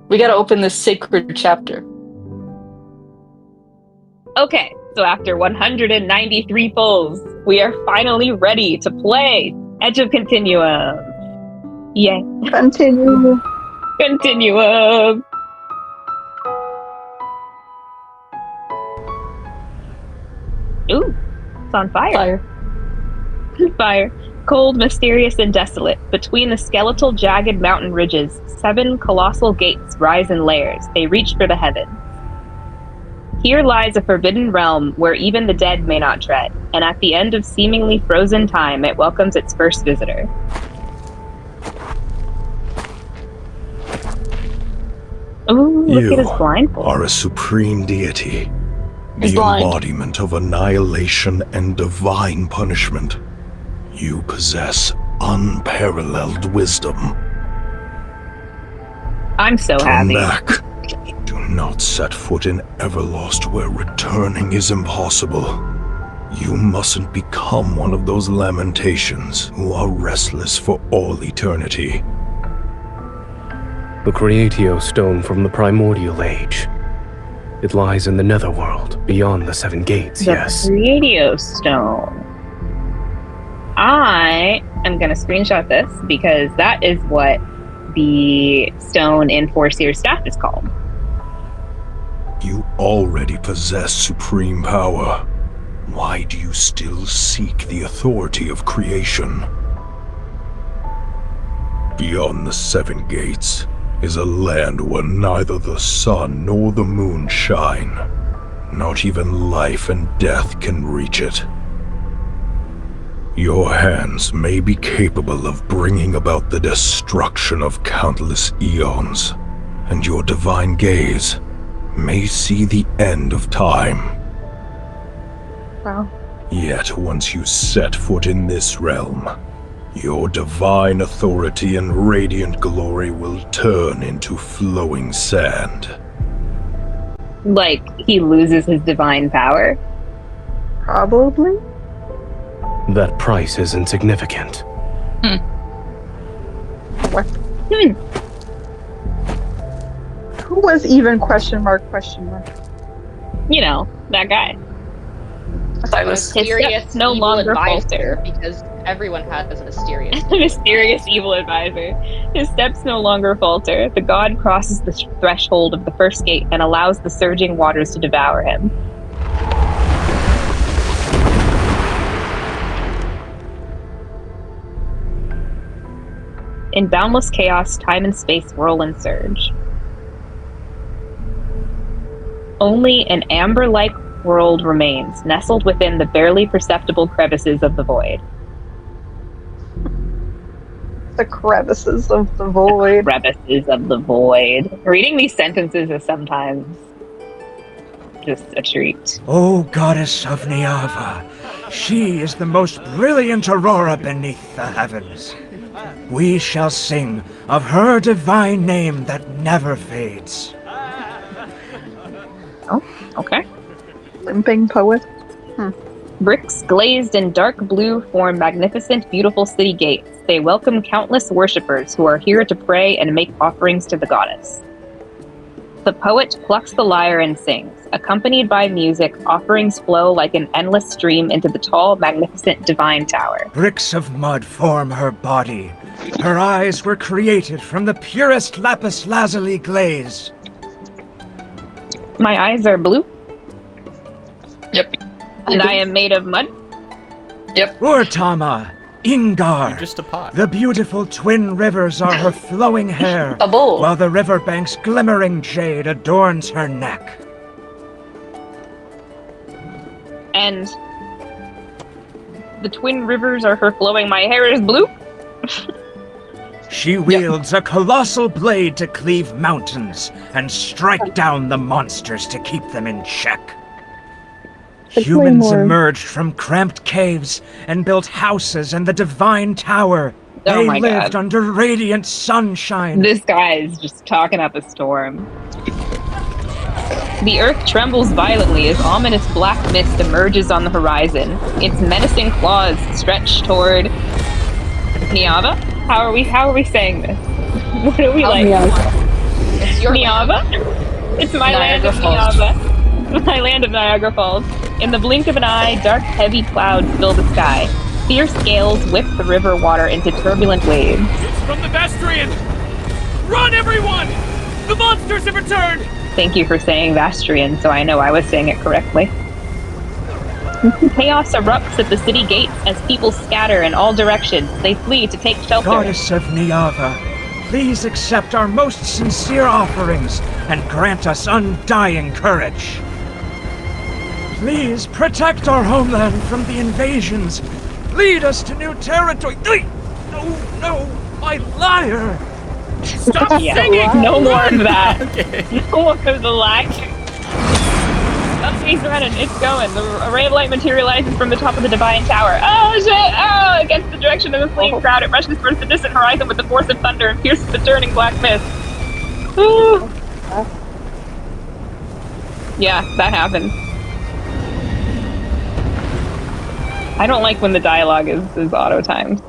We gotta open this sacred chapter. Okay, so after 193 pulls, we are finally ready to play Edge of Continuum. Yay. Continue. Continuum. Ooh, it's on fire. Fire. Cold, mysterious, and desolate. Between the skeletal, jagged mountain ridges, 7 colossal gates rise in layers. They reach for the heavens. Here lies a forbidden realm where even the dead may not tread, and at the end of seemingly frozen time, it welcomes its first visitor. Ooh, look at his blindfold. You are a supreme deity, the embodiment of annihilation and divine punishment. You possess unparalleled wisdom. I'm so happy. Turn back. Do not set foot in Everlost where returning is impossible. You mustn't become one of those lamentations who are restless for all eternity. The Creatio Stone from the Primordial Age. It lies in the Netherworld, beyond the 7 gates, yes. The Creatio Stone. I am going to screenshot this because that is what the stone in Four Seer's staff is called. You already possess supreme power. Why do you still seek the authority of creation? Beyond the 7 gates is a land where neither the sun nor the moon shine. Not even life and death can reach it. Your hands may be capable of bringing about the destruction of countless eons, and your divine gaze may see the end of time. Wow. Yet once you set foot in this realm, your divine authority and radiant glory will turn into flowing sand. Like, he loses his divine power? Probably. That price is insignificant. What? Who was even question mark? You know, that guy. Mysterious no evil longer advisor, falter. because everyone has a mysterious. Mysterious evil advisor. His steps no longer falter. The god crosses the threshold of the first gate and allows the surging waters to devour him. In boundless chaos, time and space whirl and surge. Only an amber-like world remains, nestled within the barely perceptible crevices of the void. The crevices of the void. Crevices of the void. Reading these sentences is sometimes just a treat. O goddess of Niava, she is the most brilliant aurora beneath the heavens. We shall sing of her divine name that never fades. Oh, okay. Limping poet. Bricks glazed in dark blue form magnificent, beautiful city gates. They welcome countless worshippers who are here to pray and make offerings to the goddess. The poet plucks the lyre and sings. Accompanied by music, offerings flow like an endless stream into the tall, magnificent divine tower. Bricks of mud form her body. Her eyes were created from the purest lapis lazuli glaze. My eyes are blue. Yep. And I am made of mud. Yep. Urtama, Ingar. You're just a pot. The beautiful twin rivers are her flowing hair, A bowl. while the riverbank's glimmering jade adorns her neck. And the twin rivers are her flowing. My hair is blue. She wields a colossal blade to cleave mountains and strike down the monsters to keep them in check. Humans emerged from cramped caves and built houses in the divine tower. Oh They my lived God. under radiant sunshine. This guy is just talking up a storm. The earth trembles violently as ominous black mist emerges on the horizon. Its menacing claws stretch toward Niava. How are we saying this? What are we like? It's your Niava. It's my land Niagara of Falls. Niava. My land of Niagara Falls. In the blink of an eye, dark, heavy clouds fill the sky. Fierce gales whip the river water into turbulent waves. It's from the Vastrian! Run, everyone! The monsters have returned! Thank you for saying Vastrian, so I know I was saying it correctly. Chaos erupts at the city gates as people scatter in all directions. They flee to take shelter. Goddess of Niava, please accept our most sincere offerings and grant us undying courage. Please protect our homeland from the invasions. Lead us to new territory. No, my lyre. Stop singing! No more of that. No more of the lie. He's running. It's going. A ray of light materializes from the top of the Divine Tower. Oh shit! Oh! Against the direction of the fleeing crowd, it rushes towards the distant horizon with the force of thunder and pierces the turning black mist. Ooh. Yeah, that happens. I don't like when the dialogue is auto-timed.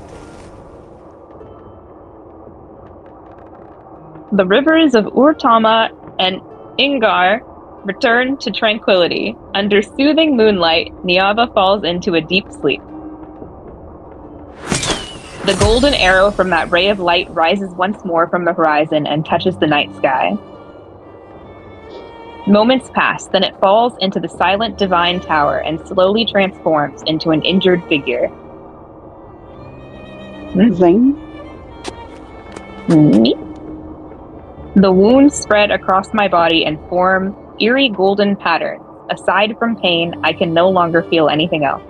The rivers of Urtama and Ingar return to tranquility. Under soothing moonlight, Niava falls into a deep sleep. The golden arrow from that ray of light rises once more from the horizon and touches the night sky. Moments pass, then it falls into the silent divine tower and slowly transforms into an injured figure. Zayne? Me? The wounds spread across my body and form eerie golden patterns. Aside from pain, I can no longer feel anything else.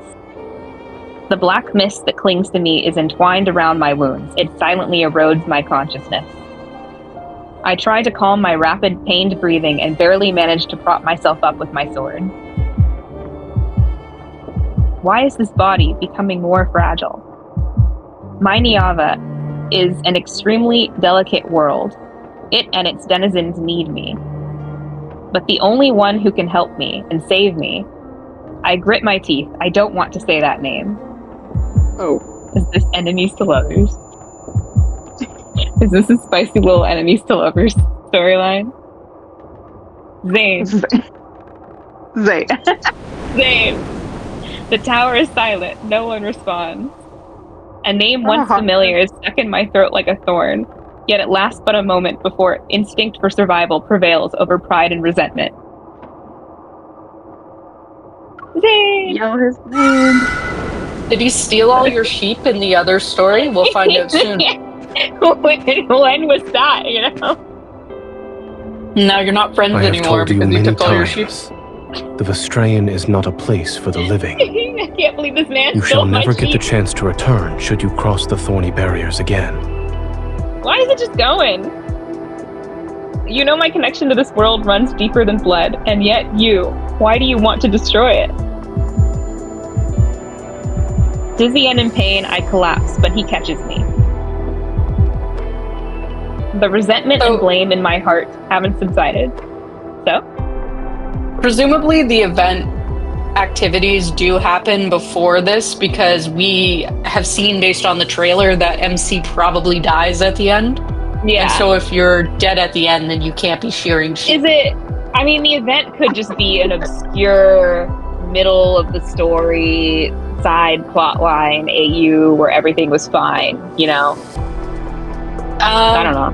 The black mist that clings to me is entwined around my wounds. It silently erodes my consciousness. I try to calm my rapid, pained breathing and barely manage to prop myself up with my sword. Why is this body becoming more fragile? My Niava is an extremely delicate world. It and its denizens need me. But the only one who can help me and save me, I grit my teeth. I don't want to say that name. Oh. Is this enemies to lovers? Is this a spicy little enemies to lovers storyline? Zayne. Zayne. Zayne. The tower is silent. No one responds. A name once familiar is stuck in my throat like a thorn, yet it lasts but a moment before instinct for survival prevails over pride and resentment. Zayne! Yo, his name. Did he steal all your sheep in the other story? We'll find out soon. When was that, you know? Now you're not friends I have anymore told you because you many took all your sheep. times. The Vastrayan is not a place for the living. I can't believe this man You stole shall my never get the sheep. chance to return should you cross the thorny barriers again. Why is it just going? You know my connection to this world runs deeper than blood, and yet why do you want to destroy it? Dizzy and in pain, I collapse, but he catches me. The resentment and blame in my heart haven't subsided. So? Presumably the event activities do happen before this because we have seen based on the trailer that MC probably dies at the end. Yeah. And so if you're dead at the end, then you can't be shearing sheep. Is it... I mean, the event could just be an obscure middle of the story side plotline AU where everything was fine, you know? I don't know.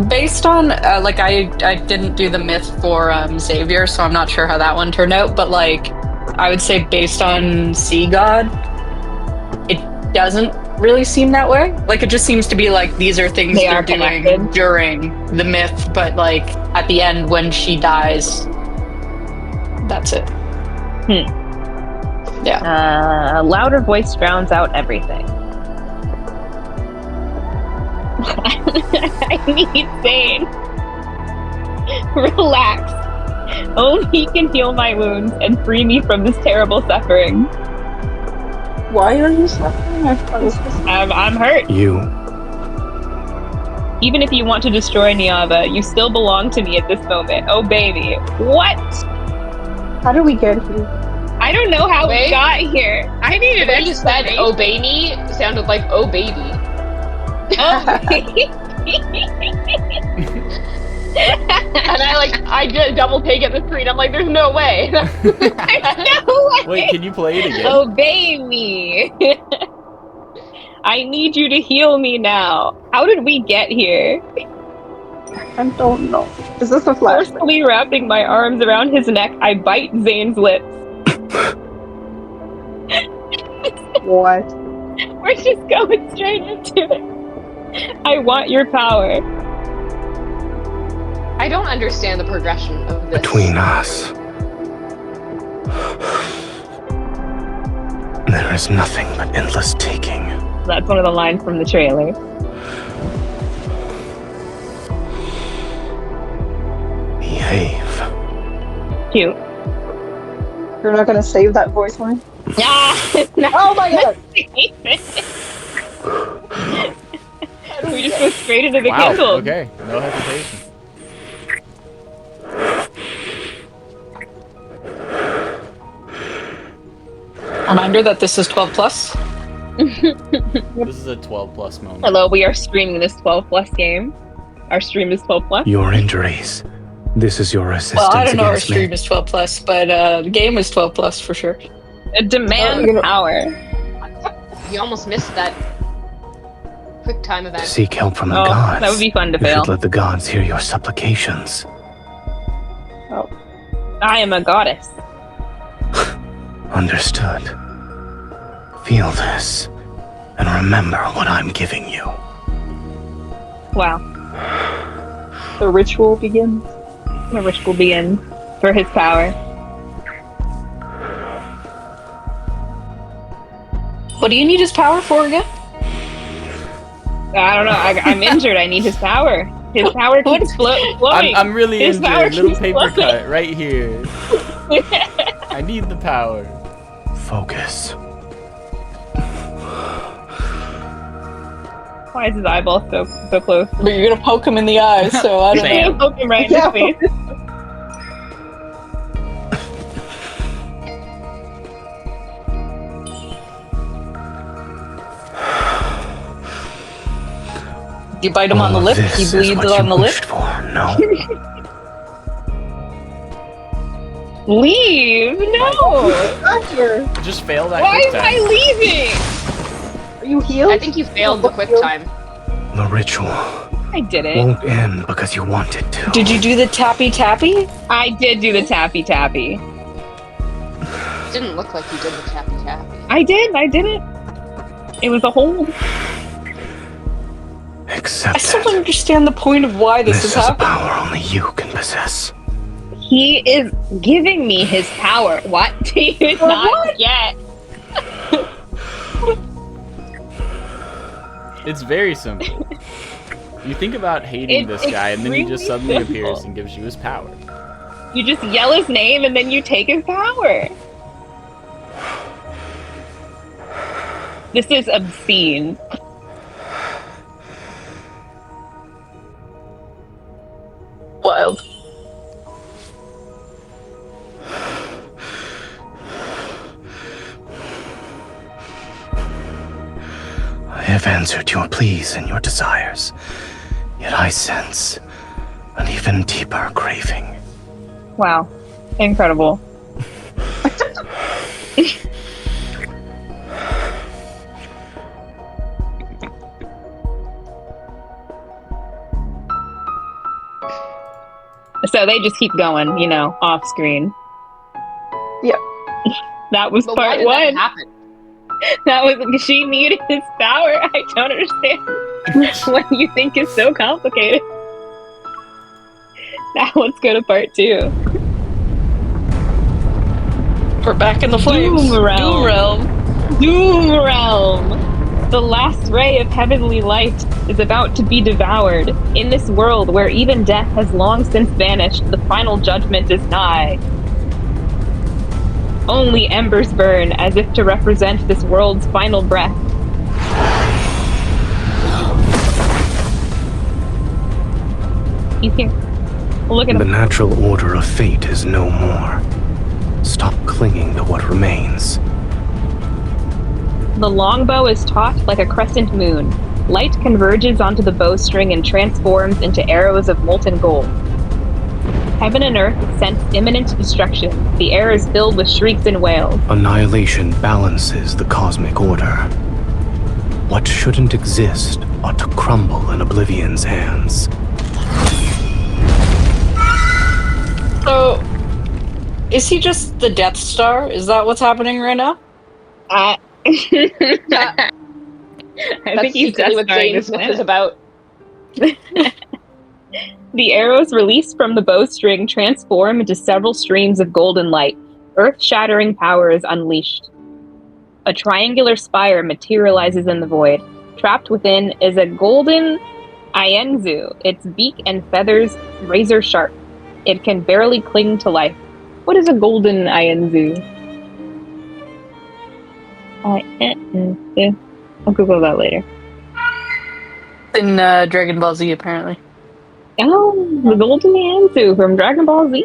Based on, I didn't do the myth for Xavier, so I'm not sure how that one turned out, but, I would say based on Sea God, it doesn't really seem that way. It just seems to be these are things they're doing during the myth, but, at the end when she dies, that's it. Yeah. A louder voice drowns out everything. I need Zayne. Relax. Only he can heal my wounds and free me from this terrible suffering. Why are you suffering? I thought this was... I'm hurt. You. Even if you want to destroy Niava, you still belong to me at this moment. Obey me. What? How did we get here? I don't know how we got here. I need an you said obey me sounded like oh baby. Oh. I did double take at the screen. I'm like, there's no way. No way. Wait, can you play it again? Obey me. I need you to heal me now. How did we get here? I don't know. Is this a flashback? Forcefully wrapping my arms around his neck, I bite Zayne's lips. What? We're just going straight into it. I want your power. I don't understand the progression of this. Between us, there is nothing but endless taking. That's one of the lines from the trailer. Behave. Cute. You're not gonna save that voice line? Ah, no. Oh my god! We just go straight into the Wow, candles. okay. No hesitation. Reminder that this is 12 plus. This is a 12 plus moment. Hello, we are streaming this 12 plus game. Our stream is 12 plus. Your injuries. This is your assistance Well, I don't know if our against me. stream is 12 plus, but the game is 12 plus for sure. Demand power. You almost missed that quick time event. To seek help from the Oh, gods. that would be fun to You fail. should let the gods hear your supplications. I am a goddess. Understood. Feel this, and remember what I'm giving you. Wow. The ritual begins. The ritual begins for his power. What do you need his power for again? I don't know. I'm injured. I need his power. His power keeps flowing. I'm really His power injured. Little keeps paper flowing. cut right here. I need the power. Focus. Why is his eyeball so close? But you're gonna poke him in the eye, so I don't I'm know. gonna poke him right in his face. You bite him on the All lip, this he is bleeds what on you the lip. wished for, no? Leave! No! Not here. Just fail that Why quick am time. I leaving? Are you healed? I think you failed the quick time. The ritual I didn't. won't end because you want it to. Did you do the tappy tappy? I did do the tappy tappy. It didn't look like you did the tappy tappy. I did it. It was a hold. Accept I still it. don't understand the point of why this This is is a happening. power only you can possess. He is giving me his power. What do you not get? It's very simple. You think about hating It's this guy, and then he just suddenly extremely appears simple. and gives you his power. You just yell his name and then you take his power. This is obscene. Wild. I have answered your pleas and your desires, yet I sense an even deeper craving. Wow. Incredible. So they just keep going, off screen. Yeah. That was But why part did one. that happen? That was she needed his power. I don't understand what you think is so complicated. Now let's go to part two. We're back in the flames. Doom Realm. Doom Realm. Doom Realm! The last ray of heavenly light is about to be devoured. In this world where even death has long since vanished, the final judgment is nigh. Only embers burn as if to represent this world's final breath. You can look at The him. natural order of fate is no more. Stop clinging to what remains. The longbow is taut like a crescent moon. Light converges onto the bowstring and transforms into arrows of molten gold. Heaven and earth sense imminent destruction. The air is filled with shrieks and wails. Annihilation balances the cosmic order. What shouldn't exist ought to crumble in Oblivion's hands. So, is he just the Death Star? Is that what's happening right now? I think he's secretly what starring Zayne this Smith man. is about. The arrows released from the bowstring transform into several streams of golden light. Earth-shattering power is unleashed. A triangular spire materializes in the void. Trapped within is a golden Ienzu. Its beak and feathers razor sharp. It can barely cling to life. What is a golden Ienzu? I'll Google that later. In Dragon Ball Z, apparently. Oh, the golden Ienzu from Dragon Ball Z.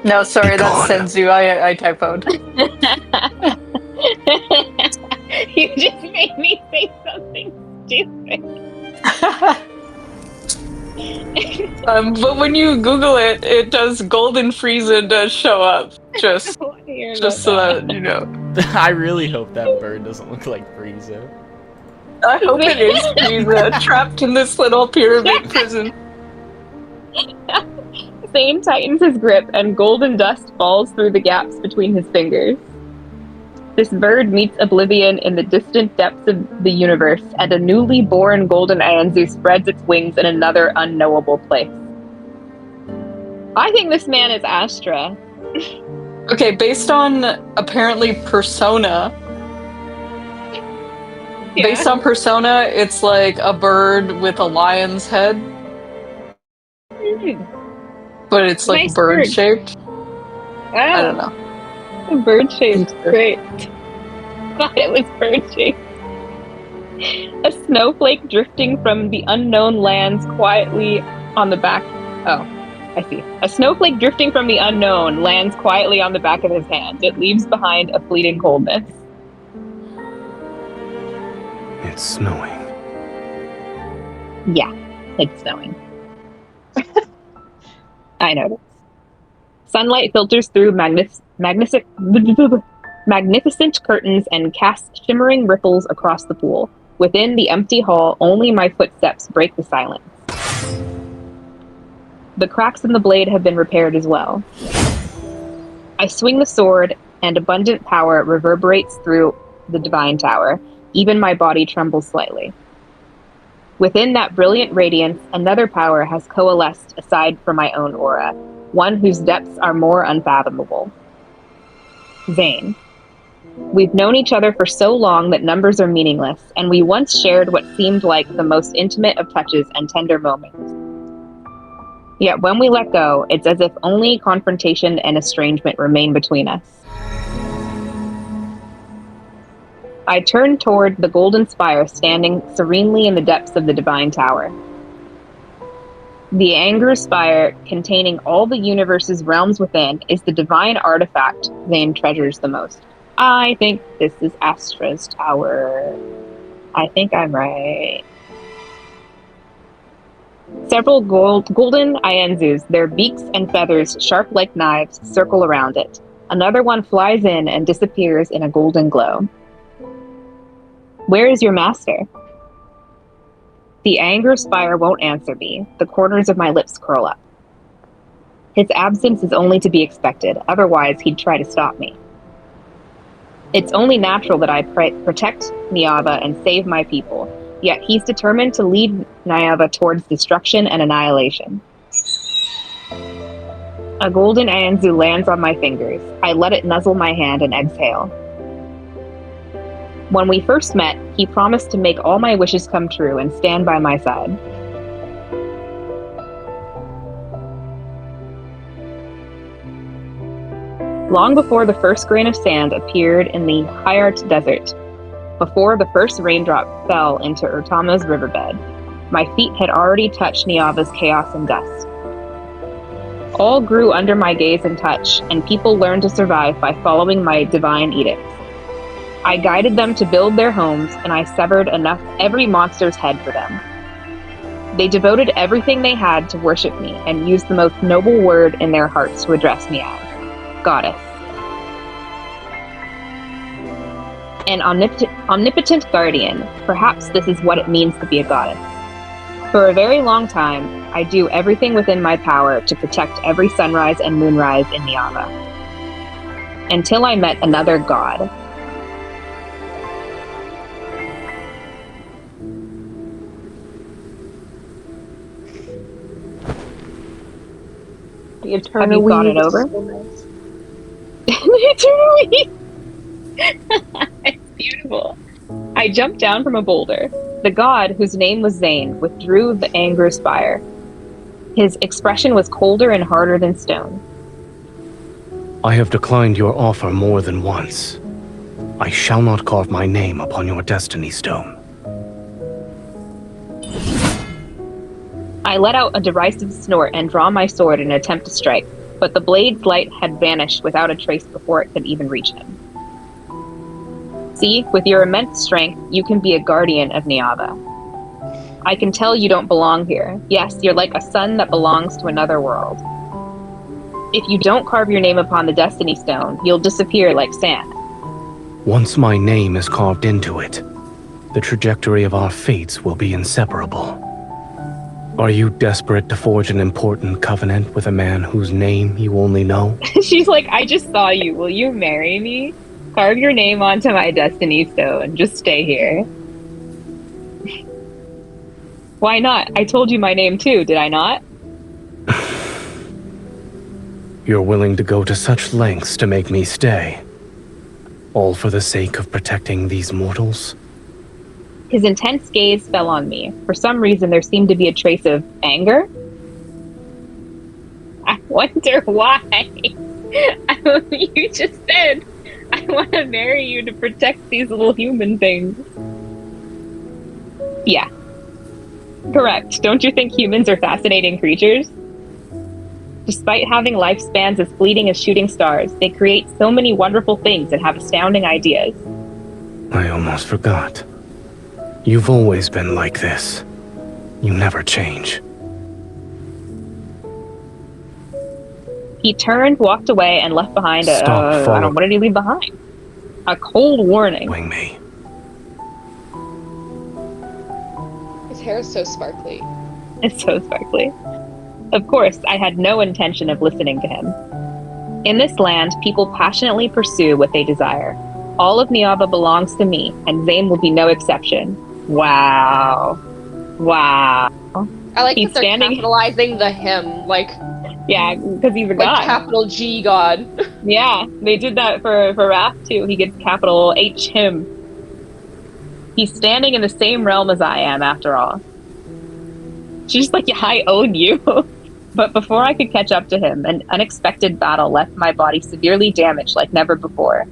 No, sorry, that's Senzu. I typoed. You just made me say something stupid. But when you Google it, it does Golden Frieza does show up. Just so that you know. I really hope that bird doesn't look like Frieza. I hope it is Frieza trapped in this little pyramid prison. Zayne tightens his grip and golden dust falls through the gaps between his fingers. This bird meets Oblivion in the distant depths of the universe, and a newly born golden Ienzu spreads its wings in another unknowable place. I think this man is Astra. Okay, based on apparently Persona. Yeah. Based on Persona, it's like a bird with a lion's head. But it's like Nice bird bird. shaped. Oh, I don't know. Bird shaped. Great. Thought it was bird shaped. A snowflake drifting from the unknown lands quietly on the back. Oh, I see. A snowflake drifting from the unknown lands quietly on the back of his hand. It leaves behind a fleeting coldness. It's snowing. Yeah, it's snowing. I noticed. Sunlight filters through magnificent curtains and casts shimmering ripples across the pool. Within the empty hall, only my footsteps break the silence. The cracks in the blade have been repaired as well. I swing the sword, and abundant power reverberates through the divine tower. Even my body trembles slightly. Within that brilliant radiance, another power has coalesced aside from my own aura, one whose depths are more unfathomable. Zayne. We've known each other for so long that numbers are meaningless, and we once shared what seemed like the most intimate of touches and tender moments. Yet when we let go, it's as if only confrontation and estrangement remain between us. I turn toward the golden spire standing serenely in the depths of the divine tower. The Anger Spire, containing all the universe's realms within, is the divine artifact Zayne treasures the most. I think this is Astra's tower. I think I'm right. Several golden Ienzus, their beaks and feathers sharp like knives, circle around it. Another one flies in and disappears in a golden glow. Where is your master? The Anger Spire won't answer me. The corners of my lips curl up. His absence is only to be expected, otherwise he'd try to stop me. It's only natural that I protect Niava and save my people, yet he's determined to lead Niava towards destruction and annihilation. A golden Ienzu lands on my fingers. I let it nuzzle my hand and exhale. When we first met, he promised to make all my wishes come true and stand by my side. Long before the first grain of sand appeared in the Hyart Desert, before the first raindrop fell into Urtama's riverbed, my feet had already touched Niava's chaos and dust. All grew under my gaze and touch, and people learned to survive by following my divine edicts. I guided them to build their homes, and I severed every monster's head for them. They devoted everything they had to worship me and used the most noble word in their hearts to address me as goddess. An omnipotent guardian. Perhaps this is what it means to be a goddess. For a very long time, I do everything within my power to protect every sunrise and moonrise in Niava. Until I met another god. The Have eternal you thought it weave is over? so nice. It's beautiful. I jumped down from a boulder. The god, whose name was Zayne, withdrew the anger's fire. His expression was colder and harder than stone. I have declined your offer more than once. I shall not carve my name upon your destiny stone. I let out a derisive snort and draw my sword in an attempt to strike, but the blade's light had vanished without a trace before it could even reach him. See, with your immense strength, you can be a guardian of Niava. I can tell you don't belong here. Yes, you're like a sun that belongs to another world. If you don't carve your name upon the Destiny Stone, you'll disappear like sand. Once my name is carved into it, the trajectory of our fates will be inseparable. Are you desperate to forge an important covenant with a man whose name you only know? She's like, I just saw you. Will you marry me? Carve your name onto my Destiny Stone. Just stay here. Why not? I told you my name too, did I not? You're willing to go to such lengths to make me stay. All for the sake of protecting these mortals? His intense gaze fell on me. For some reason, there seemed to be a trace of anger. I wonder why. You just said, I want to marry you to protect these little human things. Yeah. Correct. Don't you think humans are fascinating creatures? Despite having lifespans as fleeting as shooting stars, they create so many wonderful things and have astounding ideas. I almost forgot. You've always been like this. You never change. He turned, walked away, and left behind what did he leave behind? A cold warning. Wing me. His hair is so sparkly. It's so sparkly. Of course, I had no intention of listening to him. In this land, people passionately pursue what they desire. All of Niava belongs to me, and Zayne will be no exception. Wow. Wow. I like He's that they're standing- capitalizing the him, like Yeah, because he's a like god. capital G God. Yeah, they did that for Raph too. He gets capital H him. He's standing in the same realm as I am, after all. She's just like, yeah, I own you. But before I could catch up to him, an unexpected battle left my body severely damaged like never before.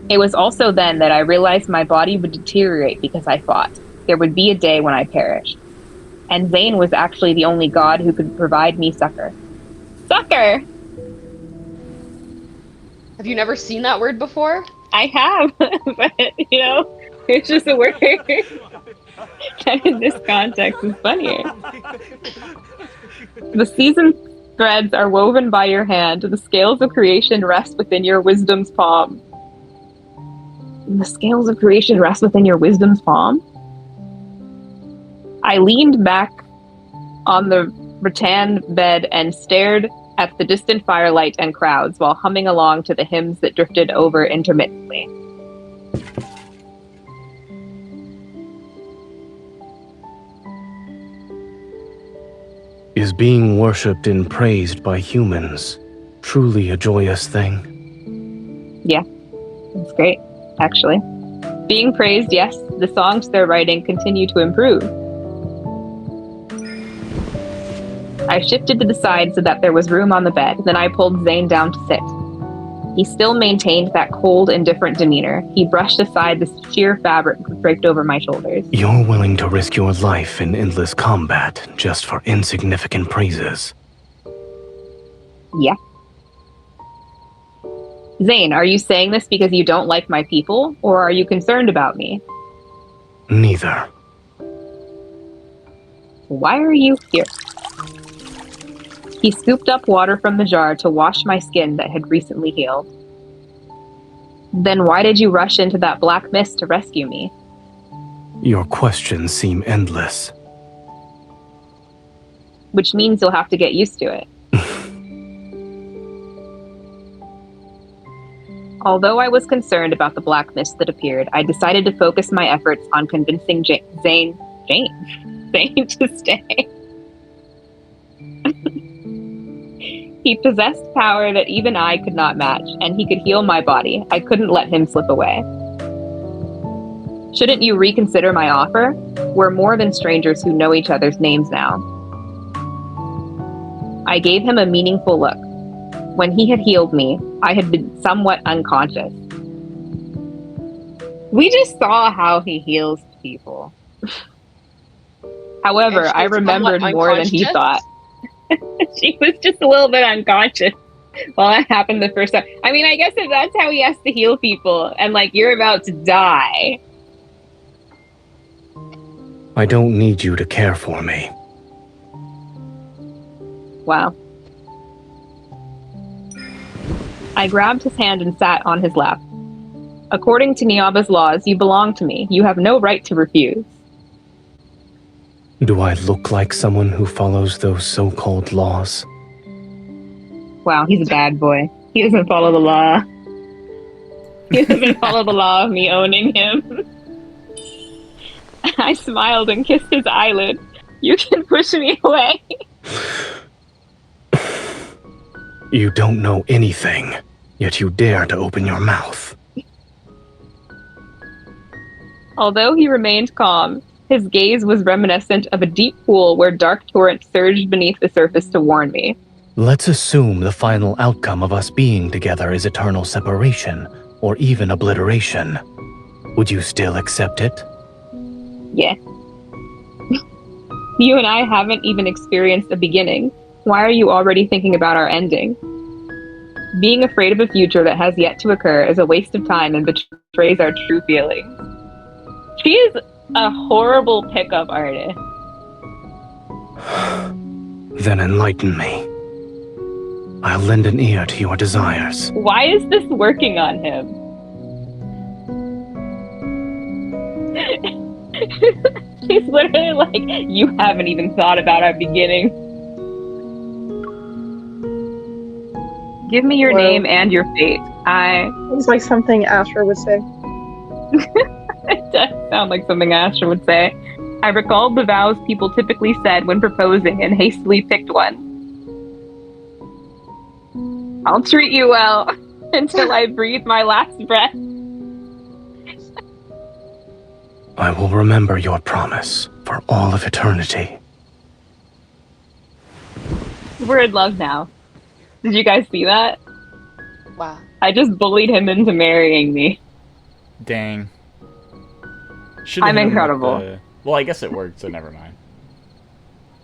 It was also then that I realized my body would deteriorate because I fought. There would be a day when I perished. And Zayne was actually the only god who could provide me succor. Succor! Have you never seen that word before? I have, but, you know, it's just a word that in this context is funnier. The season threads are woven by your hand. The scales of creation rest within your wisdom's palm. The scales of creation rest within your wisdom's palm? I leaned back on the rattan bed and stared at the distant firelight and crowds while humming along to the hymns that drifted over intermittently. Is being worshipped and praised by humans truly a joyous thing? Yeah, it's great, actually. Being praised, yes, the songs they're writing continue to improve. I shifted to the side so that there was room on the bed, then I pulled Zayne down to sit. He still maintained that cold, indifferent demeanor. He brushed aside the sheer fabric draped over my shoulders. You're willing to risk your life in endless combat just for insignificant praises. Yeah. Zayne, are you saying this because you don't like my people, or are you concerned about me? Neither. Why are you here? He scooped up water from the jar to wash my skin that had recently healed. Then why did you rush into that black mist to rescue me? Your questions seem endless. Which means you'll have to get used to it. Although I was concerned about the black mist that appeared, I decided to focus my efforts on convincing Zayne to stay. He possessed power that even I could not match, and he could heal my body. I couldn't let him slip away. Shouldn't you reconsider my offer? We're more than strangers who know each other's names now. I gave him a meaningful look. When he had healed me, I had been somewhat unconscious. We just saw how he heals people. However, I remembered more than he thought. She was just a little bit unconscious while that happened the first time. I mean, I guess if that's how he has to heal people, and like you're about to die. I don't need you to care for me. Wow. I grabbed his hand and sat on his lap. According to Niaba's laws, you belong to me. You have no right to refuse. Do I look like someone who follows those so-called laws? Wow, he's a bad boy. He doesn't follow the law. He doesn't follow the law of me owning him. I smiled and kissed his eyelid. You can push me away. You don't know anything, yet you dare to open your mouth. Although he remained calm, his gaze was reminiscent of a deep pool where dark torrents surged beneath the surface to warn me. Let's assume the final outcome of us being together is eternal separation, or even obliteration. Would you still accept it? Yeah. You and I haven't even experienced a beginning. Why are you already thinking about our ending? Being afraid of a future that has yet to occur is a waste of time and betrays our true feelings. She is a horrible pickup artist. Then enlighten me. I'll lend an ear to your desires. Why is this working on him? She's literally like, you haven't even thought about our beginning. Give me your name and your fate. It's like something Astra would say. It does sound like something Astra would say. I recalled the vows people typically said when proposing and hastily picked one. I'll treat you well until I breathe my last breath. I will remember your promise for all of eternity. We're in love now. Did you guys see that? Wow. I just bullied him into marrying me. Dang. I'm incredible. Well, I guess it worked, so never mind.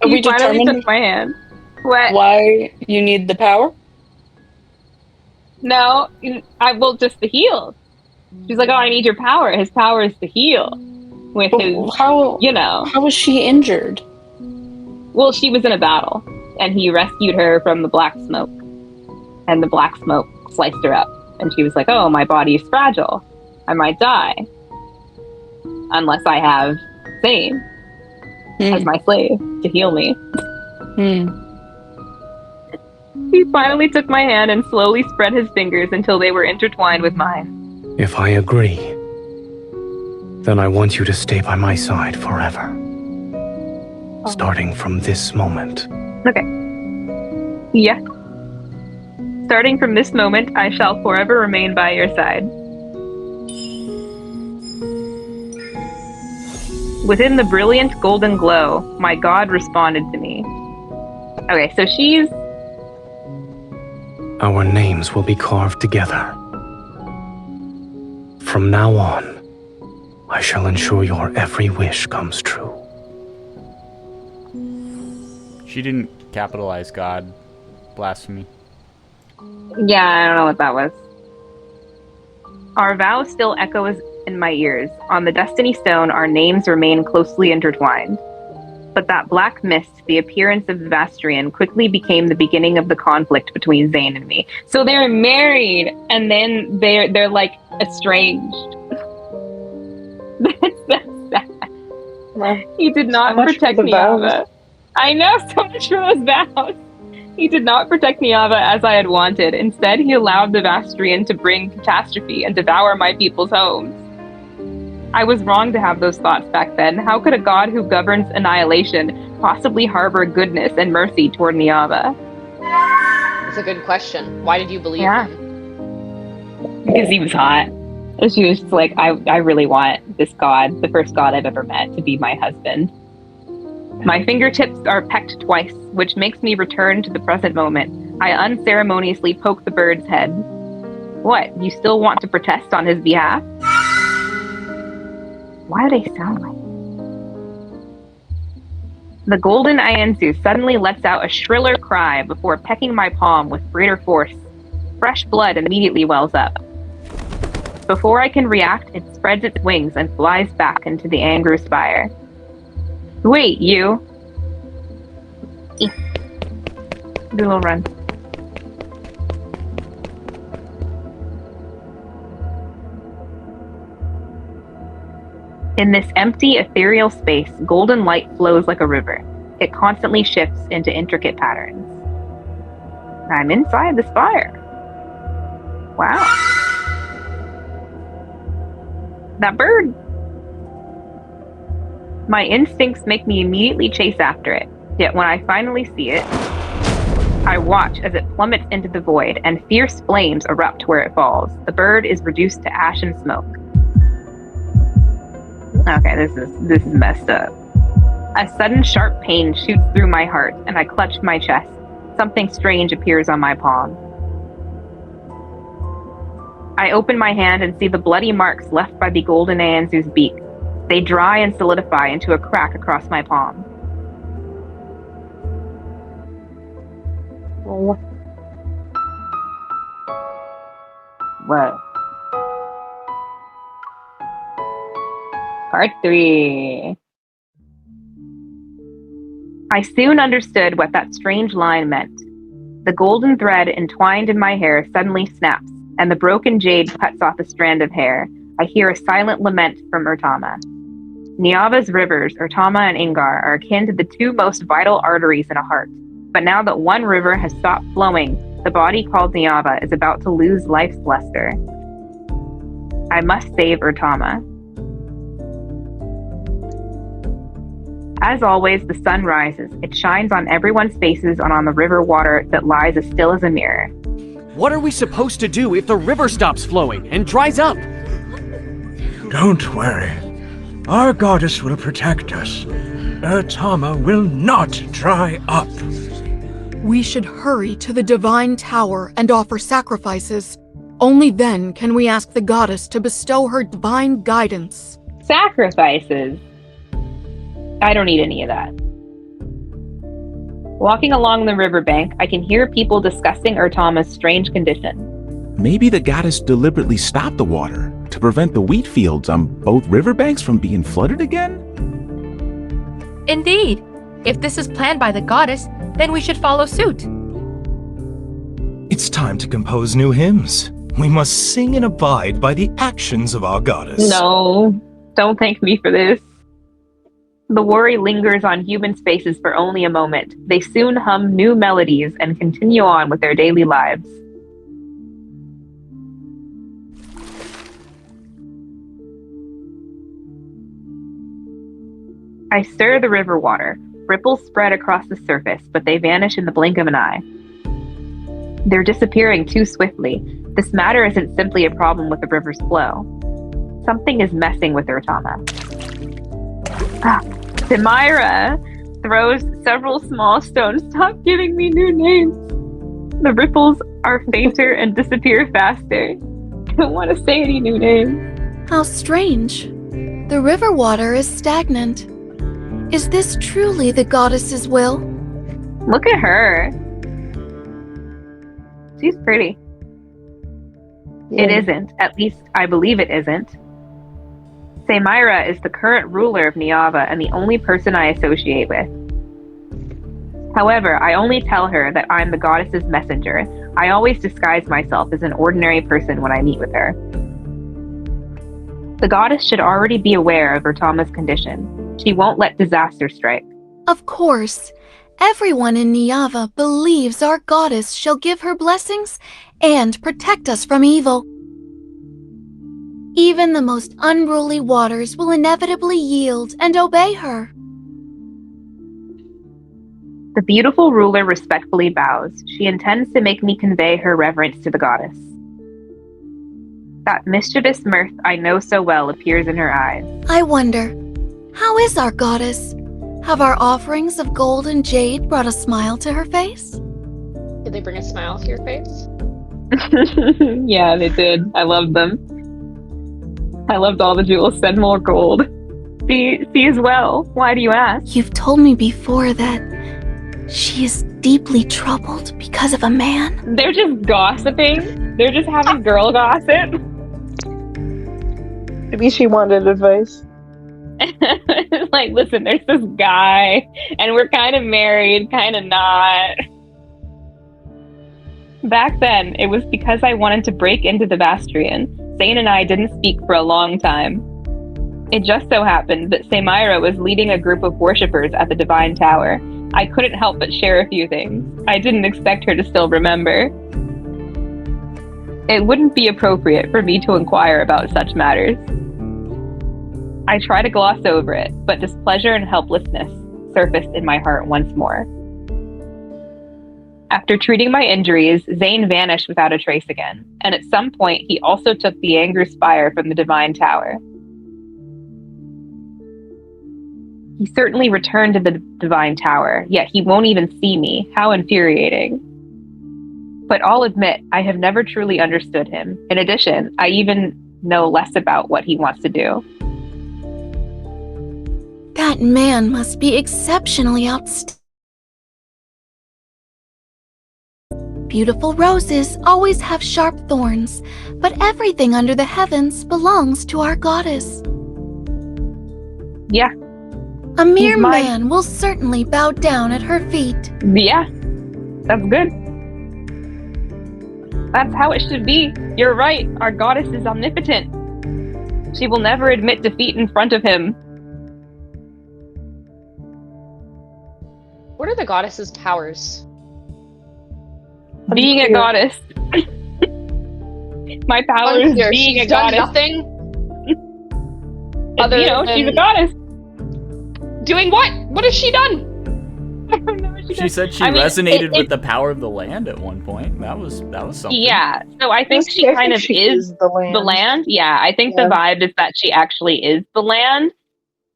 Are we finally determined took my hand. What? why you need the power? No, just to heal. She's like, oh, I need your power. His power is to heal. With his, How was she injured? Well, she was in a battle, and he rescued her from the black smoke. And the black smoke sliced her up. And she was like, oh, my body is fragile. I might die. Unless I have Zayne as my slave to heal me. He finally took my hand and slowly spread his fingers until they were intertwined with mine. If I agree, then I want you to stay by my side forever. Starting from this moment. Okay. Yeah. Starting from this moment, I shall forever remain by your side. Within the brilliant golden glow, my god responded to me. Okay, so she's... Our names will be carved together. From now on, I shall ensure your every wish comes true. She didn't capitalize God. Blasphemy. Yeah, I don't know what that was. Our vow still echoes in my ears. On the Destiny Stone, our names remain closely intertwined. But that black mist, the appearance of the Vastrian, quickly became the beginning of the conflict between Zayne and me. So they're married, and then they're like estranged. That's sad. Well, He did not much for protect the vows. Niava. I know, so much for those vows. He did not protect Niava as I had wanted. Instead, he allowed the Vastrian to bring catastrophe and devour my people's homes. I was wrong to have those thoughts back then. How could a god who governs annihilation possibly harbor goodness and mercy toward Niava? That's a good question. Why did you believe him? Because he was hot. And she was just like, I really want this god, the first god I've ever met, to be my husband. My fingertips are pecked twice, which makes me return to the present moment. I unceremoniously poke the bird's head. What, you still want to protest on his behalf? Why do they sound like? The golden Iensu suddenly lets out a shriller cry before pecking my palm with greater force. Fresh blood immediately wells up. Before I can react, it spreads its wings and flies back into the angry spire. Wait, you! Do a little run. In this empty, ethereal space, golden light flows like a river. It constantly shifts into intricate patterns. I'm inside the spire. Wow. That bird! My instincts make me immediately chase after it, yet when I finally see it, I watch as it plummets into the void and fierce flames erupt where it falls. The bird is reduced to ash and smoke. Okay, this is messed up. A sudden sharp pain shoots through my heart, and I clutch my chest. Something strange appears on my palm. I open my hand and see the bloody marks left by the golden Aensu's beak. They dry and solidify into a crack across my palm. Oh. Whoa. Part 3. I soon understood what that strange line meant. The golden thread entwined in my hair suddenly snaps, and the broken jade cuts off a strand of hair. I hear a silent lament from Urtama. Niava's rivers, Urtama and Ingar, are akin to the two most vital arteries in a heart. But now that one river has stopped flowing, the body called Niava is about to lose life's luster. I must save Urtama. As always, the sun rises. It shines on everyone's faces and on the river water that lies as still as a mirror. What are we supposed to do if the river stops flowing and dries up? Don't worry. Our goddess will protect us. Urtama will not dry up. We should hurry to the divine tower and offer sacrifices. Only then can we ask the goddess to bestow her divine guidance. Sacrifices? I don't need any of that. Walking along the riverbank, I can hear people discussing Urtama's strange condition. Maybe the goddess deliberately stopped the water to prevent the wheat fields on both riverbanks from being flooded again? Indeed. If this is planned by the goddess, then we should follow suit. It's time to compose new hymns. We must sing and abide by the actions of our goddess. No, don't thank me for this. The worry lingers on human faces for only a moment. They soon hum new melodies and continue on with their daily lives. I stir the river water. Ripples spread across the surface, but they vanish in the blink of an eye. They're disappearing too swiftly. This matter isn't simply a problem with the river's flow. Something is messing with Urtama. Demira throws several small stones. Stop giving me new names. The ripples are fainter and disappear faster. I don't want to say any new names. How strange. The river water is stagnant. Is this truly the goddess's will? Look at her. She's pretty. Yeah. It isn't. At least I believe it isn't. Samira is the current ruler of Niava and the only person I associate with. However, I only tell her that I'm the goddess's messenger. I always disguise myself as an ordinary person when I meet with her. The goddess should already be aware of Vertama's condition. She won't let disaster strike. Of course. Everyone in Niava believes our goddess shall give her blessings and protect us from evil. Even the most unruly waters will inevitably yield and obey her. The beautiful ruler respectfully bows. She intends to make me convey her reverence to the goddess. That mischievous mirth I know so well appears in her eyes. I wonder, how is our goddess? Have our offerings of gold and jade brought a smile to her face? Did they bring a smile to your face? Yeah, they did. I loved them. I loved all the jewels. Send more gold. See as well. Why do you ask? You've told me before that she is deeply troubled because of a man. They're just gossiping. They're just having girl gossip. Maybe she wanted advice. Like, listen, there's this guy, and we're kind of married, kind of not. Back then, it was because I wanted to break into the Bastrian. Zayne and I didn't speak for a long time. It just so happened that Samira was leading a group of worshippers at the Divine Tower. I couldn't help but share a few things. I didn't expect her to still remember. It wouldn't be appropriate for me to inquire about such matters. I try to gloss over it, but displeasure and helplessness surfaced in my heart once more. After treating my injuries, Zayne vanished without a trace again, and at some point he also took the Anger Spire from the Divine Tower. He certainly returned to the Divine Tower, yet he won't even see me. How infuriating. But I'll admit, I have never truly understood him. In addition, I even know less about what he wants to do. That man must be exceptionally outstanding. Beautiful roses always have sharp thorns, but everything under the heavens belongs to our goddess. Yeah. A mere man will certainly bow down at her feet. Yeah, that's good. That's how it should be. You're right, our goddess is omnipotent. She will never admit defeat in front of him. What are the goddess's powers? Being a goddess. My power is being a goddess. Nothing. Other than she's a goddess. Doing what? What has she done? She said she resonated with the power of the land at one point. That was something. Yeah, so I think she kind of is the land. Yeah, I think the vibe is that she actually is the land.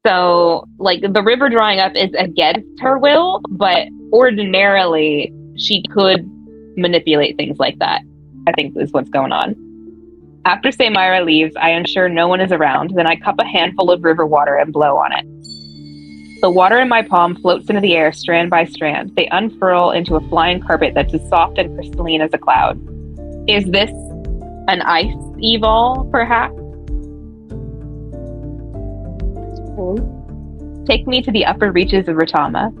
So, like, the river drying up is against her will, but ordinarily she could manipulate things like that, I think is what's going on. After Samira leaves, I ensure no one is around. Then I cup a handful of river water and blow on it. The water in my palm floats into the air strand by strand. They unfurl into a flying carpet that's as soft and crystalline as a cloud. Is this an ice evol, perhaps? Take me to the upper reaches of Vertama.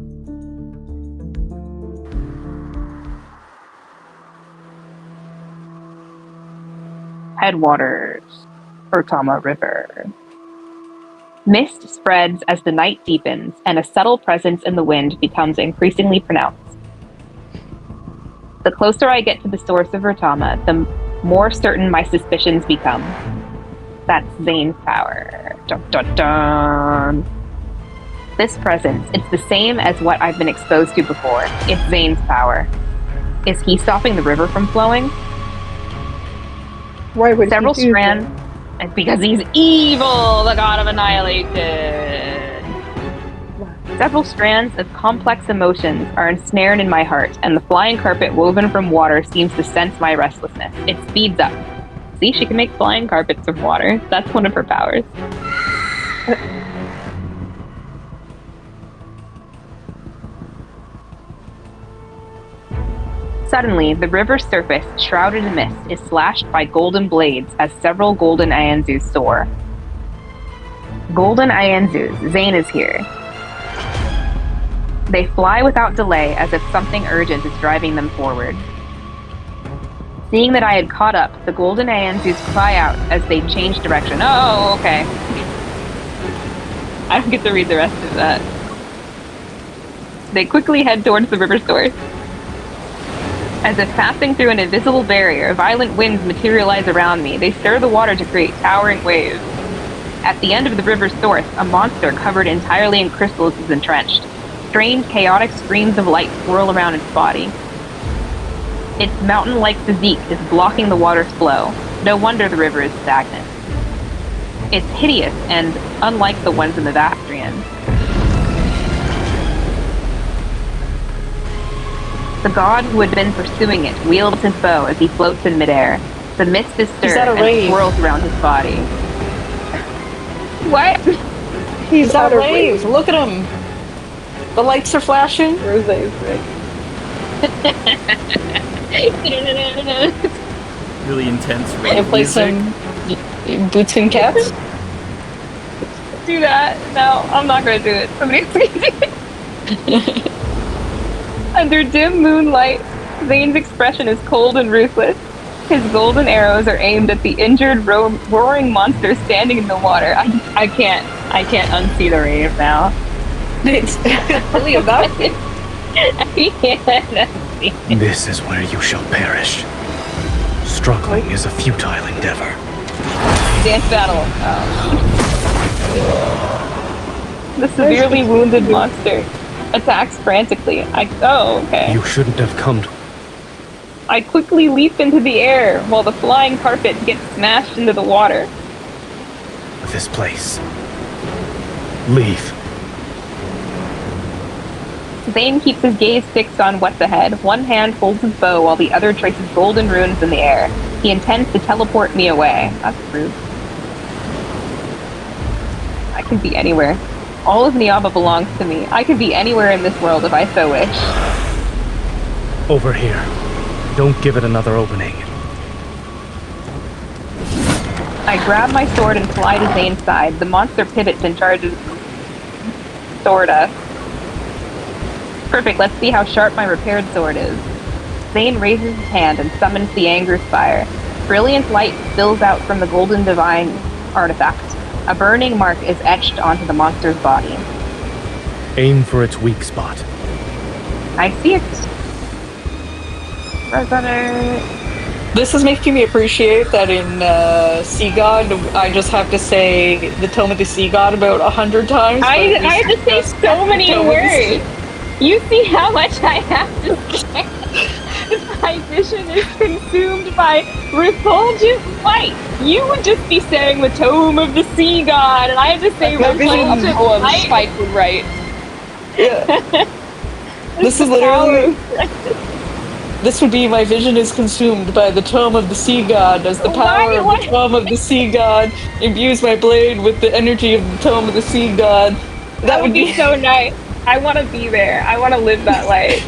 Headwaters, Vertama River. Mist spreads as the night deepens, and a subtle presence in the wind becomes increasingly pronounced. The closer I get to the source of Vertama, the more certain my suspicions become. That's Zayne's power. Dun, dun, dun. This presence, it's the same as what I've been exposed to before. It's Zayne's power. Is he stopping the river from flowing? Why would Several he do strands, that? because he's evil, the god of annihilation. Several strands of complex emotions are ensnared in my heart, and the flying carpet woven from water seems to sense my restlessness. It speeds up. See, she can make flying carpets of water. That's one of her powers. Suddenly, the river's surface, shrouded in mist, is slashed by golden blades as several golden Ayanzus soar. Golden Ianzus, Zayne is here. They fly without delay as if something urgent is driving them forward. Seeing that I had caught up, the Golden Ianzus cry out as they change direction. Oh, okay. I don't get to read the rest of that. They quickly head towards the river source. As if passing through an invisible barrier, violent winds materialize around me. They stir the water to create towering waves. At the end of the river's source, a monster covered entirely in crystals is entrenched. Strange, chaotic streams of light swirl around its body. Its mountain-like physique is blocking the water's flow. No wonder the river is stagnant. It's hideous and unlike the ones in the Vastrian. The god who had been pursuing it wields his bow as he floats in midair. The mist is stirred and swirls around his body. What? He's at a rave. Look at him. The lights are flashing. Rose is right. Really intense rave And play music. some boots and cats. Do that. No, I'm not gonna do it. Somebody else can do it. Under dim moonlight, Zayne's expression is cold and ruthless. His golden arrows are aimed at the injured, roaring monster standing in the water. I can't unsee the rave now. It's really about it. This is where you shall perish. Struggling is a futile endeavor. Dance battle. The severely wounded monster attacks frantically. Okay. You shouldn't have come to... I quickly leap into the air while the flying carpet gets smashed into the water. this place. Leave. Zayne keeps his gaze fixed on what's ahead. One hand holds his bow while the other traces golden runes in the air. He intends to teleport me away. That's rude. I can be anywhere. All of Niaba belongs to me. I can be anywhere in this world if I so wish. Over here. Don't give it another opening. I grab my sword and fly to Zayne's side. The monster pivots and charges toward us. Perfect, let's see how sharp my repaired sword is. Zayne raises his hand and summons the Anger Spire. Brilliant light spills out from the golden divine artifact. A burning mark is etched onto the monster's body. Aim for its weak spot. I see it. Brother. This is making me appreciate that in Sea God, I just have to say the Tome of the Sea God about 100 times. I have to say so many words. You see how much I have to say. My vision is consumed by refulgent light. You would just be saying the Tome of the Sea God, and I have to say refulgent light. Spike would write. Yeah. This is literally... This would be my vision is consumed by the Tome of the Sea God, as the power of the Tome of the Sea God imbues my blade with the energy of the Tome of the Sea God. That would be so nice. I want to be there. I want to live that life.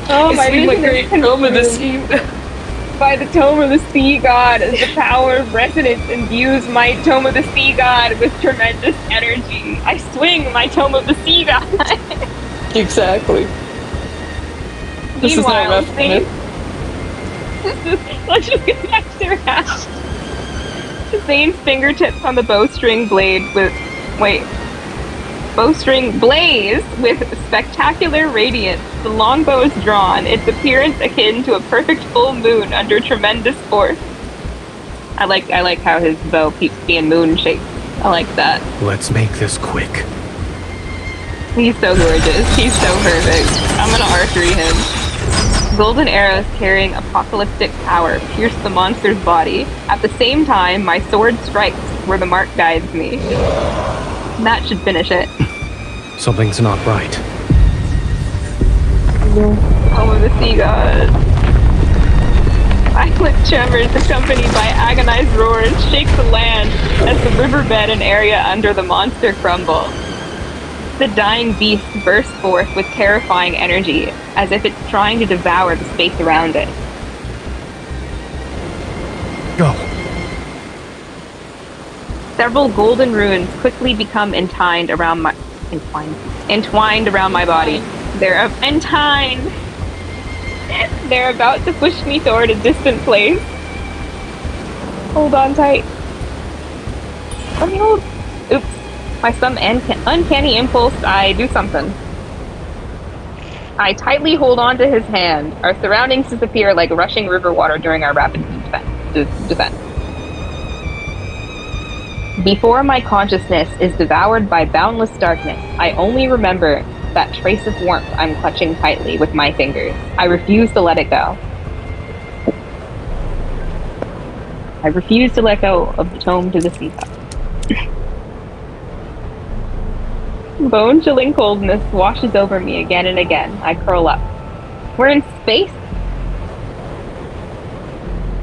Oh, my vision is Tome of the Sea. By the Tome of the Sea God, as the power of resonance imbues my Tome of the Sea God with tremendous energy. I swing my Tome of the Sea God. Exactly. This is not rough. Let's just get back to the rest. Zayne's fingertips on the bowstring blade with... Bowstring blaze with spectacular radiance. The longbow is drawn, its appearance akin to a perfect full moon under tremendous force. I like how his bow keeps being moon-shaped. I like that. Let's make this quick. He's so gorgeous. He's so perfect. I'm gonna archery him. Golden arrows carrying apocalyptic power pierce the monster's body. At the same time, my sword strikes where the mark guides me. That should finish it. Something's not right. Home of the Sea God. Violent tremors accompanied by agonized roars shake the land as the riverbed and area under the monster crumble. The dying beast bursts forth with terrifying energy, as if it's trying to devour the space around it. Go. Several golden runes quickly become entwined around my body. They're entwined. They're about to push me toward a distant place. Hold on tight. Let me hold. Oops. By some uncanny impulse, I do something. I tightly hold on to his hand. Our surroundings disappear like rushing river water during our rapid descent. Before my consciousness is devoured by boundless darkness, I only remember that trace of warmth I'm clutching tightly with my fingers. I refuse to let it go. I refuse to let go of the tome to the seaside. Bone-chilling coldness washes over me again and again. I curl up. We're in space?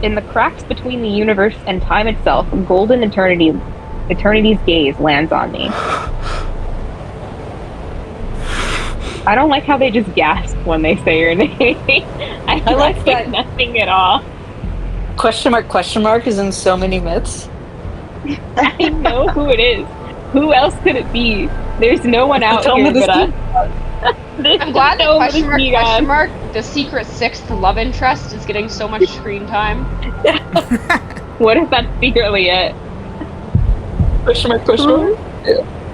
In the cracks between the universe and time itself, golden eternity's gaze lands on me. I don't like how they just gasp when they say your name. I like that. Nothing at all. Question mark is in so many myths. I know who it is. Who else could it be? There's no one out here but us. I'm glad that question mark, the secret sixth love interest, is getting so much screen time. What if that's secretly it? Question mark.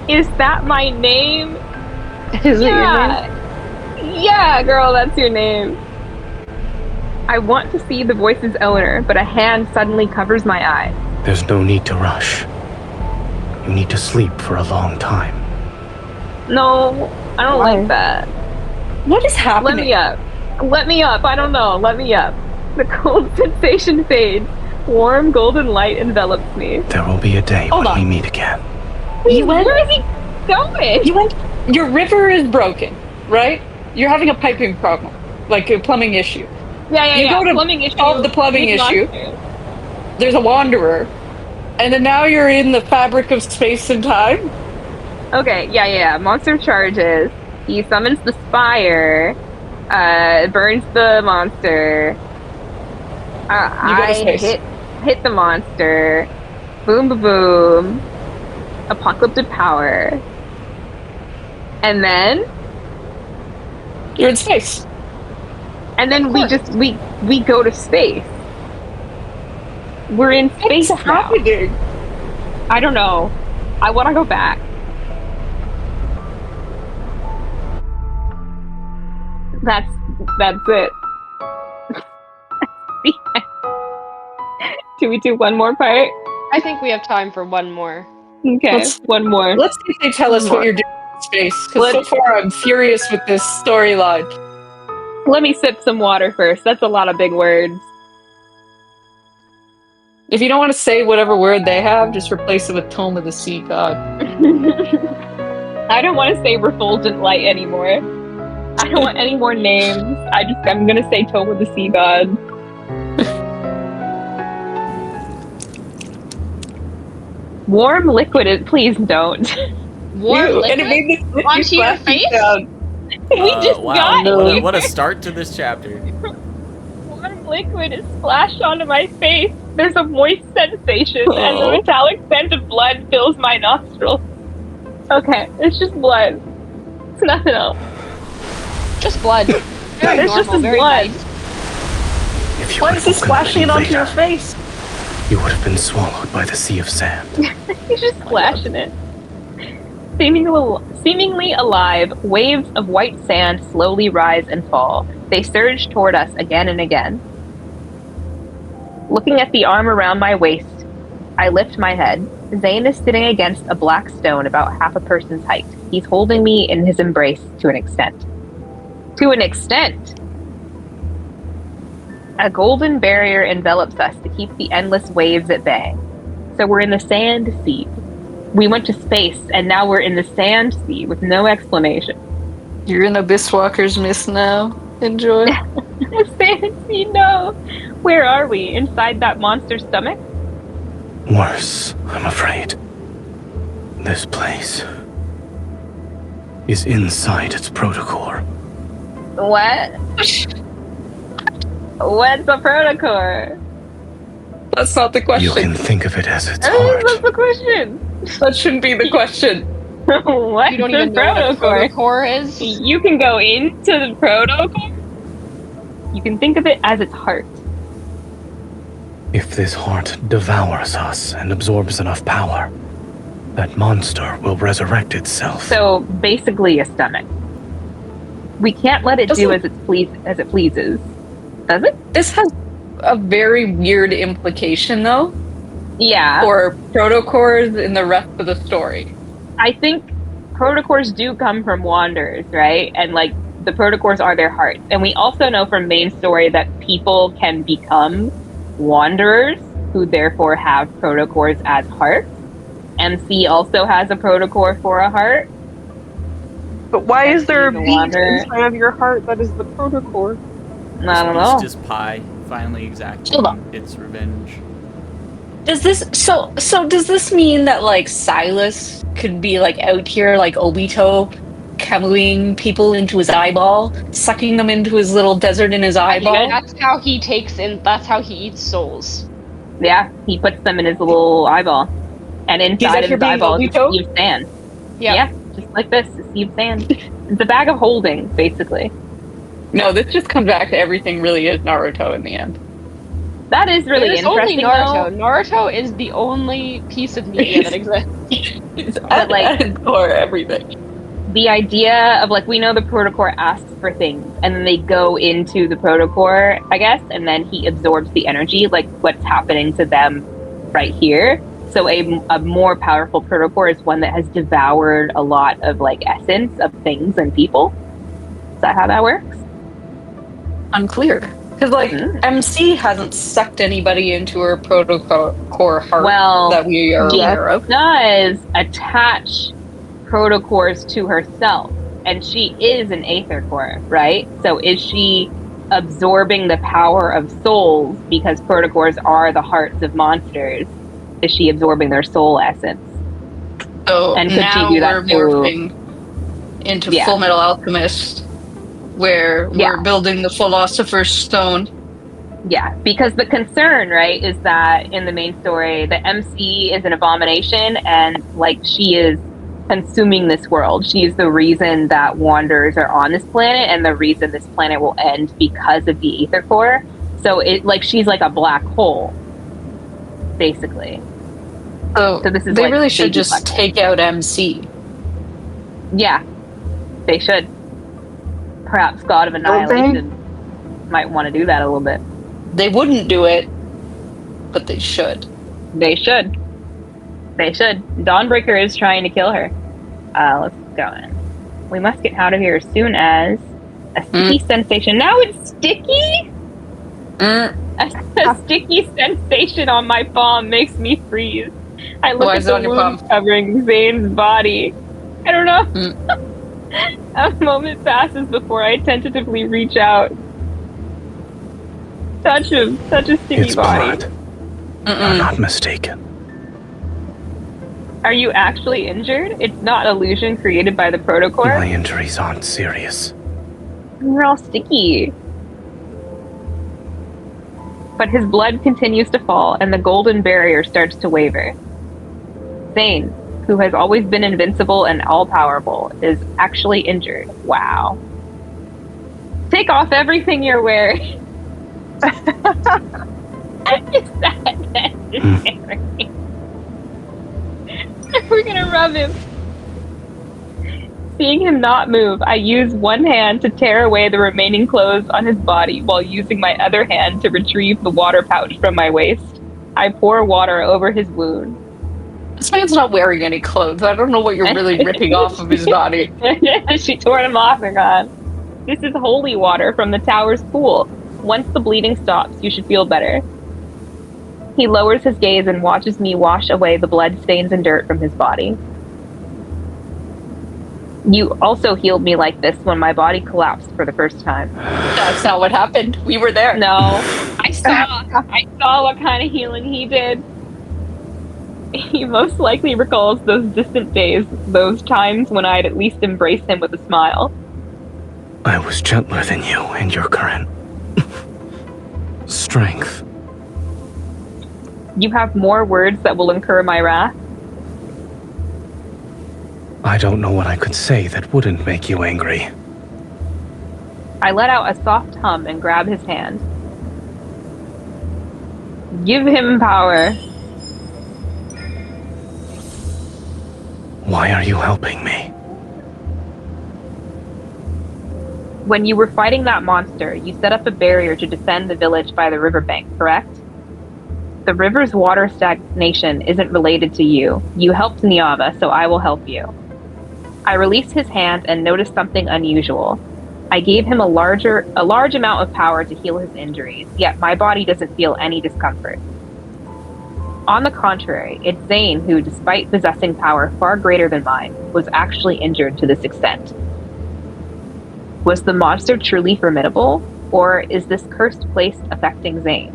Is that my name? Is it your name? Yeah, girl, that's your name. I want to see the voice's owner, but a hand suddenly covers my eyes. There's no need to rush. You need to sleep for a long time. No, I don't like that. What is happening? Let me up. Let me up. I don't know. Let me up. The cold sensation fades. Warm golden light envelops me. There will be a day when we meet again. Where is he going? Your river is broken, right? You're having a piping problem, like a plumbing issue. Yeah. You go to plumbing issue. solve the plumbing issue. There's a wanderer, and then now you're in the fabric of space and time. Okay, yeah. Monster charges. He summons the spire. Burns the monster. I hit the monster. Boom, boom, boom. Apocalyptic power. And then you're in space. And then we go to space. We're in space now. Happening? I don't know. I want to go back. That's it. Do we do one more part? I think we have time for one more. Okay, one more. Let's see if they tell us what you're doing in space, because so far I'm furious with this storyline. Let me sip some water first. That's a lot of big words. If you don't want to say whatever word they have, just replace it with Tome of the Sea God. I don't want to say refulgent light anymore. I don't want any more names. I'm gonna say Tome of the Sea God. Warm liquid, please don't. Warm liquid? Onto your face? We just got it. What a start to this chapter. Warm liquid is splashed onto my face. There's a moist sensation, and the metallic scent of blood fills my nostrils. Okay, it's just blood. It's nothing else. Just blood. Very it's normal, just very blood. nice. Why is he splashing it onto your face? You would have been swallowed by the sea of sand. He's just splashing it. Seemingly alive, waves of white sand slowly rise and fall. They surge toward us again and again. Looking at the arm around my waist, I lift my head. Zayne is sitting against a black stone about half a person's height. He's holding me in his embrace to an extent. To an extent! A golden barrier envelops us to keep the endless waves at bay. So we're in the sand sea. We went to space, and now we're in the sand sea with no explanation. You're in Abyss Walker's Mist now. Enjoy. Sand sea, no! Where are we? Inside that monster's stomach? Worse, I'm afraid. This place is inside its protocore. What? What's a protocore? That's not the question. You can think of it as its heart. That's the question. That shouldn't be the question. What? You don't even know what a protocore is? You can go into the protocore. You can think of it as its heart. If this heart devours us and absorbs enough power, that monster will resurrect itself. So basically, a stomach. We can't let it do as it pleases. Does it? This has a very weird implication, though. Yeah. For protocores in the rest of the story. I think protocores do come from wanderers, right? And like the protocores are their hearts. And we also know from main story that people can become wanderers who therefore have protocores as hearts. MC also has a protocore for a heart. But why is there a the beat wanderer. inside of your heart that is the protocore? I don't know. It's just Pi finally exacting Hold on. its revenge. Does this so does this mean that like Silas could be like out here like Obito camuing people into his eyeball, sucking them into his little desert in his eyeball? That's how he that's how he eats souls. Yeah, he puts them in his little eyeball. And inside of his eyeball is a sea of sand. Yeah, just like this, a sea of sand. It's a bag of holding, basically. No, this just comes back to everything really is Naruto in the end. That is really There's interesting. only Naruto. Naruto is the only piece of media that exists. But like, or everything. The idea of like, we know the protocore asks for things and then they go into the protocore, I guess, and then he absorbs the energy, like what's happening to them right here. So a more powerful protocore is one that has devoured a lot of like essence of things and people. Is that how that works? Unclear. Because like MC hasn't sucked anybody into her protocore heart that we are aware of. Does attach protocores to herself, and she is an aether core, right? So is she absorbing the power of souls because protocores are the hearts of monsters? Is she absorbing their soul essence? So and could now she do that we're morphing into Full Metal Alchemist, where we're building the Philosopher's Stone. Yeah, because the concern, right, is that in the main story, the MC is an abomination, and like she is consuming this world. She is the reason that wanderers are on this planet, and the reason this planet will end because of the Aether Core. So it like she's like a black hole, basically. So this is they like really should baby just black. take out MC. Yeah, they should. Perhaps God of Annihilation might want to do that a little bit. They wouldn't do it, but they should. They should. They should. Dawnbreaker is trying to kill her. Let's go in. We must get out of here as soon as a sticky sensation. Now it's sticky? A sticky sensation on my palm makes me freeze. I look at the wound covering Zayne's body. I don't know. A moment passes before I tentatively reach out. Touch him. Touch his sticky body. Blood. You're not mistaken. Are you actually injured? It's not illusion created by the protocore? My injuries aren't serious. You're all sticky. But his blood continues to fall, and the golden barrier starts to waver. Zayne, who has always been invincible and all-powerful, is actually injured. Wow. Take off everything you're wearing. Is that necessary? We're gonna rub him. Seeing him not move, I use one hand to tear away the remaining clothes on his body while using my other hand to retrieve the water pouch from my waist. I pour water over his wound. This man's not wearing any clothes. I don't know what you're really ripping off of his body. She tore him off and gone. This is holy water from the tower's pool. Once the bleeding stops, you should feel better. He lowers his gaze and watches me wash away the blood stains and dirt from his body. You also healed me like this when my body collapsed for the first time. That's not what happened. We were there. No. I saw what kind of healing he did. He most likely recalls those distant days, those times when I'd at least embrace him with a smile. I was gentler than you in your current strength. You have more words that will incur my wrath? I don't know what I could say that wouldn't make you angry. I let out a soft hum and grab his hand. Give him power. Why are you helping me? When you were fighting that monster, you set up a barrier to defend the village by the riverbank, correct? The river's water stagnation isn't related to you. You helped Niava, so I will help you. I released his hand and noticed something unusual. I gave him a large amount of power to heal his injuries, yet my body doesn't feel any discomfort. On the contrary, it's Zayne who, despite possessing power far greater than mine, was actually injured to this extent. Was the monster truly formidable, or is this cursed place affecting Zayne?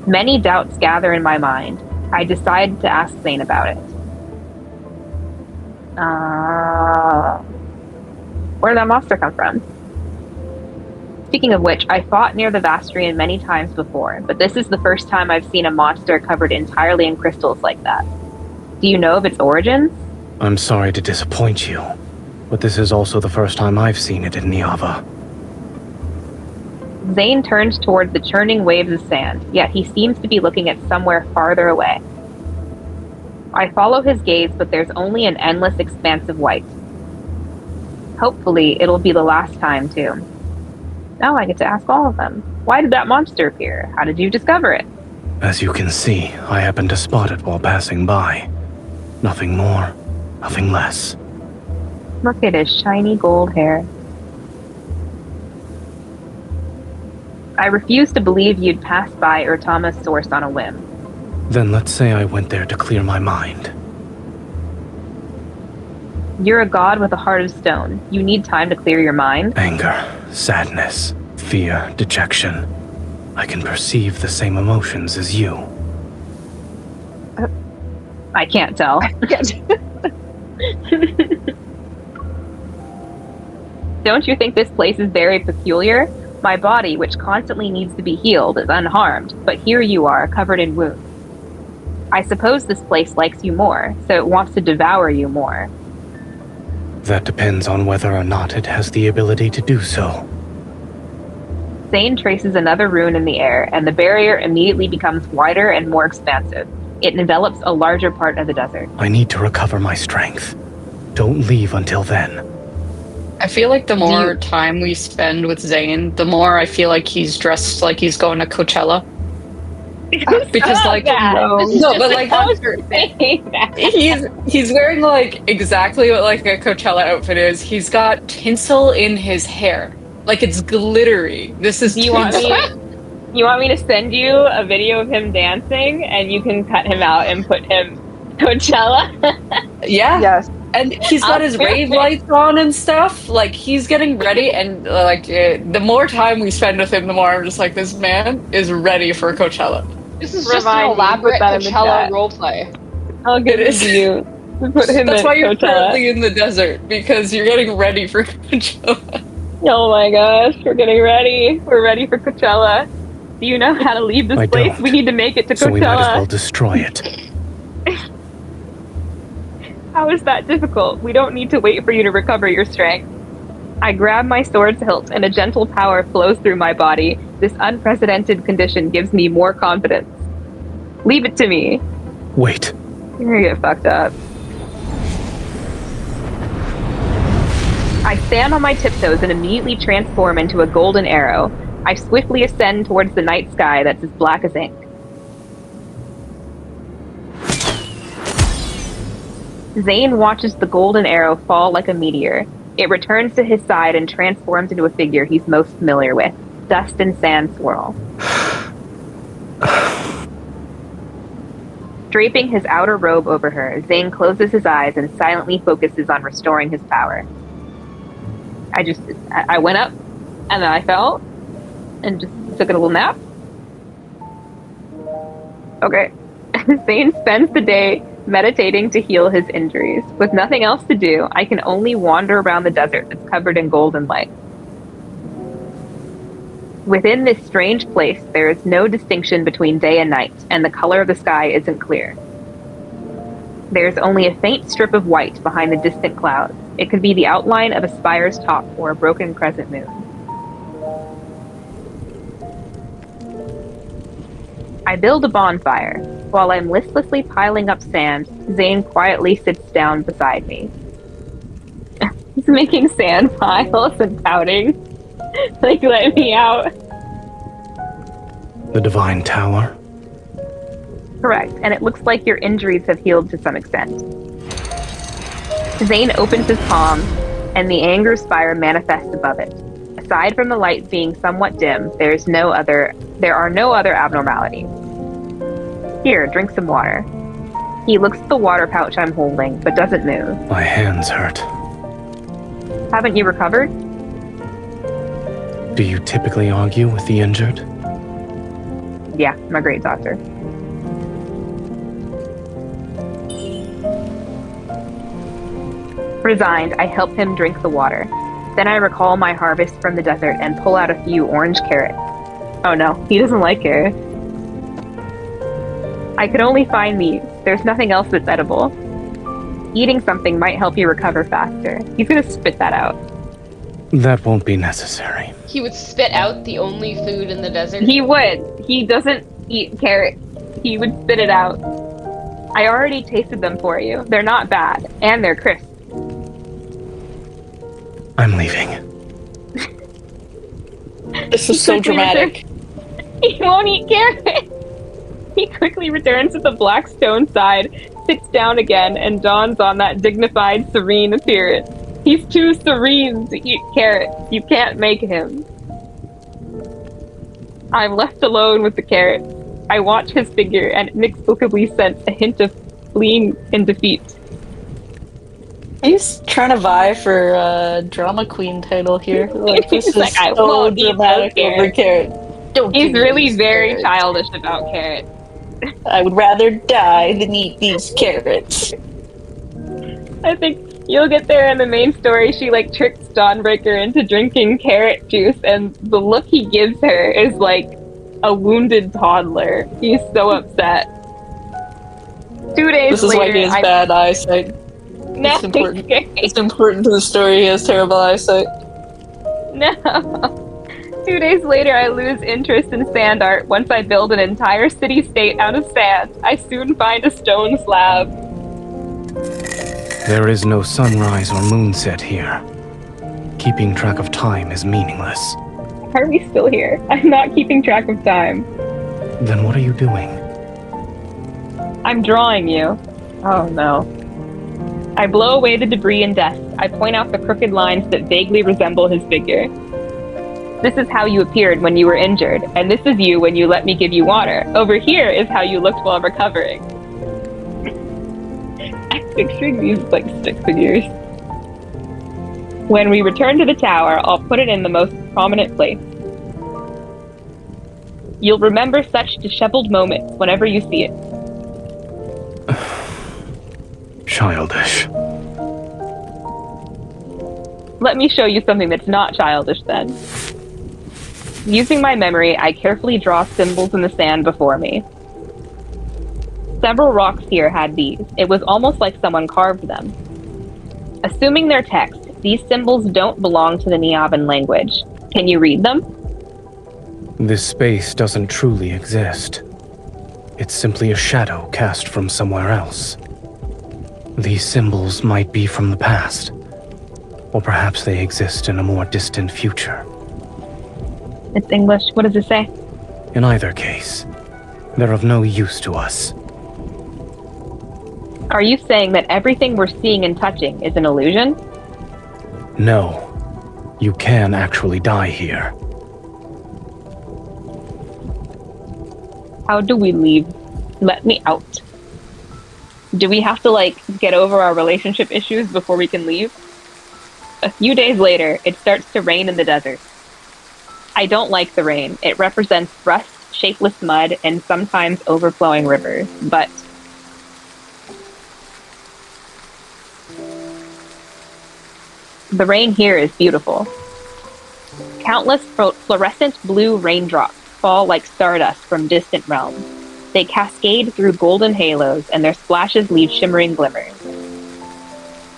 Many doubts gather in my mind. I decide to ask Zayne about it. Where did that monster come from? Speaking of which, I fought near the Vastrian many times before, but this is the first time I've seen a monster covered entirely in crystals like that. Do you know of its origins? I'm sorry to disappoint you, but this is also the first time I've seen it in Niava. Zayne turns towards the churning waves of sand, yet he seems to be looking at somewhere farther away. I follow his gaze, but there's only an endless expanse of white. Hopefully, it'll be the last time, too. Now I get to ask all of them. Why did that monster appear? How did you discover it? As you can see, I happened to spot it while passing by. Nothing more, nothing less. Look at his shiny gold hair. I refuse to believe you'd pass by Urtama's source on a whim. Then let's say I went there to clear my mind. You're a god with a heart of stone. You need time to clear your mind. Anger, sadness, fear, dejection. I can perceive the same emotions as you. I can't tell. Don't you think this place is very peculiar? My body, which constantly needs to be healed, is unharmed, but here you are, covered in wounds. I suppose this place likes you more, so it wants to devour you more. That depends on whether or not it has the ability to do so. Zayne traces another rune in the air, and the barrier immediately becomes wider and more expansive. It envelops a larger part of the desert. I need to recover my strength. Don't leave until then. I feel like the more time we spend with Zayne, the more I feel like he's dressed like he's going to Coachella. Because like he's wearing like exactly what like a Coachella outfit is. He's got tinsel in his hair, like it's glittery. This is. You want me to send you a video of him dancing, and you can cut him out and put him Coachella? Yeah. Yes. And he's got his rave lights on and stuff. Like he's getting ready, and the more time we spend with him, the more I'm just like, this man is ready for Coachella. This is just an elaborate Coachella roleplay. I'll give it to you. Put him That's why you're Coachella. currently in the desert, because you're getting ready for Coachella. Oh my gosh, we're getting ready. We're ready for Coachella. Do you know how to leave this place? Don't. We need to make it to Coachella. So we might as well destroy it. How is that difficult? We don't need to wait for you to recover your strength. I grab my sword's hilt, and a gentle power flows through my body. This unprecedented condition gives me more confidence. Leave it to me. Wait. You're gonna get fucked up. I stand on my tiptoes and immediately transform into a golden arrow. I swiftly ascend towards the night sky that's as black as ink. Zayne watches the golden arrow fall like a meteor. It returns to his side and transforms into a figure he's most familiar with. Dust and sand swirl. Draping his outer robe over her, Zayne closes his eyes and silently focuses on restoring his power. I went up, and then I fell, and just took a little nap. Okay. Zayne spends the day meditating to heal his injuries. With nothing else to do, I can only wander around the desert that's covered in golden light. Within this strange place, there is no distinction between day and night, and the color of the sky isn't clear. There's only a faint strip of white behind the distant clouds. It could be the outline of a spire's top or a broken crescent moon. I build a bonfire. While I'm listlessly piling up sand, Zayne quietly sits down beside me. He's making sand piles and pouting. Like, let me out. The Divine Tower? Correct, and it looks like your injuries have healed to some extent. Zayne opens his palm, and the anger spire manifests above it. Aside from the light being somewhat dim, there are no other abnormalities. Here, drink some water. He looks at the water pouch I'm holding, but doesn't move. My hands hurt. Haven't you recovered? Do you typically argue with the injured? Yeah, I'm a great doctor. Resigned, I help him drink the water. Then I recall my harvest from the desert and pull out a few orange carrots. Oh no, he doesn't like carrots. I could only find these. There's nothing else that's edible. Eating something might help you recover faster. He's gonna spit that out. That won't be necessary. He would spit out the only food in the desert? He would. He doesn't eat carrots. He would spit it out. I already tasted them for you. They're not bad, and they're crisp. I'm leaving. This is so dramatic. He won't eat carrots. He quickly returns to the black stone side, sits down again, and dawns on that dignified, serene appearance. He's too serene to eat carrots. You can't make him. I'm left alone with the carrots. I watch his figure and inexplicably sense a hint of spleen and defeat. He's trying to vie for a drama queen title here. Like, this is like, so dramatic over carrot. He's really very childish about carrots. I would rather die than eat these carrots. I think you'll get there in the main story. She tricks Dawnbreaker into drinking carrot juice, and the look he gives her is like a wounded toddler. He's so upset. 2 days this is later, why he has bad eyesight. No, it's important. It's important to the story. He has terrible eyesight. No. 2 days later, I lose interest in sand art. Once I build an entire city-state out of sand, I soon find a stone slab. There is no sunrise or moonset here. Keeping track of time is meaningless. Are we still here? I'm not keeping track of time. Then what are you doing? I'm drawing you. Oh no. I blow away the debris and dust. I point out the crooked lines that vaguely resemble his figure. This is how you appeared when you were injured, and this is you when you let me give you water. Over here is how you looked while recovering. I'm picturing these stick figures. When we return to the tower, I'll put it in the most prominent place. You'll remember such disheveled moments whenever you see it. Childish. Let me show you something that's not childish then. Using my memory, I carefully draw symbols in the sand before me. Several rocks here had these. It was almost like someone carved them. Assuming they're text, these symbols don't belong to the Neavan language. Can you read them? This space doesn't truly exist. It's simply a shadow cast from somewhere else. These symbols might be from the past, or perhaps they exist in a more distant future. It's English. What does it say? In either case, they're of no use to us. Are you saying that everything we're seeing and touching is an illusion? No. You can actually die here. How do we leave? Let me out. Do we have to, get over our relationship issues before we can leave? A few days later, it starts to rain in the desert. I don't like the rain. It represents rust, shapeless mud, and sometimes overflowing rivers, but the rain here is beautiful. Countless fluorescent blue raindrops fall like stardust from distant realms. They cascade through golden halos, and their splashes leave shimmering glimmers.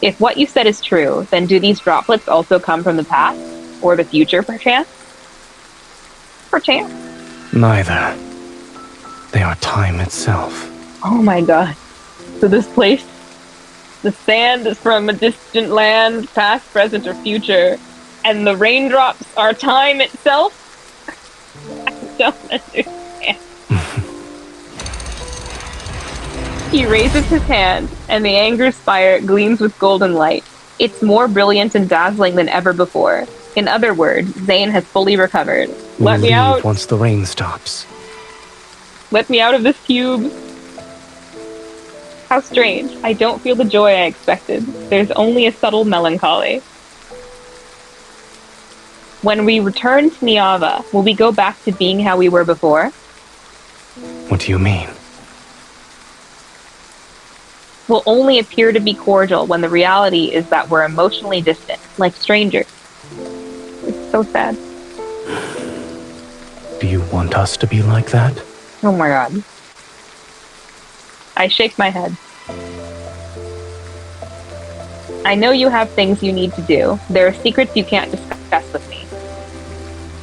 If what you said is true, then do these droplets also come from the past? Or the future, perchance? Perchance? Neither. They are time itself. Oh my god. So this place, the sand is from a distant land, past, present, or future, and the raindrops are time itself? I don't understand. He raises his hand, and the anger spire gleams with golden light. It's more brilliant and dazzling than ever before. In other words, Zayne has fully recovered. Let me out! Once the rain stops. Let me out of this cube! How strange. I don't feel the joy I expected. There's only a subtle melancholy. When we return to Niava, will we go back to being how we were before? What do you mean? Will only appear to be cordial when the reality is that we're emotionally distant, like strangers. It's so sad. Do you want us to be like that? Oh my god. I shake my head. I know you have things you need to do. There are secrets you can't discuss with me.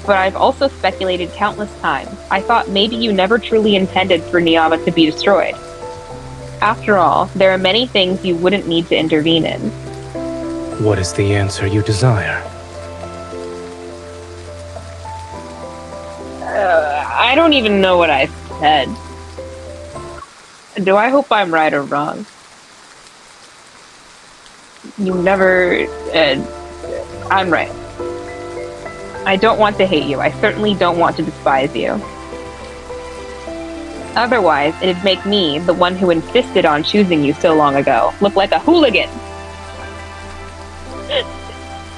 But I've also speculated countless times. I thought maybe you never truly intended for Niava to be destroyed. After all, there are many things you wouldn't need to intervene in. What is the answer you desire? I don't even know what I said. Do I hope I'm right or wrong? You never... I'm right. I don't want to hate you. I certainly don't want to despise you. Otherwise, it'd make me, the one who insisted on choosing you so long ago, look like a hooligan.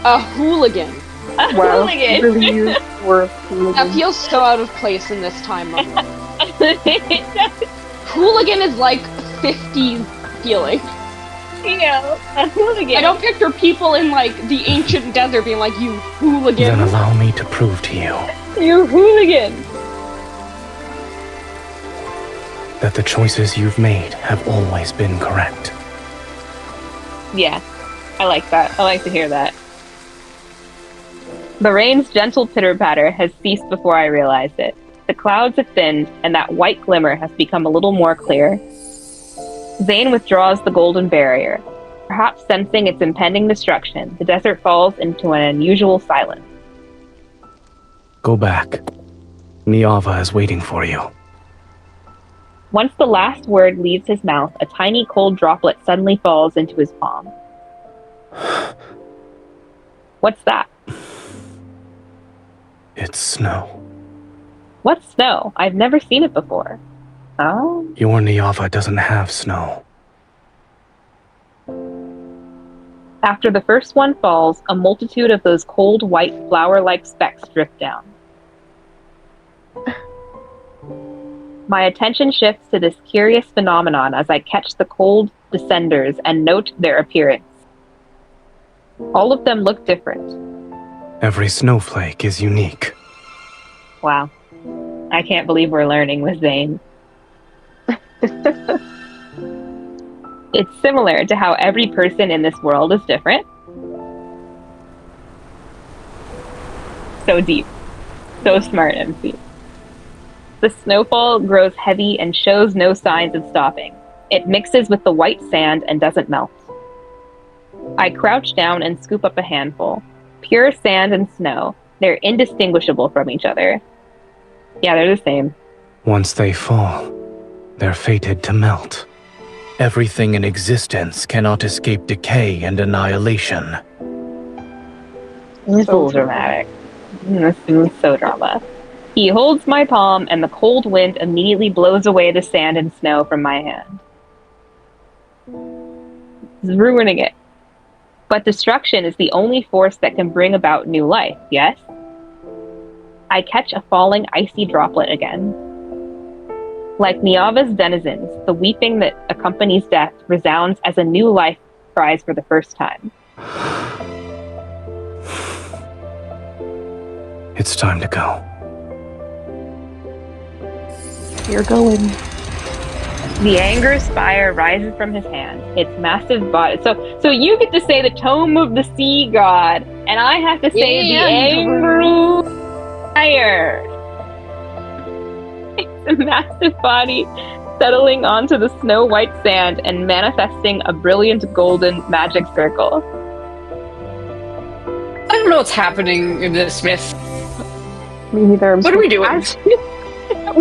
A hooligan? A hooligan! Really used word hooligan. That feels so out of place in this time moment. Hooligan is like 50s feeling. Yeah, a hooligan. I don't picture people in like the ancient desert being like, you hooligan. Then allow me to prove to you. You hooligan! That the choices you've made have always been correct. Yeah, I like that. I like to hear that. The rain's gentle pitter-patter has ceased before I realized it. The clouds have thinned, and that white glimmer has become a little more clear. Zayne withdraws the golden barrier. Perhaps sensing its impending destruction, the desert falls into an unusual silence. Go back. Niava is waiting for you. Once the last word leaves his mouth, a tiny cold droplet suddenly falls into his palm. What's that? It's snow. What's snow? I've never seen it before. Oh? Your Niava doesn't have snow. After the first one falls, a multitude of those cold white flower-like specks drift down. My attention shifts to this curious phenomenon as I catch the cold descenders and note their appearance. All of them look different. Every snowflake is unique. Wow. I can't believe we're learning with Zayne. It's similar to how every person in this world is different. So deep. So smart, MC. The snowfall grows heavy and shows no signs of stopping. It mixes with the white sand and doesn't melt. I crouch down and scoop up a handful. Pure sand and snow. They're indistinguishable from each other. Yeah, they're the same. Once they fall, they're fated to melt. Everything in existence cannot escape decay and annihilation. So dramatic. This is so drama. He holds my palm, and the cold wind immediately blows away the sand and snow from my hand. It's ruining it. But destruction is the only force that can bring about new life, yes? I catch a falling icy droplet again. Like Niava's denizens, the weeping that accompanies death resounds as a new life cries for the first time. It's time to go. You're going. The anger spire rises from his hand. Its massive body. So you get to say the tome of the sea god, and I have to say the anger spire. It's a massive body settling onto the snow-white sand and manifesting a brilliant golden magic circle. I don't know what's happening in this myth. Me neither. What are we doing?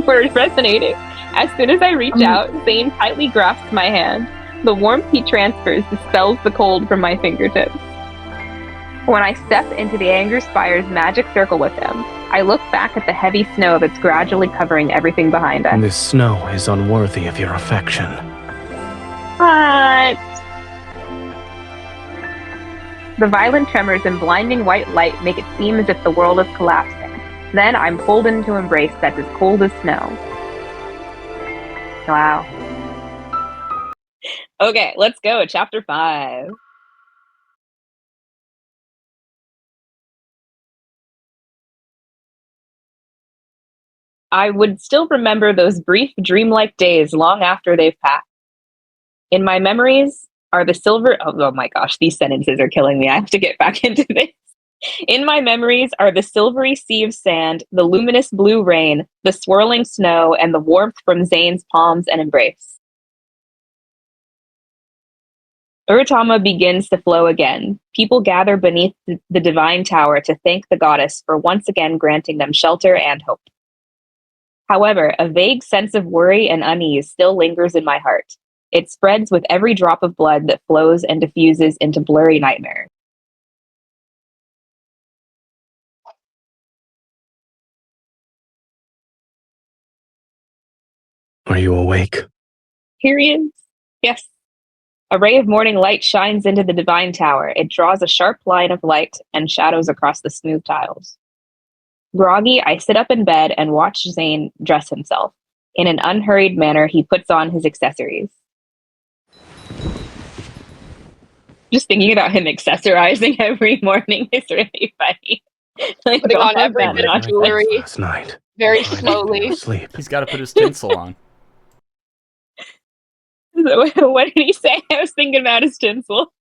We're resonating. As soon as I reach out, Zayne tightly grasps my hand. The warmth he transfers dispels the cold from my fingertips. When I step into the anger spire's magic circle with him, I look back at the heavy snow that's gradually covering everything behind us. This snow is unworthy of your affection. What? The violent tremors and blinding white light make it seem as if the world is collapsing. Then I'm pulled into an embrace that's as cold as snow. Wow. Okay, let's go. Chapter 5. I would still remember those brief, dreamlike days long after they've passed. In my memories are the silver... Oh my gosh, these sentences are killing me. I have to get back into this. In my memories are the silvery sea of sand, the luminous blue rain, the swirling snow, and the warmth from Zayne's palms and embrace. Urtama begins to flow again. People gather beneath the divine tower to thank the goddess for once again granting them shelter and hope. However, a vague sense of worry and unease still lingers in my heart. It spreads with every drop of blood that flows and diffuses into blurry nightmares. Are you awake? Here he is. Yes. A ray of morning light shines into the divine tower. It draws a sharp line of light and shadows across the smooth tiles. Groggy, I sit up in bed and watch Zayne dress himself. In an unhurried manner, he puts on his accessories. Just thinking about him accessorizing every morning is really funny. Like, putting on every bit of jewelry last night. Very slowly. Sleep. He's got to put his tinsel on. What did he say? I was thinking about his tinsel.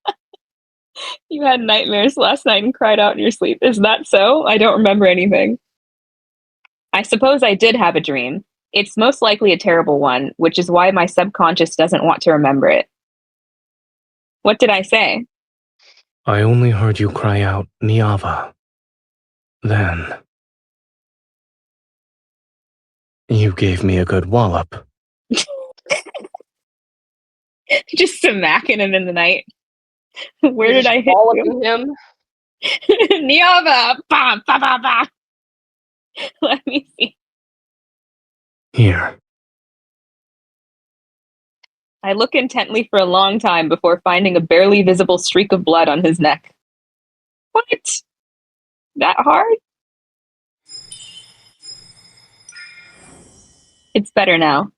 You had nightmares last night and cried out in your sleep. Is that so? I don't remember anything. I suppose I did have a dream. It's most likely a terrible one, which is why my subconscious doesn't want to remember it. What did I say? I only heard you cry out, Niava. Then... you gave me a good wallop. Just smacking him in the night. Where did I hit him? Niava! Bah, bah, bah, bah. Let me see. Here. I look intently for a long time before finding a barely visible streak of blood on his neck. What? That hard? It's better now.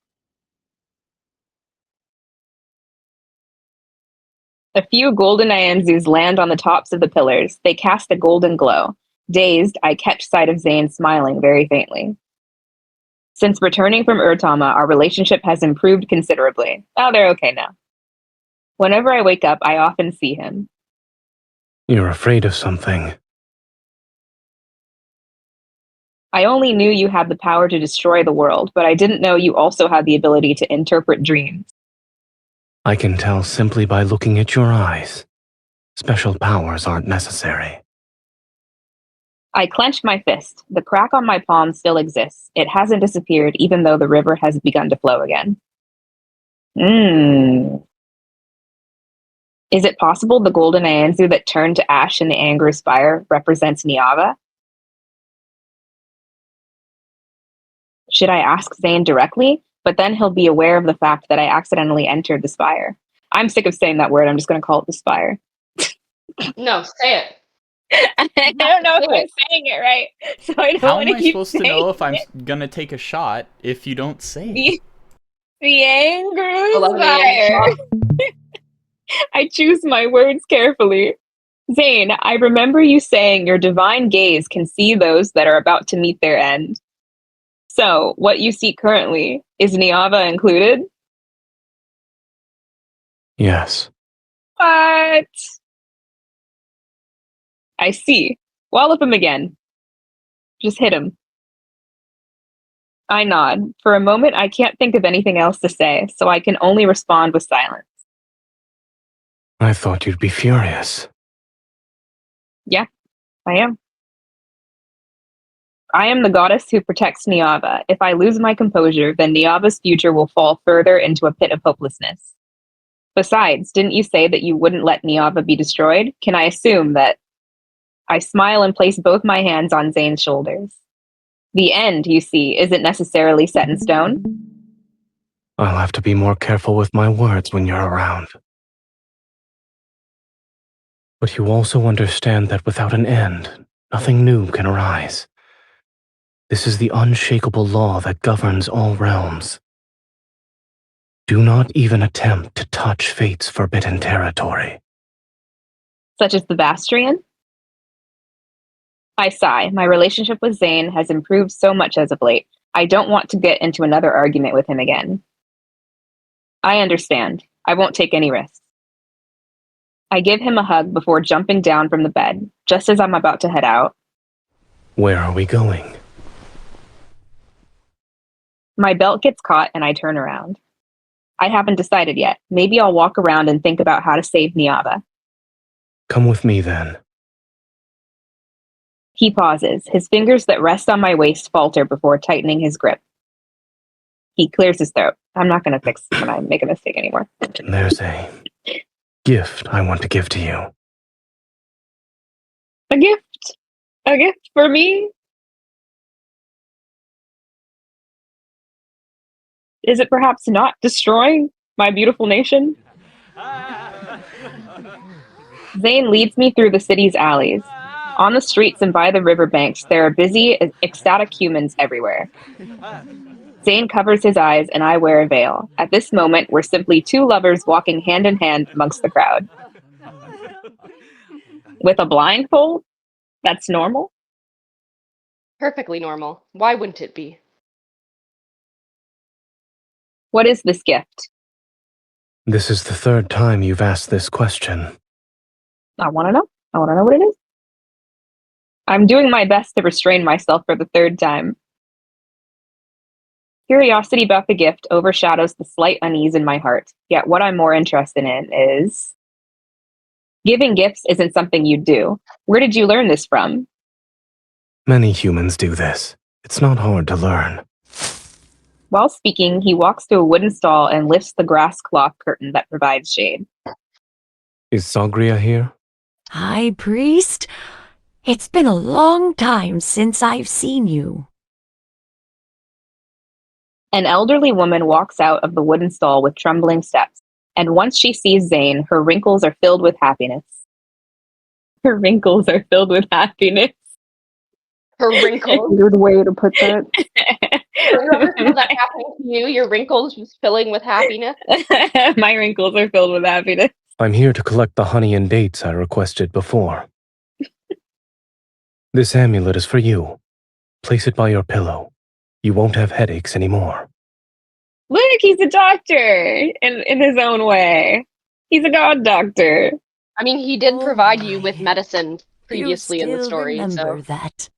A few golden Nyanzus land on the tops of the pillars. They cast a golden glow. Dazed, I catch sight of Zayne smiling very faintly. Since returning from Urtama, our relationship has improved considerably. Oh, they're okay now. Whenever I wake up, I often see him. You're afraid of something. I only knew you had the power to destroy the world, but I didn't know you also had the ability to interpret dreams. I can tell simply by looking at your eyes. Special powers aren't necessary. I clench my fist. The crack on my palm still exists. It hasn't disappeared, even though the river has begun to flow again. Is it possible the golden Nyanzu that turned to ash in the anger spire represents Niava? Should I ask Zayne directly? But then he'll be aware of the fact that I accidentally entered the spire. I'm sick of saying that word. I'm just going to call it the spire. No, say it. I don't know if I'm saying it right, so I don't How want am to I keep supposed to know if I'm gonna take a shot if you don't say it? The anger spire. I choose my words carefully. Zayne, I remember you saying your divine gaze can see those that are about to meet their end. So, what you see currently, is Niava included? Yes. What? I see. Wallop him again. Just hit him. I nod. For a moment, I can't think of anything else to say, so I can only respond with silence. I thought you'd be furious. Yeah, I am. I am the goddess who protects Niava. If I lose my composure, then Niava's future will fall further into a pit of hopelessness. Besides, didn't you say that you wouldn't let Niava be destroyed? Can I assume that... I smile and place both my hands on Zayne's shoulders. The end, you see, isn't necessarily set in stone. I'll have to be more careful with my words when you're around. But you also understand that without an end, nothing new can arise. This is the unshakable law that governs all realms. Do not even attempt to touch fate's forbidden territory. Such as the Bastrian? I sigh. My relationship with Zayne has improved so much as of late. I don't want to get into another argument with him again. I understand. I won't take any risks. I give him a hug before jumping down from the bed, just as I'm about to head out. Where are we going? My belt gets caught and I turn around. I haven't decided yet. Maybe I'll walk around and think about how to save Niava. Come with me then. He pauses. His fingers that rest on my waist falter before tightening his grip. He clears his throat. I'm not going to fix when I make a mistake anymore. There's a gift I want to give to you. A gift? A gift for me? Is it perhaps not destroying my beautiful nation? Zayne leads me through the city's alleys. On the streets and by the riverbanks, there are busy, ecstatic humans everywhere. Zayne covers his eyes and I wear a veil. At this moment, we're simply two lovers walking hand in hand amongst the crowd. With a blindfold? That's normal? Perfectly normal. Why wouldn't it be? What is this gift? This is the third time you've asked this question. I want to know. I want to know what it is. I'm doing my best to restrain myself for the third time. Curiosity about the gift overshadows the slight unease in my heart. Yet what I'm more interested in is... Giving gifts isn't something you do. Where did you learn this from? Many humans do this. It's not hard to learn. While speaking, he walks to a wooden stall and lifts the grass cloth curtain that provides shade. Is Sagria here? High Priest? It's been a long time since I've seen you. An elderly woman walks out of the wooden stall with trembling steps, and once she sees Zayne, her wrinkles are filled with happiness. Her wrinkles are filled with happiness. Her wrinkles. Weird way to put that. You ever feel that happening to you? Your wrinkles just filling with happiness? My wrinkles are filled with happiness. I'm here to collect the honey and dates I requested before. This amulet is for you. Place it by your pillow. You won't have headaches anymore. Look, he's a doctor in his own way. He's a god doctor. I mean, he did provide you with medicine previously in the story. Remember so. that.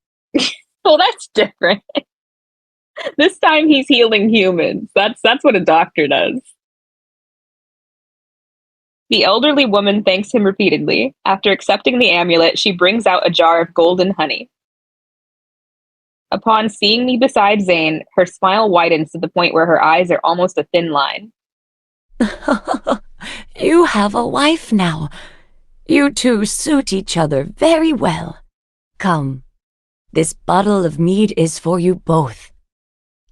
Well, that's different. This time he's healing humans. That's what a doctor does. The elderly woman thanks him repeatedly. After accepting the amulet, she brings out a jar of golden honey. Upon seeing me beside Zayne, her smile widens to the point where her eyes are almost a thin line. You have a wife now. You two suit each other very well. Come, this bottle of mead is for you both.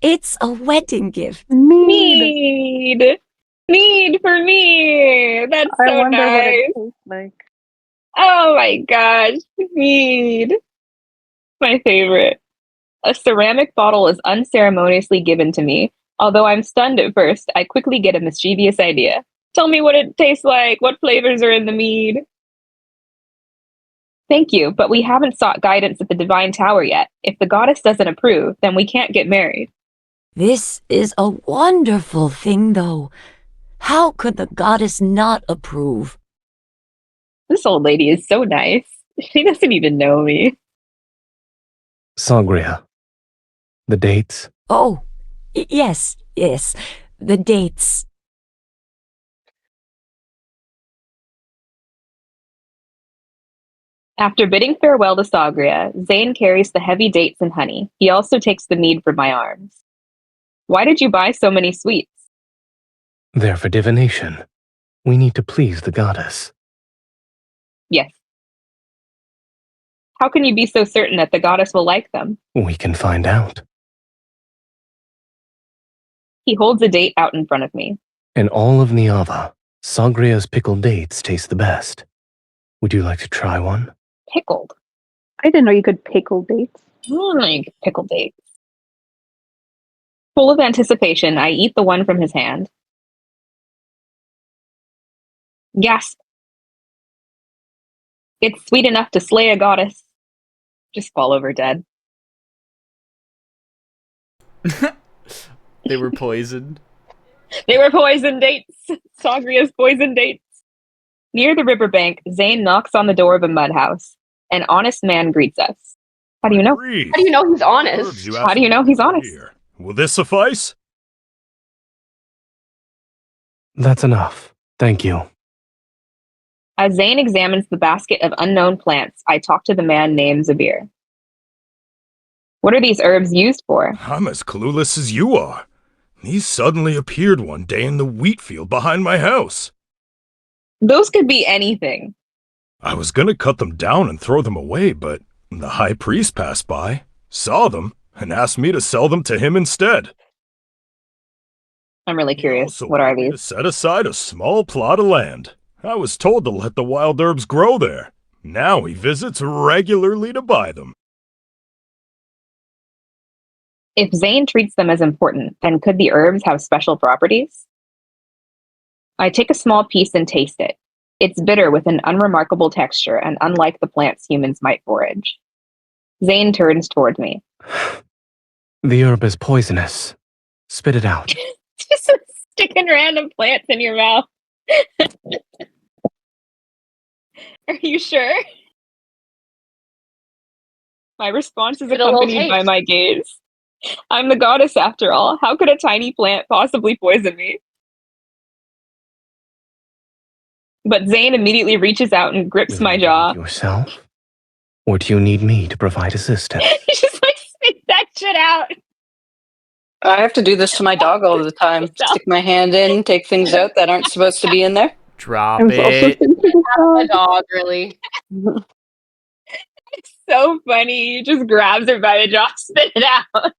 It's a wedding gift. Mead! Mead for me! That's so I wonder nice. what it tastes like. Oh my gosh, mead. My favorite. A ceramic bottle is unceremoniously given to me. Although I'm stunned at first, I quickly get a mischievous idea. Tell me what it tastes like. What flavors are in the mead? Thank you, but we haven't sought guidance at the Divine Tower yet. If the goddess doesn't approve, then we can't get married. This is a wonderful thing, though. How could the goddess not approve? This old lady is so nice. She doesn't even know me. Sagria. The dates? Oh, yes. The dates. After bidding farewell to Sagria, Zayne carries the heavy dates and honey. He also takes the mead from my arms. Why did you buy so many sweets? They're for divination. We need to please the goddess. Yes. How can you be so certain that the goddess will like them? We can find out. He holds a date out in front of me. In all of Niava, Sagria's pickled dates taste the best. Would you like to try one? Pickled? I didn't know you could pickle dates. You could pickle dates. Full of anticipation, I eat the one from his hand. Gasp. It's sweet enough to slay a goddess. Just fall over dead. They were poisoned. They were poisoned dates. Sagria's poisoned dates. Near the riverbank, Zayne knocks on the door of a mud house. An honest man greets us. How do you know? How do you know he's honest? How do you know he's honest? Here. Will this suffice? That's enough. Thank you. As Zayne examines the basket of unknown plants, I talk to the man named Zabir. What are these herbs used for? I'm as clueless as you are. These suddenly appeared one day in the wheat field behind my house. Those could be anything. I was gonna cut them down and throw them away, but the high priest passed by, saw them, and asked me to sell them to him instead. I'm really curious. He also What are wanted me to these? set aside a small plot of land. I was told to let the wild herbs grow there. Now he visits regularly to buy them. If Zayne treats them as important, then could the herbs have special properties? I take a small piece and taste it. It's bitter with an unremarkable texture and unlike the plants humans might forage. Zayne turns toward me. The herb is poisonous. Spit it out. Just sticking random plants in your mouth. Are you sure? My response is accompanied by my gaze. I'm the goddess after all. How could a tiny plant possibly poison me? But Zayne immediately reaches out and grips my jaw. Yourself? Or do you need me to provide assistance? He's just like, spit that shit out. I have to do this to my dog all the time. Stick my hand in, take things out that aren't supposed to be in there. Drop it. A dog, really. It's so funny. He just grabs her by the jaw, spit it out.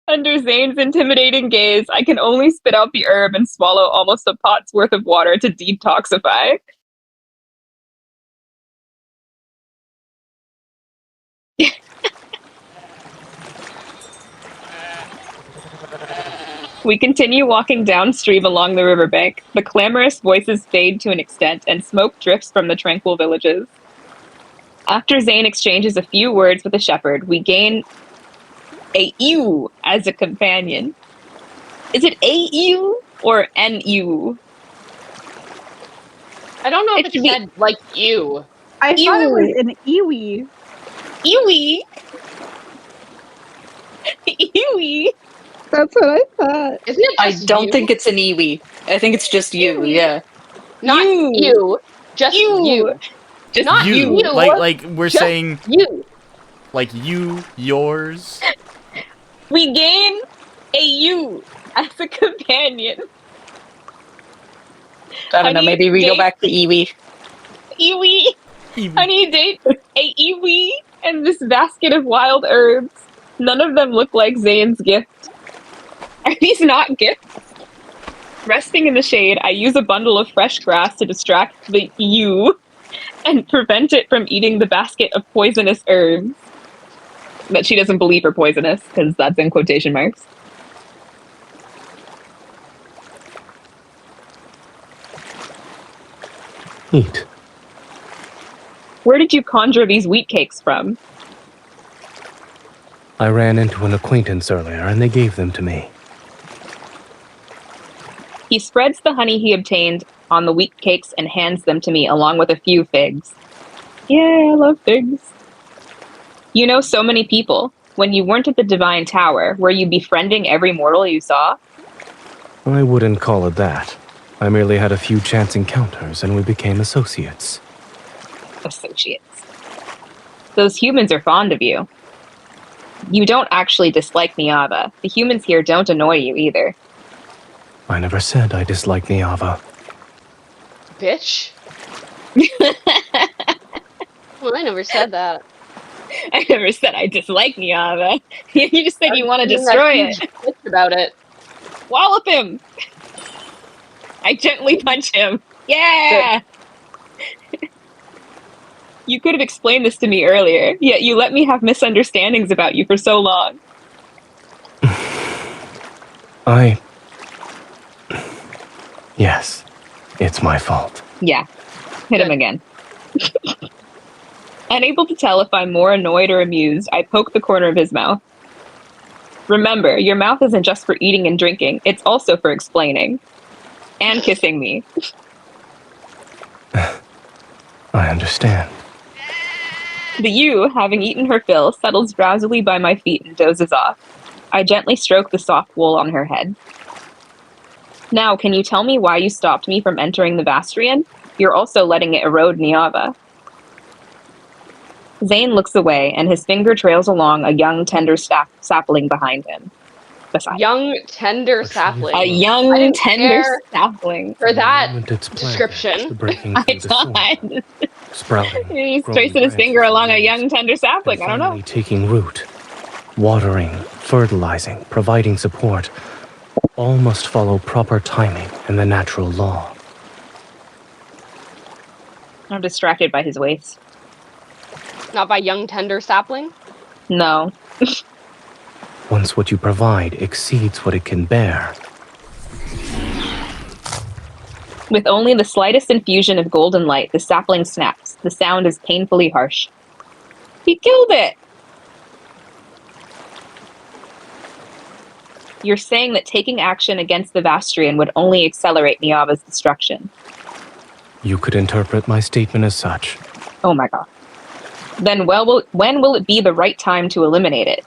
Under Zayne's intimidating gaze, I can only spit out the herb and swallow almost a pot's worth of water to detoxify. We continue walking downstream along the riverbank. The clamorous voices fade to an extent, and smoke drifts from the tranquil villages. After Zayne exchanges a few words with the shepherd, we gain a ewe as a companion. Is it a ewe or an ewe? I don't know if it said, like, you. I thought it was an iwi. Iwi? Iwi? That's what I thought. Isn't it I just don't you? think it's an iwi. I think it's just you, yeah. Not you. Just you. Just not You. you. Like we're Just saying you. like you, yours. We gain a ewe as a companion. I don't know, maybe we go back to iwi. Iwi. Honey, date a iwi and this basket of wild herbs. None of them look like Zayne's gift. Are these not gifts? Resting in the shade, I use a bundle of fresh grass to distract the ewe and prevent it from eating the basket of poisonous herbs. That she doesn't believe are poisonous, because that's in quotation marks. Eat. Where did you conjure these wheat cakes from? I ran into an acquaintance earlier, and they gave them to me. He spreads the honey he obtained on the wheat cakes and hands them to me, along with a few figs. Yeah, I love figs. You know so many people. When you weren't at the Divine Tower, were you befriending every mortal you saw? I wouldn't call it that. I merely had a few chance encounters, and we became associates. Associates. Those humans are fond of you. You don't actually dislike Niava. The humans here don't annoy you either. I never said I disliked Niava. Bitch. Well, I never said that. I never said I dislike Niava. You just said you want to destroy it. Bitch about it. Wallop him! I gently punch him. Yeah! You could have explained this to me earlier, yet you let me have misunderstandings about you for so long. Yes, it's my fault. Yeah. Hit him again. Unable to tell if I'm more annoyed or amused, I poke the corner of his mouth. Remember, your mouth isn't just for eating and drinking, it's also for explaining. And kissing me. I understand. The ewe, having eaten her fill, settles drowsily by my feet and dozes off. I gently stroke the soft wool on her head. Now, can you tell me why you stopped me from entering the Vastrian? You're also letting it erode Niava. Zayne looks away, and his finger trails along a young, tender sapling behind him. Young, tender sapling. A young, tender sapling. For that description. I thought. Sprouting. He's tracing his finger along a young, tender sapling. I don't know. Taking root. Watering, fertilizing, providing support. All must follow proper timing and the natural law. I'm distracted by his waist. Not by young, tender sapling? No. Once what you provide exceeds what it can bear. With only the slightest infusion of golden light, the sapling snaps. The sound is painfully harsh. He killed it! You're saying that taking action against the Vastrian would only accelerate Niava's destruction. You could interpret my statement as such. Oh my god. Then when will it be the right time to eliminate it?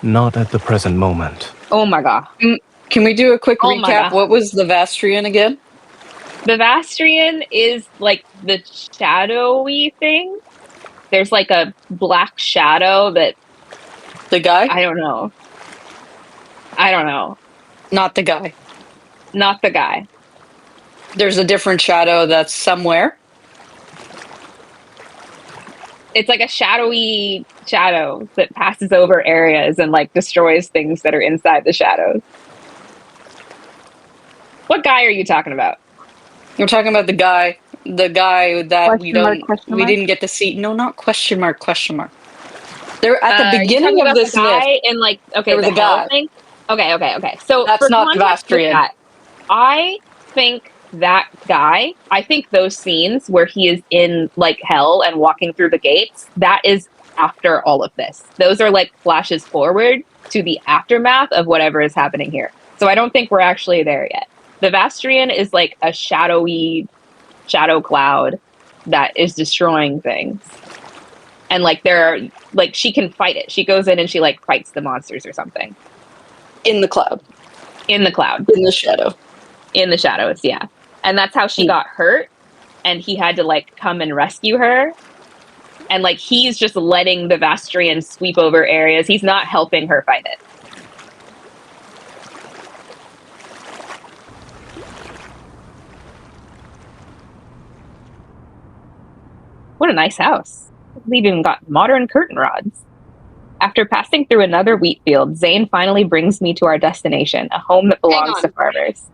Not at the present moment. Oh my god. Can we do a quick recap? What was the Vastrian again? The Vastrian is like the shadowy thing. There's like a black shadow that... The guy? I don't know. Not the guy. Not the guy. There's a different shadow that's somewhere. It's like a shadowy shadow that passes over areas and like destroys things that are inside the shadows. What guy are you talking about? We're talking about the guy that we didn't get to see. No, not question mark. They're at the beginning of this guy myth. in like there was a guy. Thing? Okay. So that's not the Vastrian. I think that guy, I think those scenes where he is in like hell and walking through the gates, that is after all of this. Those are like flashes forward to the aftermath of whatever is happening here. So I don't think we're actually there yet. The Vastrian is like a shadowy shadow cloud that is destroying things. And like she can fight it. She goes in and she like fights the monsters or something. In the cloud. In the cloud. In the shadow. In the shadows, yeah. And that's how she got hurt. And he had to like come and rescue her. And like he's just letting the Vastrian sweep over areas. He's not helping her fight it. What a nice house. We've even got modern curtain rods. After passing through another wheat field, Zayne finally brings me to our destination, a home that belongs to farmers.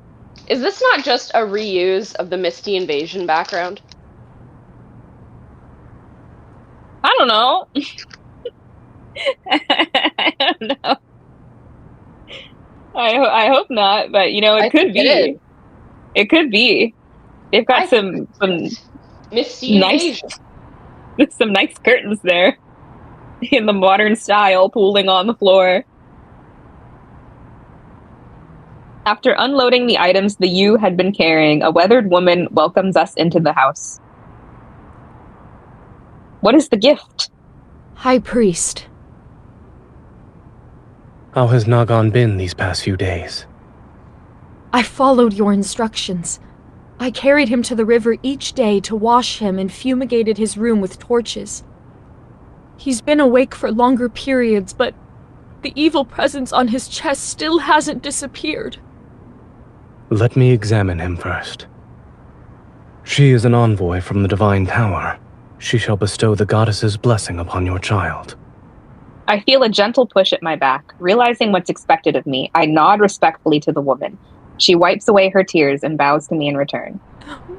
Is this not just a reuse of the Misty Invasion background? I don't know. I don't know. I hope not, but you know, it could be. It could be. They've got some Misty nice Invasion. There's some nice curtains there. In the modern style, pooling on the floor. After unloading the items the U had been carrying, a weathered woman welcomes us into the house. What is the gift? High Priest. How has Nagan been these past few days? I followed your instructions. I carried him to the river each day to wash him and fumigated his room with torches. He's been awake for longer periods, but the evil presence on his chest still hasn't disappeared. Let me examine him first. She is an envoy from the Divine Tower. She shall bestow the goddess's blessing upon your child. I feel a gentle push at my back. Realizing what's expected of me, I nod respectfully to the woman. She wipes away her tears and bows to me in return.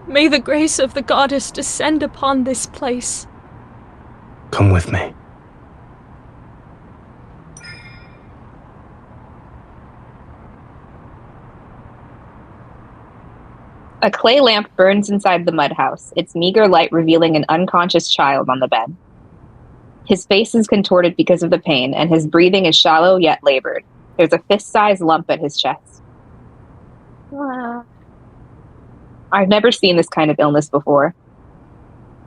May the grace of the goddess descend upon this place. Come with me. A clay lamp burns inside the mud house, its meager light revealing an unconscious child on the bed. His face is contorted because of the pain, and his breathing is shallow yet labored. There's a fist-sized lump at his chest. I've never seen this kind of illness before.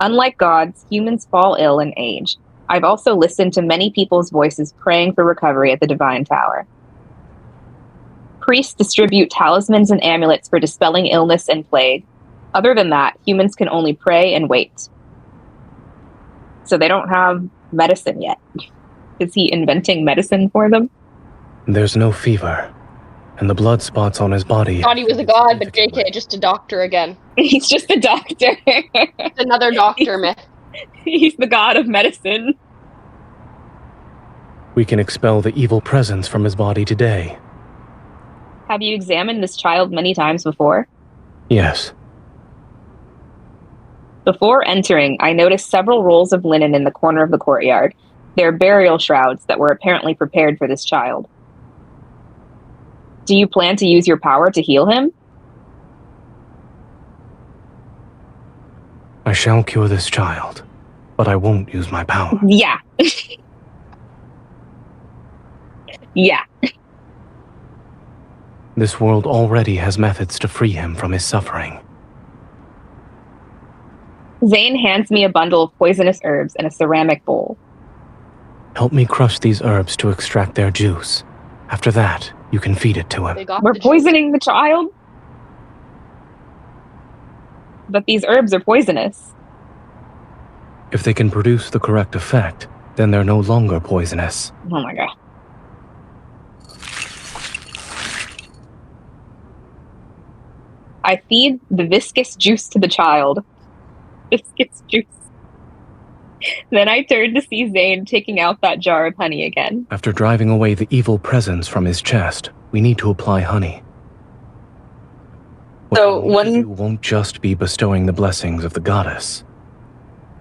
Unlike gods, humans fall ill in age. I've also listened to many people's voices praying for recovery at the Divine Tower. Priests distribute talismans and amulets for dispelling illness and plague. Other than that, humans can only pray and wait. So they don't have medicine yet. Is he inventing medicine for them? There's no fever, and the blood spots on his body. Thought he was a god, but JK, just a doctor again. He's just a doctor. It's another doctor myth. He's the god of medicine. We can expel the evil presence from his body today. Have you examined this child many times before? Yes. Before entering, I noticed several rolls of linen in the corner of the courtyard. They're burial shrouds that were apparently prepared for this child. Do you plan to use your power to heal him? I shall cure this child, but I won't use my power. Yeah. Yeah. This world already has methods to free him from his suffering. Zayne hands me a bundle of poisonous herbs and a ceramic bowl. Help me crush these herbs to extract their juice. After that, you can feed it to him. We're poisoning the child? But these herbs are poisonous. If they can produce the correct effect, then they're no longer poisonous. Oh my god. I feed the viscous juice to the child. Viscous juice. Then I turn to see Zayne taking out that jar of honey again. After driving away the evil presence from his chest, we need to apply honey. So You won't just be bestowing the blessings of the goddess.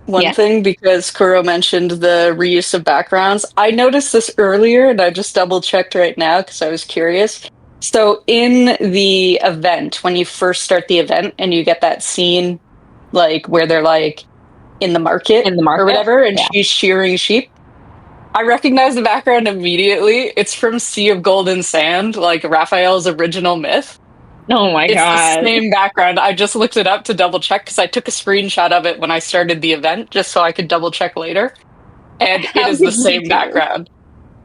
One thing, because Kuro mentioned the reuse of backgrounds, I noticed this earlier and I just double checked right now because I was curious. So in the event, when you first start the event and you get that scene like where they're like in the market or whatever, and she's shearing sheep, I recognize the background immediately. It's from Sea of Gold and Sand, like Raphael's original myth. Oh my god. It's the same background. I just looked it up to double check because I took a screenshot of it when I started the event just so I could double check later. And it is the same background.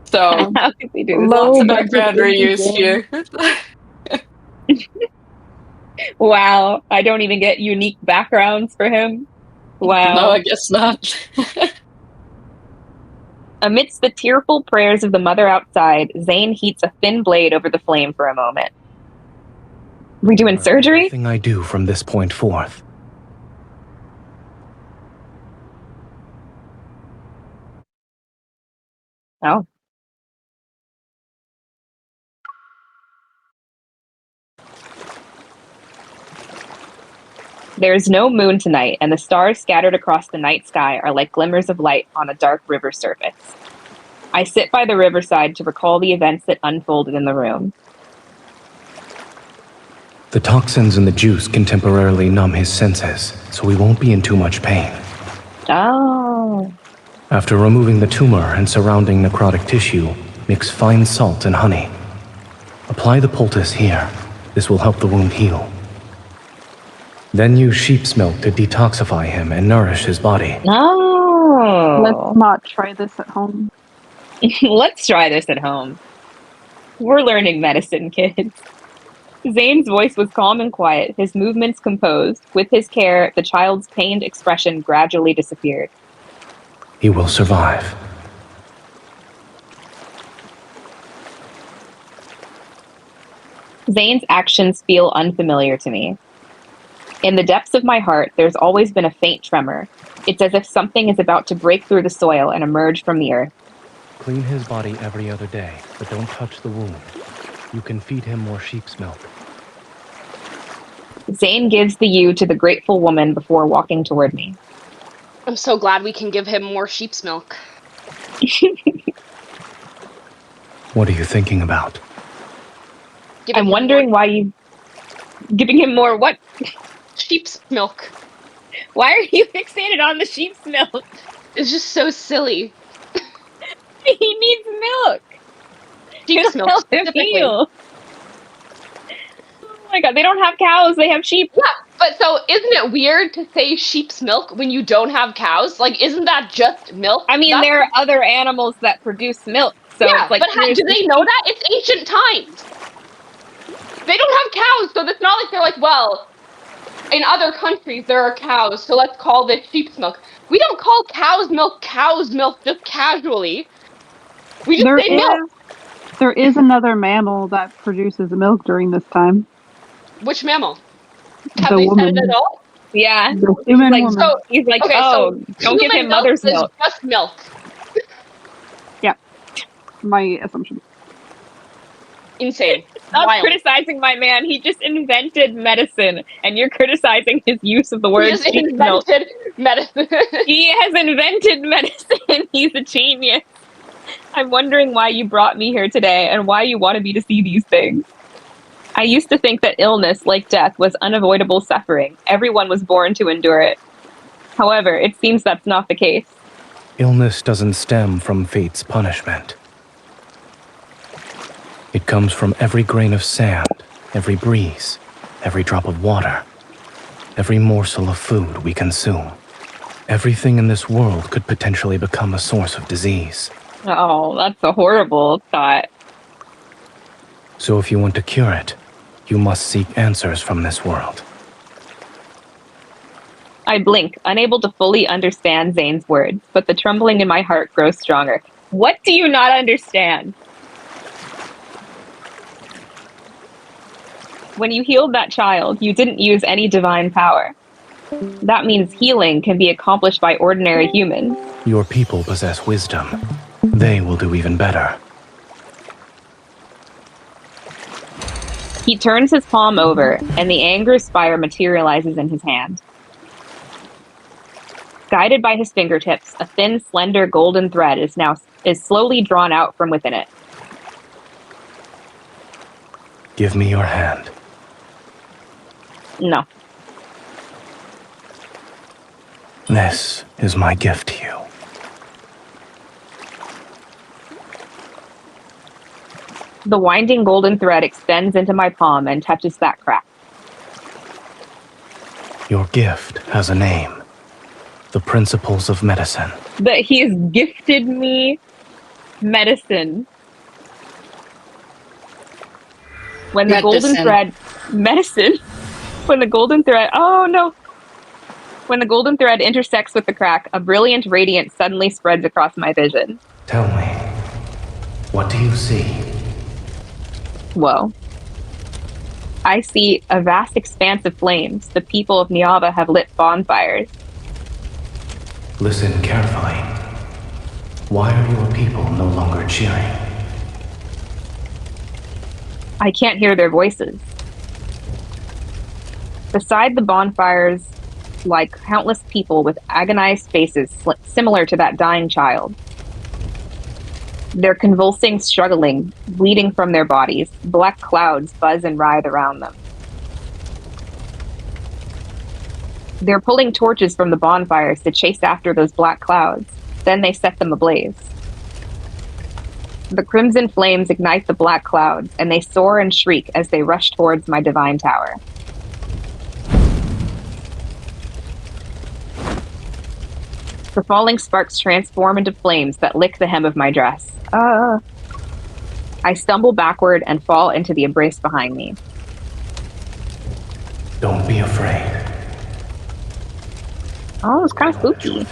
So, how could they do this? Lots of background reuse here. Wow. I don't even get unique backgrounds for him. Wow. No, I guess not. Amidst the tearful prayers of the mother outside, Zayne heats a thin blade over the flame for a moment. We doing surgery? Everything I do from this point forth. Oh. There is no moon tonight, and the stars scattered across the night sky are like glimmers of light on a dark river surface. I sit by the riverside to recall the events that unfolded in the room. The toxins in the juice can temporarily numb his senses, so he won't be in too much pain. Oh. After removing the tumor and surrounding necrotic tissue, mix fine salt and honey. Apply the poultice here. This will help the wound heal. Then use sheep's milk to detoxify him and nourish his body. No. Let's not try this at home. Let's try this at home. We're learning medicine, kids. Zayne's voice was calm and quiet, his movements composed. With his care, the child's pained expression gradually disappeared. He will survive. Zayne's actions feel unfamiliar to me. In the depths of my heart, there's always been a faint tremor. It's as if something is about to break through the soil and emerge from the earth. Clean his body every other day, but don't touch the wound. You can feed him more sheep's milk. Zayne gives the ewe to the grateful woman before walking toward me. I'm so glad we can give him more sheep's milk. What are you thinking about? I'm wondering why you... Giving him more what? Sheep's milk. Why are you fixated on the sheep's milk? It's just so silly. He needs milk. Sheep's milk specifically. Oh my god, they don't have cows, they have sheep. Yeah, but so isn't it weird to say sheep's milk when you don't have cows? Like, isn't that just milk? I mean, there are other animals that produce milk. So yeah, it's like, but do they know that? It's ancient times. They don't have cows, so it's not like they're like, well, in other countries there are cows, so let's call this sheep's milk. We don't call cow's milk just casually. We just say milk. There is another mammal that produces milk during this time. Which mammal? The Have they woman. said it at all? Yeah. The human like, woman. so he's like, Okay, oh, so don't give him mother's is milk. just milk. Yeah. My assumption. Insane. Stop Wild. criticizing my man. He just invented medicine, and you're criticizing his use of the word He just sheep's milk. invented medicine. He has invented medicine. He's a genius. I'm wondering why you brought me here today and why you wanted me to see these things. I used to think that illness, like death, was unavoidable suffering. Everyone was born to endure it. However, it seems that's not the case. Illness doesn't stem from fate's punishment. It comes from every grain of sand, every breeze, every drop of water, every morsel of food we consume. Everything in this world could potentially become a source of disease. Oh, that's a horrible thought. So if you want to cure it, you must seek answers from this world. I blink, unable to fully understand Zayne's words, but the trembling in my heart grows stronger. What do you not understand? When you healed that child, you didn't use any divine power. That means healing can be accomplished by ordinary humans. Your people possess wisdom. They will do even better. He turns his palm over, and the anger spire materializes in his hand. Guided by his fingertips, a thin, slender golden thread is slowly drawn out from within it. Give me your hand. No. This is my gift to you. The winding golden thread extends into my palm and touches that crack. Your gift has a name. The principles of medicine. That he's gifted me medicine. When the golden thread... Medicine? When the golden thread... Oh, no. When the golden thread intersects with the crack, a brilliant radiance suddenly spreads across my vision. Tell me, what do you see? Whoa. I see a vast expanse of flames. The people of Niava have lit bonfires. Listen carefully. Why are your people no longer cheering? I can't hear their voices. Beside the bonfires lie countless people with agonized faces similar to that dying child. They're convulsing, struggling, bleeding from their bodies. Black clouds buzz and writhe around them. They're pulling torches from the bonfires to chase after those black clouds. Then they set them ablaze. The crimson flames ignite the black clouds, and they soar and shriek as they rush towards my divine tower. The falling sparks transform into flames that lick the hem of my dress. I stumble backward and fall into the embrace behind me. Don't be afraid. Oh, it's kind of spooky.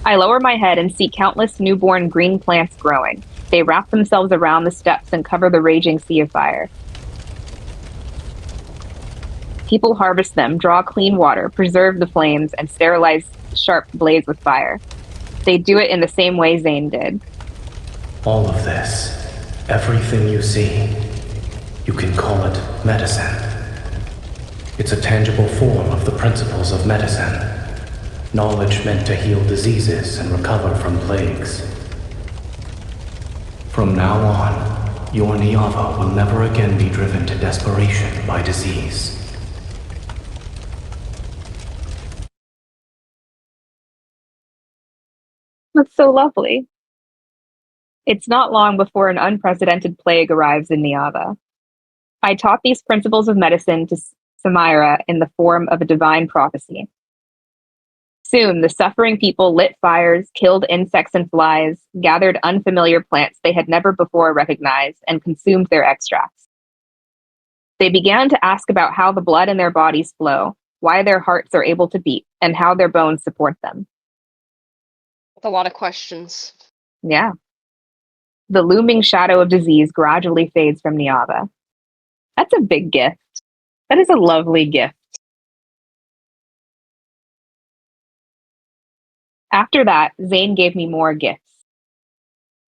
I lower my head and see countless newborn green plants growing. They wrap themselves around the steps and cover the raging sea of fire. People harvest them, draw clean water, preserve the flames, and sterilize sharp blades with fire. They do it in the same way Zayne did. All of this, everything you see, you can call it medicine. It's a tangible form of the principles of medicine. Knowledge meant to heal diseases and recover from plagues. From now on, your Niava will never again be driven to desperation by disease. That's so lovely. It's not long before an unprecedented plague arrives in Niava. I taught these principles of medicine to Samira in the form of a divine prophecy. Soon, the suffering people lit fires, killed insects and flies, gathered unfamiliar plants they had never before recognized, and consumed their extracts. They began to ask about how the blood in their bodies flow, why their hearts are able to beat, and how their bones support them. That's a lot of questions. Yeah. The looming shadow of disease gradually fades from Niava. That's a big gift. That is a lovely gift. After that, Zayne gave me more gifts.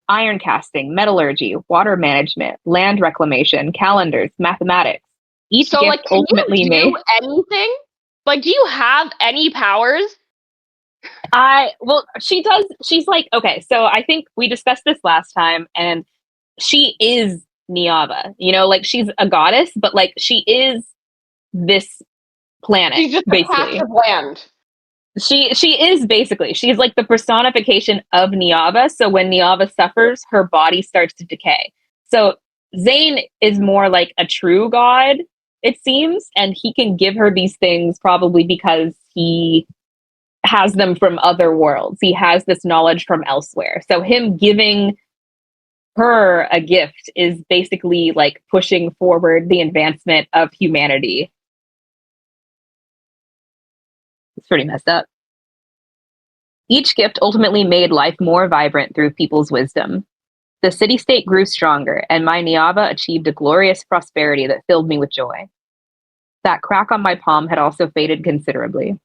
Iron casting, metallurgy, water management, land reclamation, calendars, mathematics. Each So, gift like, can ultimately you made... do anything? Like, do you have any powers? Well, she does. She's like, okay, so I think we discussed this last time, and she is Niava. You know, like, she's a goddess, but, like, she is this planet, She's just basically. a patch of land. She is basically, she's like the personification of Niava. So when Niava suffers, her body starts to decay. So Zayne is more like a true god, it seems, and he can give her these things probably because he has them from other worlds. He has this knowledge from elsewhere. So him giving her a gift is basically like pushing forward the advancement of humanity. It's pretty messed up. Each gift ultimately made life more vibrant through people's wisdom. The city-state grew stronger, and my Niava achieved a glorious prosperity that filled me with joy. That crack on my palm had also faded considerably.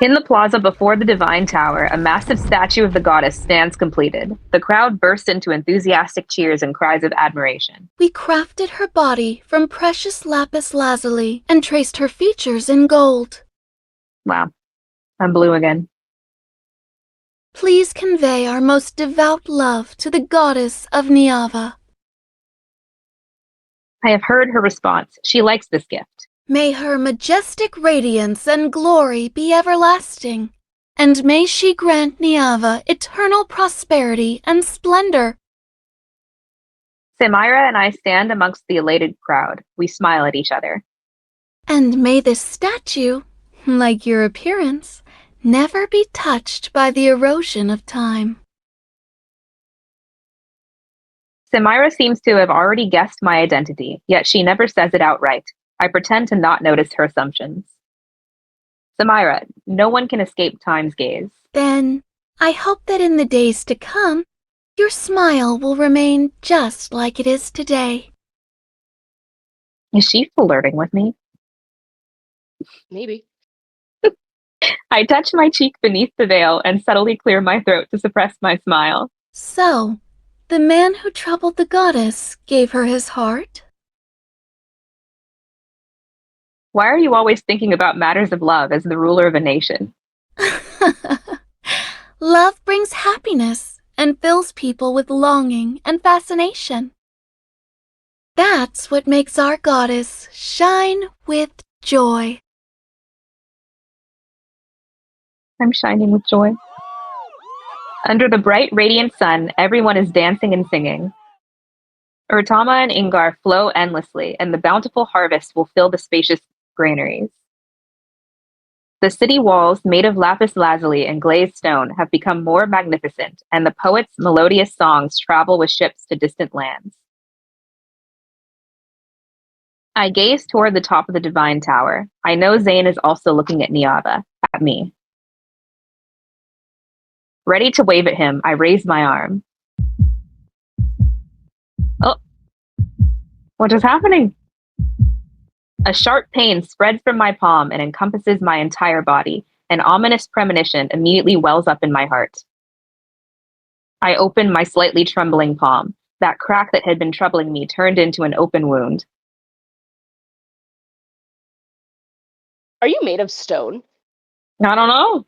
In the plaza before the Divine Tower, a massive statue of the goddess stands completed. The crowd bursts into enthusiastic cheers and cries of admiration. We crafted her body from precious lapis lazuli and traced her features in gold. Wow. I'm blue again. Please convey our most devout love to the goddess of Niava. I have heard her response. She likes this gift. May her majestic radiance and glory be everlasting, and may she grant Niava eternal prosperity and splendor. Samira and I stand amongst the elated crowd. We smile at each other. And may this statue, like your appearance, never be touched by the erosion of time. Samira seems to have already guessed my identity, yet she never says it outright. I pretend to not notice her assumptions. Samira, no one can escape time's gaze. Then, I hope that in the days to come, your smile will remain just like it is today. Is she flirting with me? Maybe. I touch my cheek beneath the veil and subtly clear my throat to suppress my smile. So, the man who troubled the goddess gave her his heart? Why are you always thinking about matters of love as the ruler of a nation? Love brings happiness and fills people with longing and fascination. That's what makes our goddess shine with joy. I'm shining with joy. Under the bright, radiant sun, everyone is dancing and singing. Urtama and Ingar flow endlessly, and the bountiful harvest will fill the spacious granaries. The city walls, made of lapis lazuli and glazed stone, have become more magnificent, and the poets' melodious songs travel with ships to distant lands. I gaze toward the top of the divine tower. I know Zayne is also looking at Niava, at me. Ready to wave at him, I raise my arm. Oh, what is happening? A sharp pain spreads from my palm and encompasses my entire body. An ominous premonition immediately wells up in my heart. I open my slightly trembling palm. That crack that had been troubling me turned into an open wound. Are you made of stone? I don't know.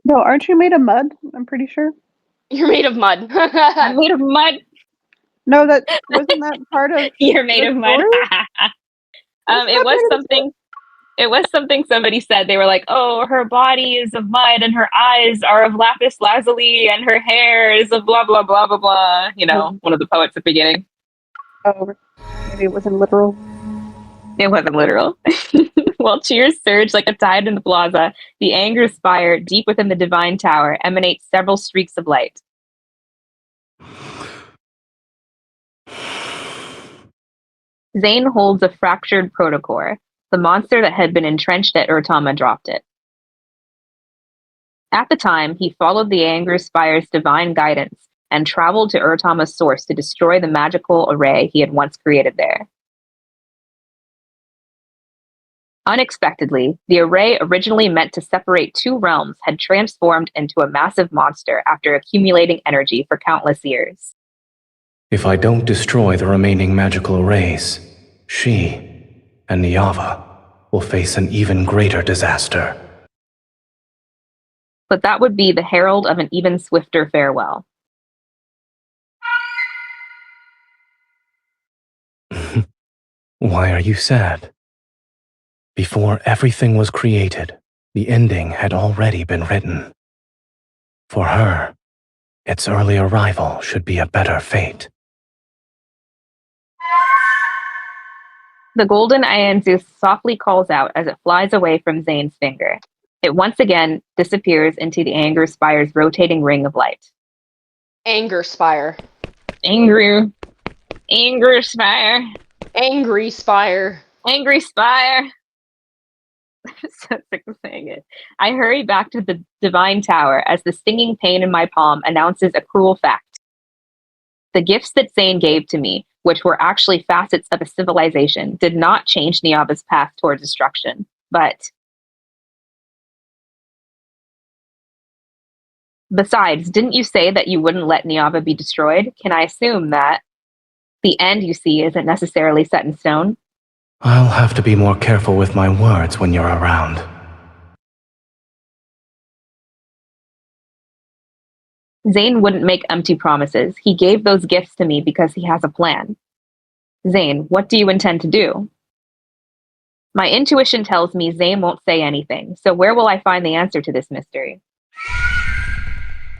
No, aren't you made of mud? I'm pretty sure. You're made of mud. I'm made of mud. No, that wasn't that part of. You're made of mud. It was something somebody said. They were like, "Oh, her body is of mud, and her eyes are of lapis lazuli, and her hair is of blah blah blah blah blah." You know, one of the poets at the beginning. Oh, maybe it wasn't literal. It wasn't literal. While cheers surge like a tide in the plaza, the anger spire, deep within the divine tower, emanates several streaks of light. Zayne holds a fractured protocore. The monster that had been entrenched at Urtama dropped it. At the time, he followed the anger spire's divine guidance and traveled to Urtama's source to destroy the magical array he had once created there. Unexpectedly, the array originally meant to separate two realms had transformed into a massive monster after accumulating energy for countless years. If I don't destroy the remaining magical arrays, she and Niava will face an even greater disaster. But that would be the herald of an even swifter farewell. Why are you sad? Before everything was created, the ending had already been written. For her, its early arrival should be a better fate. The golden Ianzu softly calls out as it flies away from Zayne's finger. It once again disappears into the Anger Spire's rotating ring of light. Anger Spire. Anger Spire. Angry Spire. Angry Spire. I'm so sick of saying it. I hurry back to the divine tower as the stinging pain in my palm announces a cruel fact. The gifts that Zayne gave to me, which were actually facets of a civilization, did not change Niava's path toward destruction, but... Besides, didn't you say that you wouldn't let Niava be destroyed? Can I assume that the end you see isn't necessarily set in stone? I'll have to be more careful with my words when you're around. Zayne wouldn't make empty promises. He gave those gifts to me because he has a plan. Zayne, what do you intend to do? My intuition tells me Zayne won't say anything, so where will I find the answer to this mystery?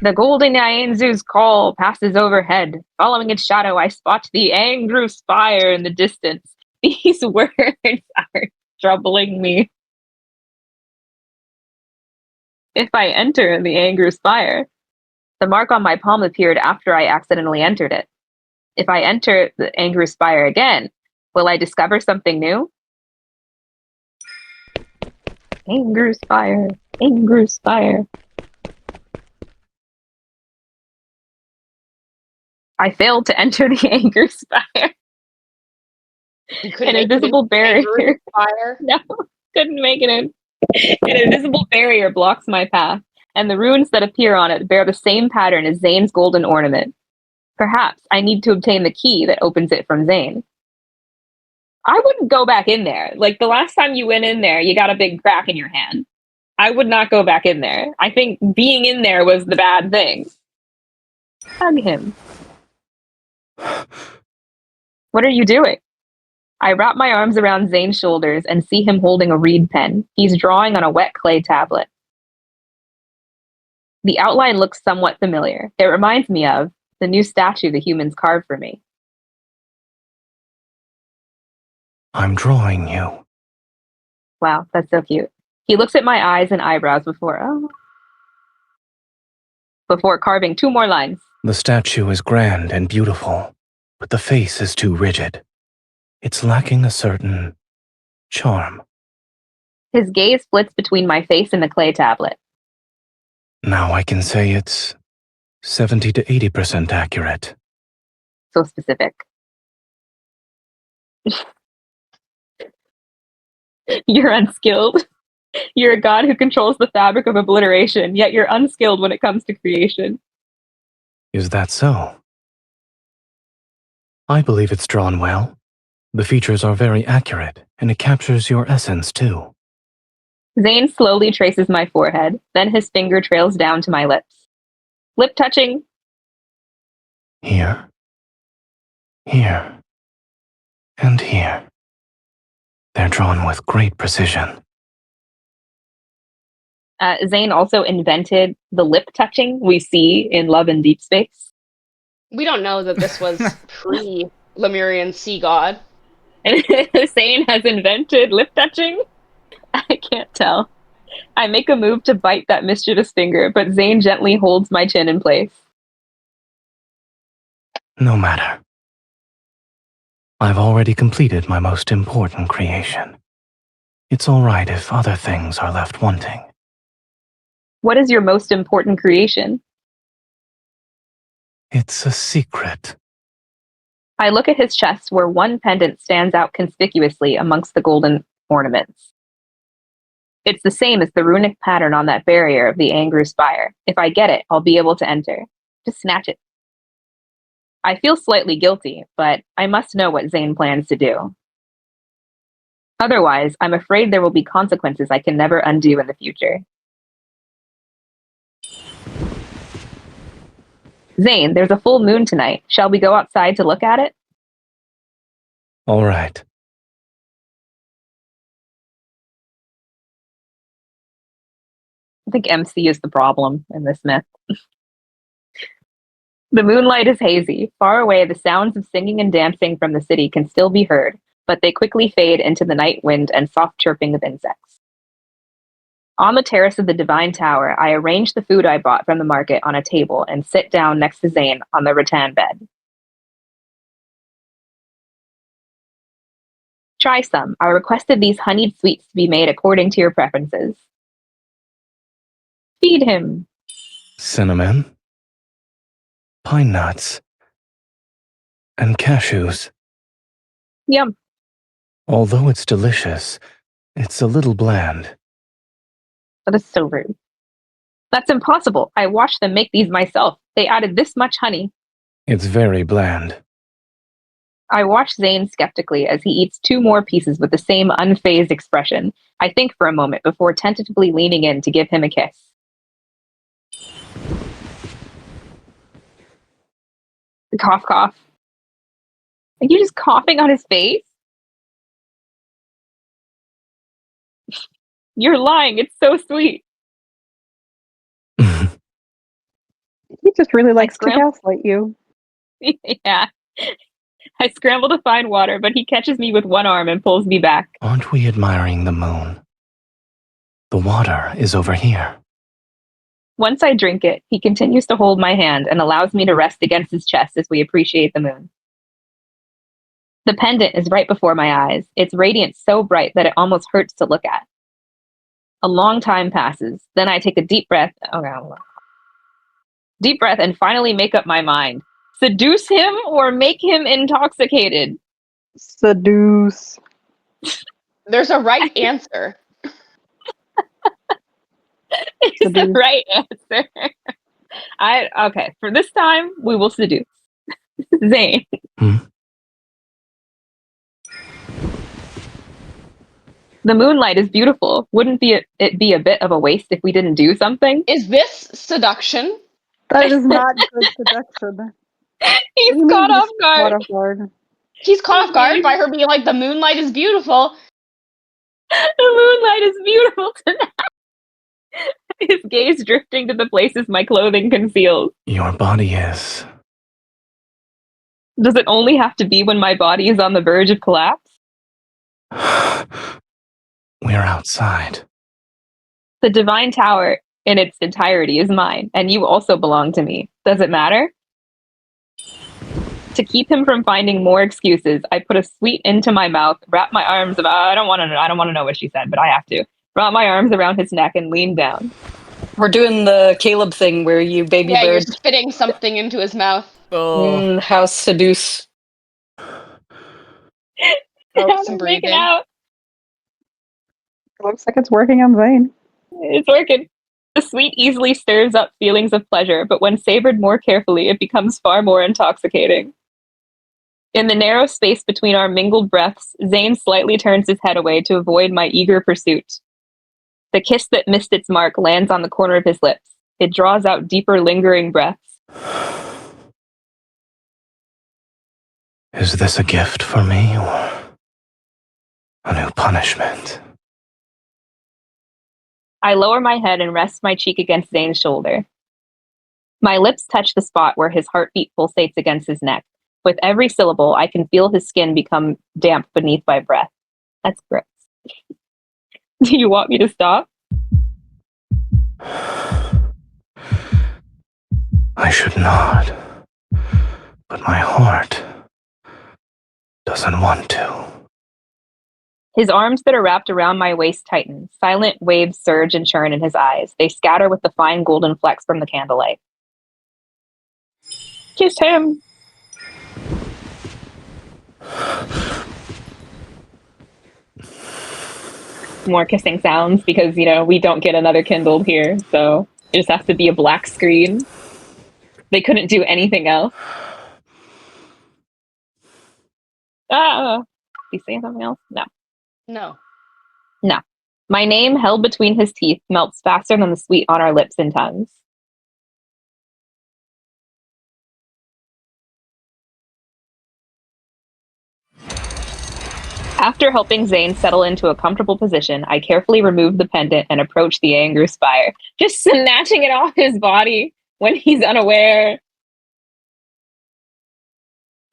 The golden Nyanzu's call passes overhead. Following its shadow, I spot the Angru Spire in the distance. These words are troubling me. If I enter the Angru Spire, the mark on my palm appeared after I accidentally entered it. If I enter the Angru Spire again, will I discover something new? Angru Spire, Angru Spire. I failed to enter the Angru Spire. An invisible barrier. No, couldn't make it in. An invisible barrier blocks my path, and the runes that appear on it bear the same pattern as Zayne's golden ornament. Perhaps I need to obtain the key that opens it from Zayne. I wouldn't go back in there. Like, the last time you went in there, you got a big crack in your hand. I would not go back in there. I think being in there was the bad thing. Hug him. What are you doing? I wrap my arms around Zayne's shoulders and see him holding a reed pen. He's drawing on a wet clay tablet. The outline looks somewhat familiar. It reminds me of the new statue the humans carved for me. I'm drawing you. Wow, that's so cute. He looks at my eyes and eyebrows before carving 2 more lines. The statue is grand and beautiful, but the face is too rigid. It's lacking a certain charm. His gaze splits between my face and the clay tablet. Now I can say it's 70 to 80% accurate. So specific. You're unskilled. You're a god who controls the fabric of obliteration, yet you're unskilled when it comes to creation. Is that so? I believe it's drawn well. The features are very accurate, and it captures your essence too. Zayne slowly traces my forehead, then his finger trails down to my lips. Lip touching. Here. Here. And here. They're drawn with great precision. Zayne also invented the lip touching we see in Love and Deepspace. We don't know that this was pre-Lemurian sea god. And Zayne has invented lip touching? I can't tell. I make a move to bite that mischievous finger, but Zayne gently holds my chin in place. No matter. I've already completed my most important creation. It's all right if other things are left wanting. What is your most important creation? It's a secret. I look at his chest where one pendant stands out conspicuously amongst the golden ornaments. It's the same as the runic pattern on that barrier of the Angru Spire. If I get it, I'll be able to enter. Just snatch it. I feel slightly guilty, but I must know what Zayne plans to do. Otherwise, I'm afraid there will be consequences I can never undo in the future. Zayne, there's a full moon tonight. Shall we go outside to look at it? All right. I think MC is the problem in this myth. The moonlight is hazy. Far away, the sounds of singing and dancing from the city can still be heard, but they quickly fade into the night wind and soft chirping of insects. On the terrace of the Divine Tower, I arrange the food I bought from the market on a table and sit down next to Zayne on the rattan bed. Try some. I requested these honeyed sweets to be made according to your preferences. Feed him. Cinnamon, pine nuts, and cashews. Yum. Although it's delicious, it's a little bland. That is so rude. That's impossible. I watched them make these myself. They added this much honey. It's very bland. I watch Zayne skeptically as he eats 2 more pieces with the same unfazed expression. I think for a moment before tentatively leaning in to give him a kiss. Cough, cough. Are you just coughing on his face? You're lying. It's so sweet. He just really likes to gaslight you. Yeah. I scramble to find water, but he catches me with one arm and pulls me back. Aren't we admiring the moon? The water is over here. Once I drink it, he continues to hold my hand and allows me to rest against his chest as we appreciate the moon. The pendant is right before my eyes, its radiance so bright that it almost hurts to look at. A long time passes. Then I take a deep breath. Deep breath and finally make up my mind. Seduce him or make him intoxicated? Seduce. There's a right answer. It's the right answer. Okay, for this time, we will seduce. Zayne. The moonlight is beautiful. Wouldn't it be a bit of a waste if we didn't do something? Is this seduction? That is not good seduction. He's caught off guard. He's caught off guard by her being like, the moonlight is beautiful. The moonlight is beautiful tonight. His gaze drifting to the places my clothing conceals. Your body is. Does it only have to be when my body is on the verge of collapse? We're outside. The Divine Tower in its entirety is mine, and you also belong to me. Does it matter? To keep him from finding more excuses, I put a sweet into my mouth, wrap my arms about. I don't want to know what she said, but I have to. Wrap my arms around his neck and lean down. We're doing the Caleb thing where you baby bird. You're spitting something into his mouth. How seduce. Some breathing. Out. It looks like it's working on Zayne. It's working. The sweet easily stirs up feelings of pleasure, but when savored more carefully, it becomes far more intoxicating. In the narrow space between our mingled breaths, Zayne slightly turns his head away to avoid my eager pursuit. The kiss that missed its mark lands on the corner of his lips. It draws out deeper, lingering breaths. Is this a gift for me, or a new punishment? I lower my head and rest my cheek against Zayne's shoulder. My lips touch the spot where his heartbeat pulsates against his neck. With every syllable, I can feel his skin become damp beneath my breath. That's gross. Do you want me to stop? I should not, but my heart doesn't want to. His arms that are wrapped around my waist tighten. Silent waves surge and churn in his eyes. They scatter with the fine golden flecks from the candlelight. Kiss him! More kissing sounds because, we don't get another kindled here, so it just has to be a black screen. They couldn't do anything else. Is he saying something else? No. My name, held between his teeth, melts faster than the sweet on our lips and tongues. After helping Zayne settle into a comfortable position, I carefully remove the pendant and approach the anger spire, just snatching it off his body when he's unaware.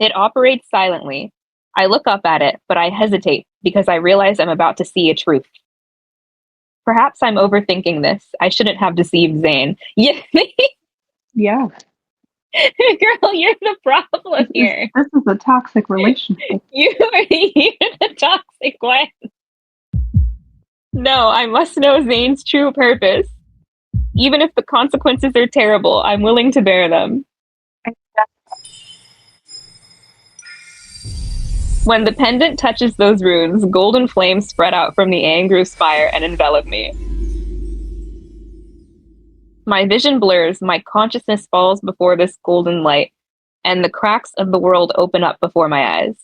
It operates silently. I look up at it, but I hesitate because I realize I'm about to see a truth. Perhaps I'm overthinking this. I shouldn't have deceived Zayne. Yeah. Girl, you're the problem here. This is a toxic relationship. You're the toxic one. No, I must know Zayne's true purpose. Even if the consequences are terrible, I'm willing to bear them. When the pendant touches those runes, golden flames spread out from the angry spire and envelop me. My vision blurs, my consciousness falls before this golden light, and the cracks of the world open up before my eyes.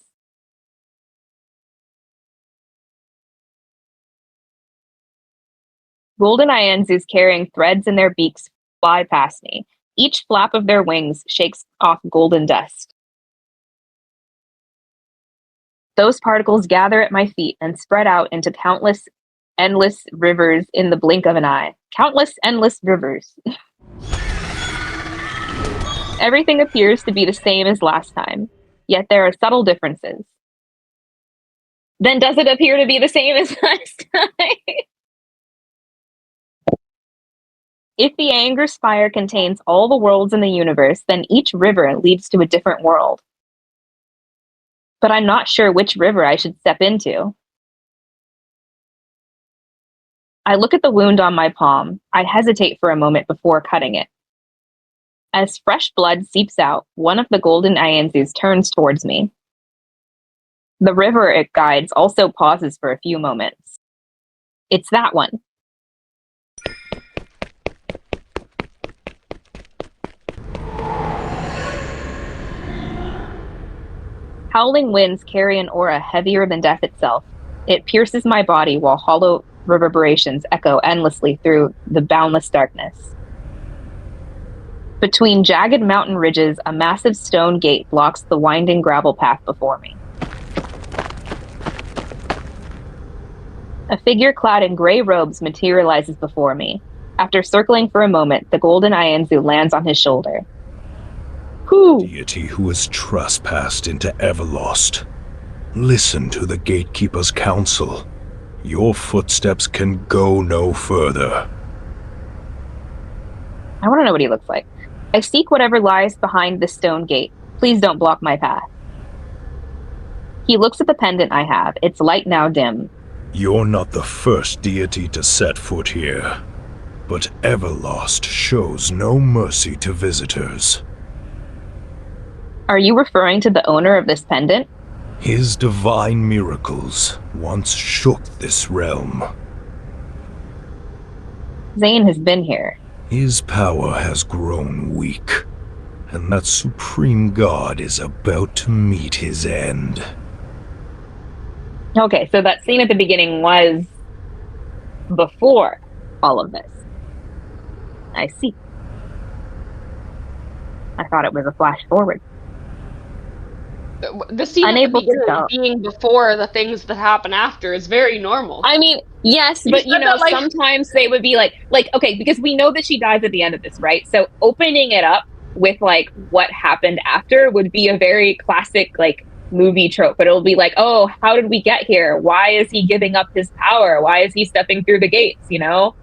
Golden Ianzus carrying threads in their beaks fly past me. Each flap of their wings shakes off golden dust. Those particles gather at my feet and spread out into countless, endless rivers in the blink of an eye. Countless, endless rivers. Everything appears to be the same as last time, yet there are subtle differences. Then does it appear to be the same as last time? If the anger spire contains all the worlds in the universe, then each river leads to a different world. But I'm not sure which river I should step into. I look at the wound on my palm. I hesitate for a moment before cutting it. As fresh blood seeps out, one of the golden Ianzus turns towards me. The river it guides also pauses for a few moments. It's that one. Howling winds carry an aura heavier than death itself. It pierces my body while hollow reverberations echo endlessly through the boundless darkness. Between jagged mountain ridges, a massive stone gate blocks the winding gravel path before me. A figure clad in gray robes materializes before me. After circling for a moment, the golden Ianzu lands on his shoulder. Whew. Deity who has trespassed into Everlost. Listen to the Gatekeeper's counsel. Your footsteps can go no further. I want to know what he looks like. I seek whatever lies behind the stone gate. Please don't block my path. He looks at the pendant I have. Its light now dim. You're not the first deity to set foot here, but Everlost shows no mercy to visitors. Are you referring to the owner of this pendant? His divine miracles once shook this realm. Zayne has been here. His power has grown weak, and that supreme god is about to meet his end. Okay, so that scene at the beginning was before all of this. I see. I thought it was a flash forward. The scene Unable at the beginning being before the things that happen after is very normal. I mean, yes, but you know, sometimes they would be like, okay, because we know that she dies at the end of this, right? So opening it up with like what happened after would be a very classic like movie trope, but it'll be like, oh, how did we get here? Why is he giving up his power? Why is he stepping through the gates? You know,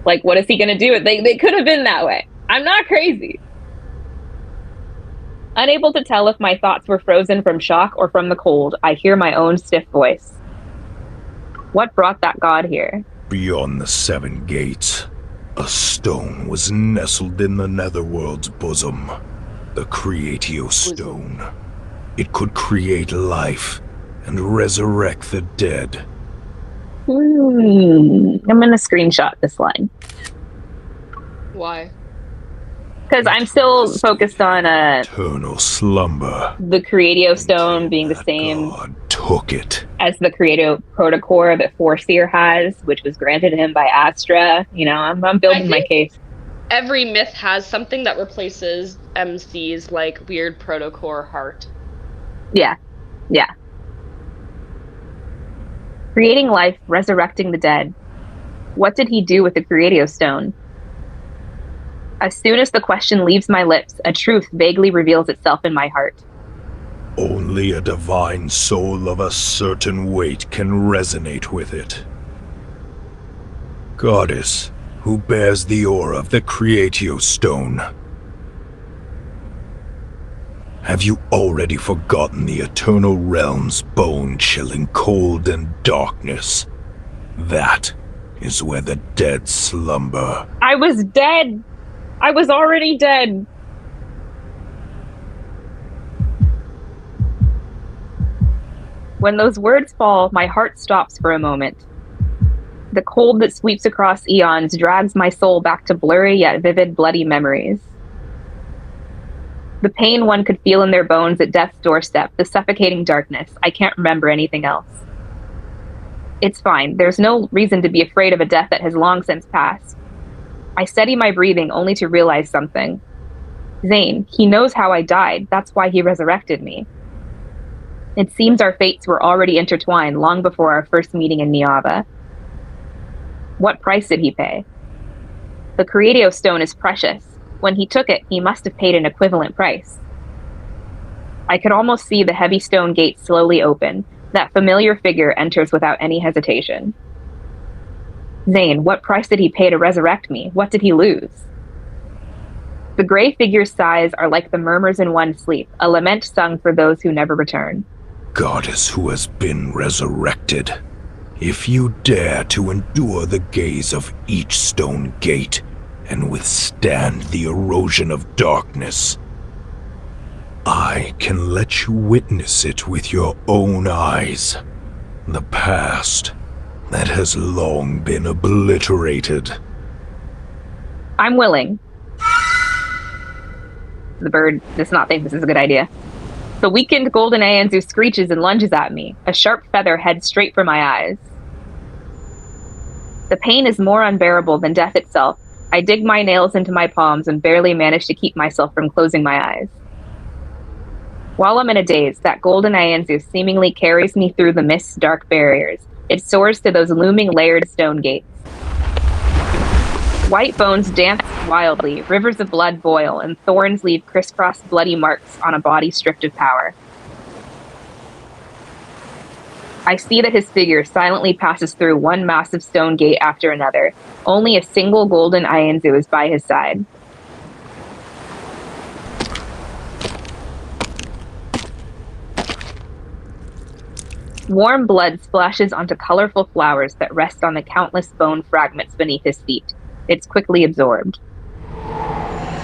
like what is he gonna do? They could have been that way. I'm not crazy. Unable to tell if my thoughts were frozen from shock or from the cold, I hear my own stiff voice. What brought that god here? Beyond the 7 gates, a stone was nestled in the Netherworld's bosom. The Creatio Stone. It could create life and resurrect the dead. I'm gonna screenshot this line. Why? Because I'm still focused on eternal slumber. The Creatio Stone being the same took it as the Creatio Protocore that Foreseer has, which was granted him by Astra. You know, I'm building my case. Every myth has something that replaces MC's like weird Protocore heart. Yeah. Creating life, resurrecting the dead. What did he do with the Creatio Stone? As soon as the question leaves my lips, a truth vaguely reveals itself in my heart. Only a divine soul of a certain weight can resonate with it. Goddess, who bears the aura of the Creatio Stone. Have you already forgotten the eternal realm's bone-chilling cold and darkness? That is where the dead slumber. I was dead! I was already dead! When those words fall, my heart stops for a moment. The cold that sweeps across eons drags my soul back to blurry yet vivid bloody memories. The pain one could feel in their bones at death's doorstep, the suffocating darkness. I can't remember anything else. It's fine. There's no reason to be afraid of a death that has long since passed. I steady my breathing only to realize something. Zayne, he knows how I died. That's why he resurrected me. It seems our fates were already intertwined long before our first meeting in Niava. What price did he pay? The Creatio Stone is precious. When he took it, he must have paid an equivalent price. I could almost see the heavy stone gate slowly open. That familiar figure enters without any hesitation. Zayne, what price did he pay to resurrect me? What did he lose? The gray figure's sighs are like the murmurs in one's sleep, a lament sung for those who never return. Goddess who has been resurrected, if you dare to endure the gaze of each stone gate and withstand the erosion of darkness, I can let you witness it with your own eyes. The past that has long been obliterated. I'm willing. The bird does not think this is a good idea. The weakened golden Aenzu screeches and lunges at me. A sharp feather heads straight for my eyes. The pain is more unbearable than death itself. I dig my nails into my palms and barely manage to keep myself from closing my eyes. While I'm in a daze, that golden Aenzu seemingly carries me through the mist's dark barriers. It soars to those looming layered stone gates. White bones dance wildly, rivers of blood boil, and thorns leave crisscross bloody marks on a body stripped of power. I see that his figure silently passes through one massive stone gate after another. Only a single golden Ianzu is by his side. Warm blood splashes onto colorful flowers that rest on the countless bone fragments beneath his feet. It's quickly absorbed.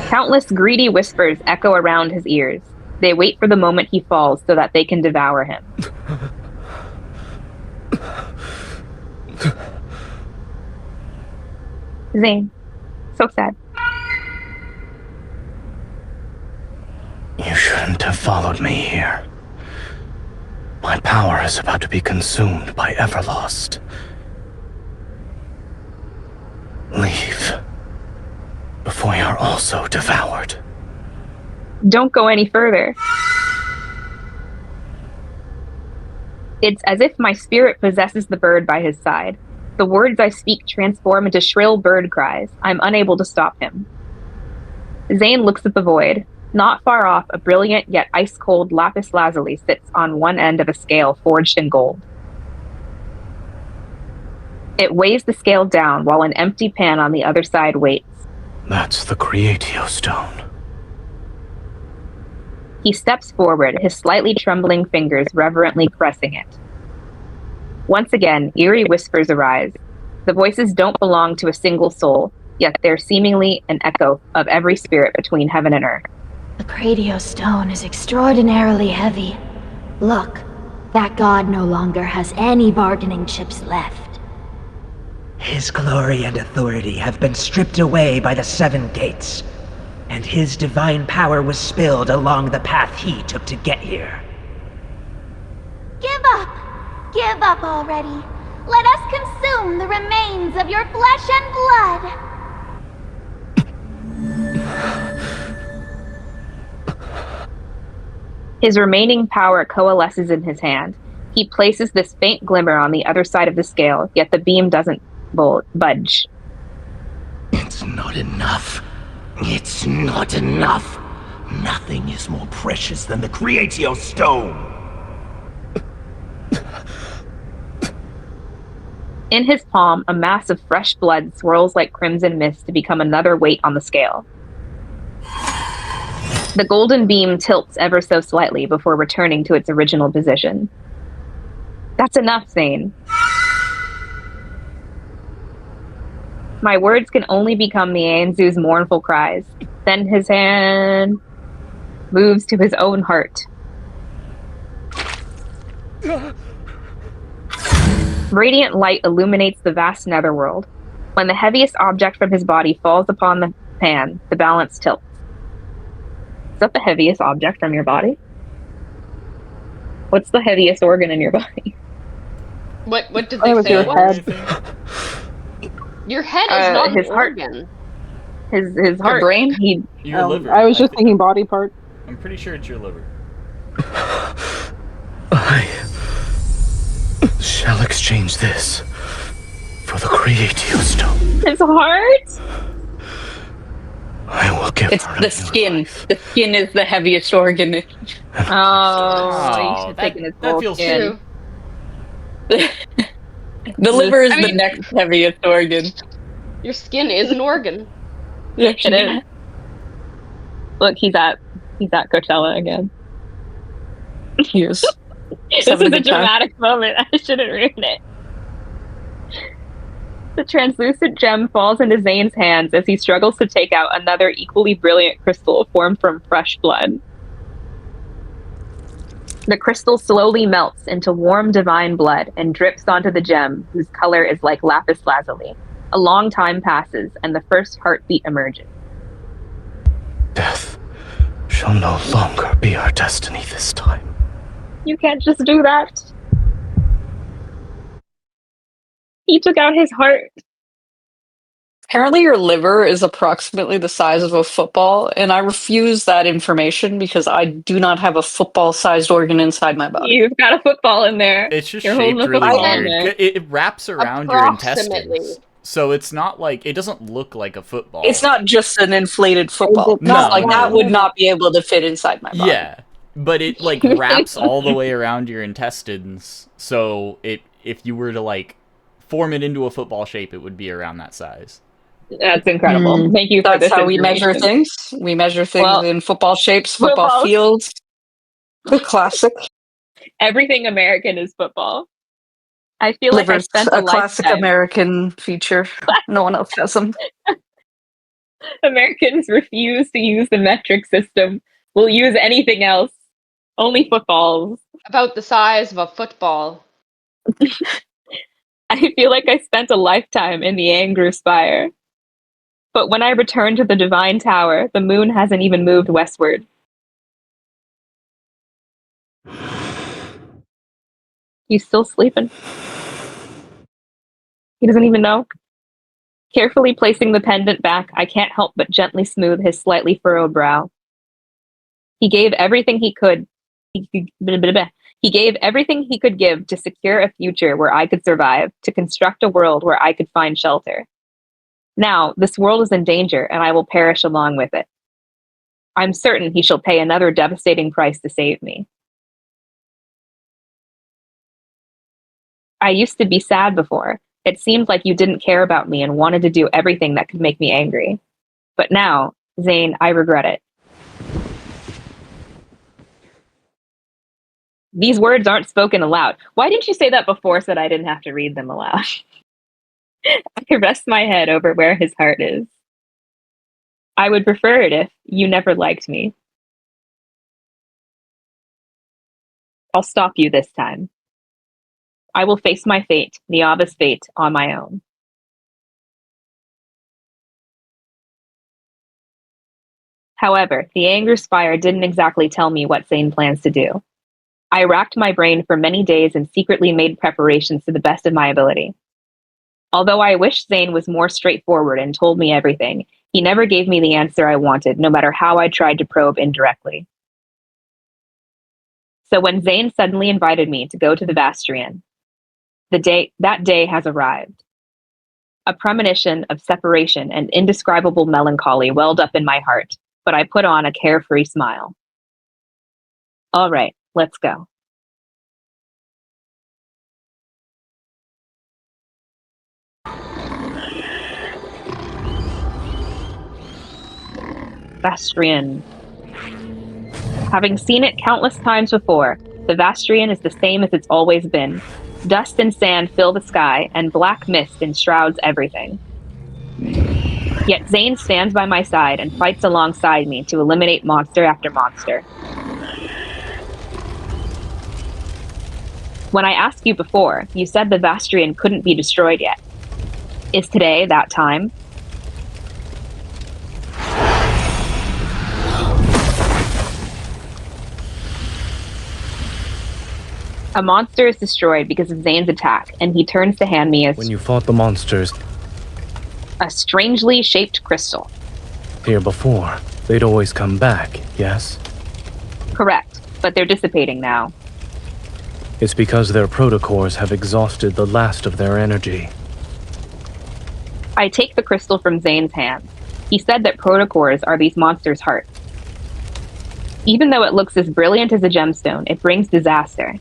Countless greedy whispers echo around his ears. They wait for the moment he falls so that they can devour him. Zayne. So sad. You shouldn't have followed me here. My power is about to be consumed by Everlost. Leave. Before you're also devoured. Don't go any further. It's as if my spirit possesses the bird by his side. The words I speak transform into shrill bird cries. I'm unable to stop him. Zayne looks at the void. Not far off, a brilliant yet ice-cold lapis lazuli sits on one end of a scale forged in gold. It weighs the scale down while an empty pan on the other side waits. That's the Creatio Stone. He steps forward, his slightly trembling fingers reverently pressing it. Once again, eerie whispers arise. The voices don't belong to a single soul, yet they're seemingly an echo of every spirit between heaven and earth. The Creatio Stone is extraordinarily heavy. Look, that god no longer has any bargaining chips left. His glory and authority have been stripped away by the Seven Gates, and his divine power was spilled along the path he took to get here. Give up! Give up already! Let us consume the remains of your flesh and blood! His remaining power coalesces in his hand. He places this faint glimmer on the other side of the scale, yet the beam doesn't budge. It's not enough. It's not enough. Nothing is more precious than the Creatio Stone. In his palm, a mass of fresh blood swirls like crimson mist to become another weight on the scale. The golden beam tilts ever so slightly before returning to its original position. That's enough, Zayne. My words can only become the Anzu's mournful cries. Then his hand moves to his own heart. Radiant light illuminates the vast netherworld. When the heaviest object from his body falls upon the pan, the balance tilts. Is that the heaviest object from your body? What's the heaviest organ in your body? What did they say? Your head. Your head is not his an heart. organ. His heart. brain? Your liver. I was just thinking body part. I'm pretty sure it's your liver. I shall exchange this for the Creatio Stone. His heart? I will give It's her the skin. The skin is the heaviest organ. Oh, you should take his that whole feels skin. true. The liver is the next heaviest organ. Your skin is an organ. It is. Look, he's at Coachella again. Yes. This is a dramatic moment. I shouldn't ruin it. The translucent gem falls into Zayne's hands as he struggles to take out another equally brilliant crystal formed from fresh blood. The crystal slowly melts into warm divine blood and drips onto the gem, whose color is like lapis lazuli. A long time passes, and the first heartbeat emerges. Death shall no longer be our destiny this time. You can't just do that. He took out his heart. Apparently your liver is approximately the size of a football, and I refuse that information because I do not have a football-sized organ inside my body. You've got a football in there. It's just You're holding shaped a really football in weird. there. It wraps around your Approximately. intestines. So it's not like, it doesn't look like a football. It's not just an inflated football. No, Like that would not be able to fit inside my body. Yeah, but it like wraps all the way around your intestines. So if you were to like form it into a football shape, it would be around that size. That's incredible. Thank you for That's this how we measure information. things. We measure things in football shapes, football fields. The classic. Everything American is football. I feel like I Liver's spent a a classic lifetime. American feature. No one else has them. Americans refuse to use the metric system. We'll use anything else. Only footballs. About the size of a football. I feel like I spent a lifetime in the Angru Spire. But when I return to the Divine Tower, the moon hasn't even moved westward. He's still sleeping. He doesn't even know. Carefully placing the pendant back, I can't help but gently smooth his slightly furrowed brow. He gave everything he could. He gave everything he could give to secure a future where I could survive, to construct a world where I could find shelter. Now, this world is in danger, and I will perish along with it. I'm certain he shall pay another devastating price to save me. I used to be sad before. It seemed like you didn't care about me and wanted to do everything that could make me angry. But now, Zayne, I regret it. These words aren't spoken aloud. Why didn't you say that before so that I didn't have to read them aloud? I rest my head over where his heart is. I would prefer it if you never liked me. I'll stop you this time. I will face my fate, Niava's fate, on my own. However, the Anger Spire didn't exactly tell me what Zayne plans to do. I racked my brain for many days and secretly made preparations to the best of my ability. Although I wish Zayne was more straightforward and told me everything, he never gave me the answer I wanted, no matter how I tried to probe indirectly. So when Zayne suddenly invited me to go to the Vastrian, that day has arrived. A premonition of separation and indescribable melancholy welled up in my heart, but I put on a carefree smile. All right, let's go. Vastrian. Having seen it countless times before, the Vastrian is the same as it's always been. Dust and sand fill the sky, and black mist enshrouds everything. Yet Zayne stands by my side and fights alongside me to eliminate monster after monster. When I asked you before, you said the Vastrian couldn't be destroyed yet. Is today that time? A monster is destroyed because of Zayne's attack, and he turns to hand me When you fought the monsters a strangely shaped crystal. here before, they'd always come back, yes? Correct, but they're dissipating now. It's because their protocores have exhausted the last of their energy. I take the crystal from Zayne's hand. He said that protocores are these monsters' hearts. Even though it looks as brilliant as a gemstone, it brings disaster.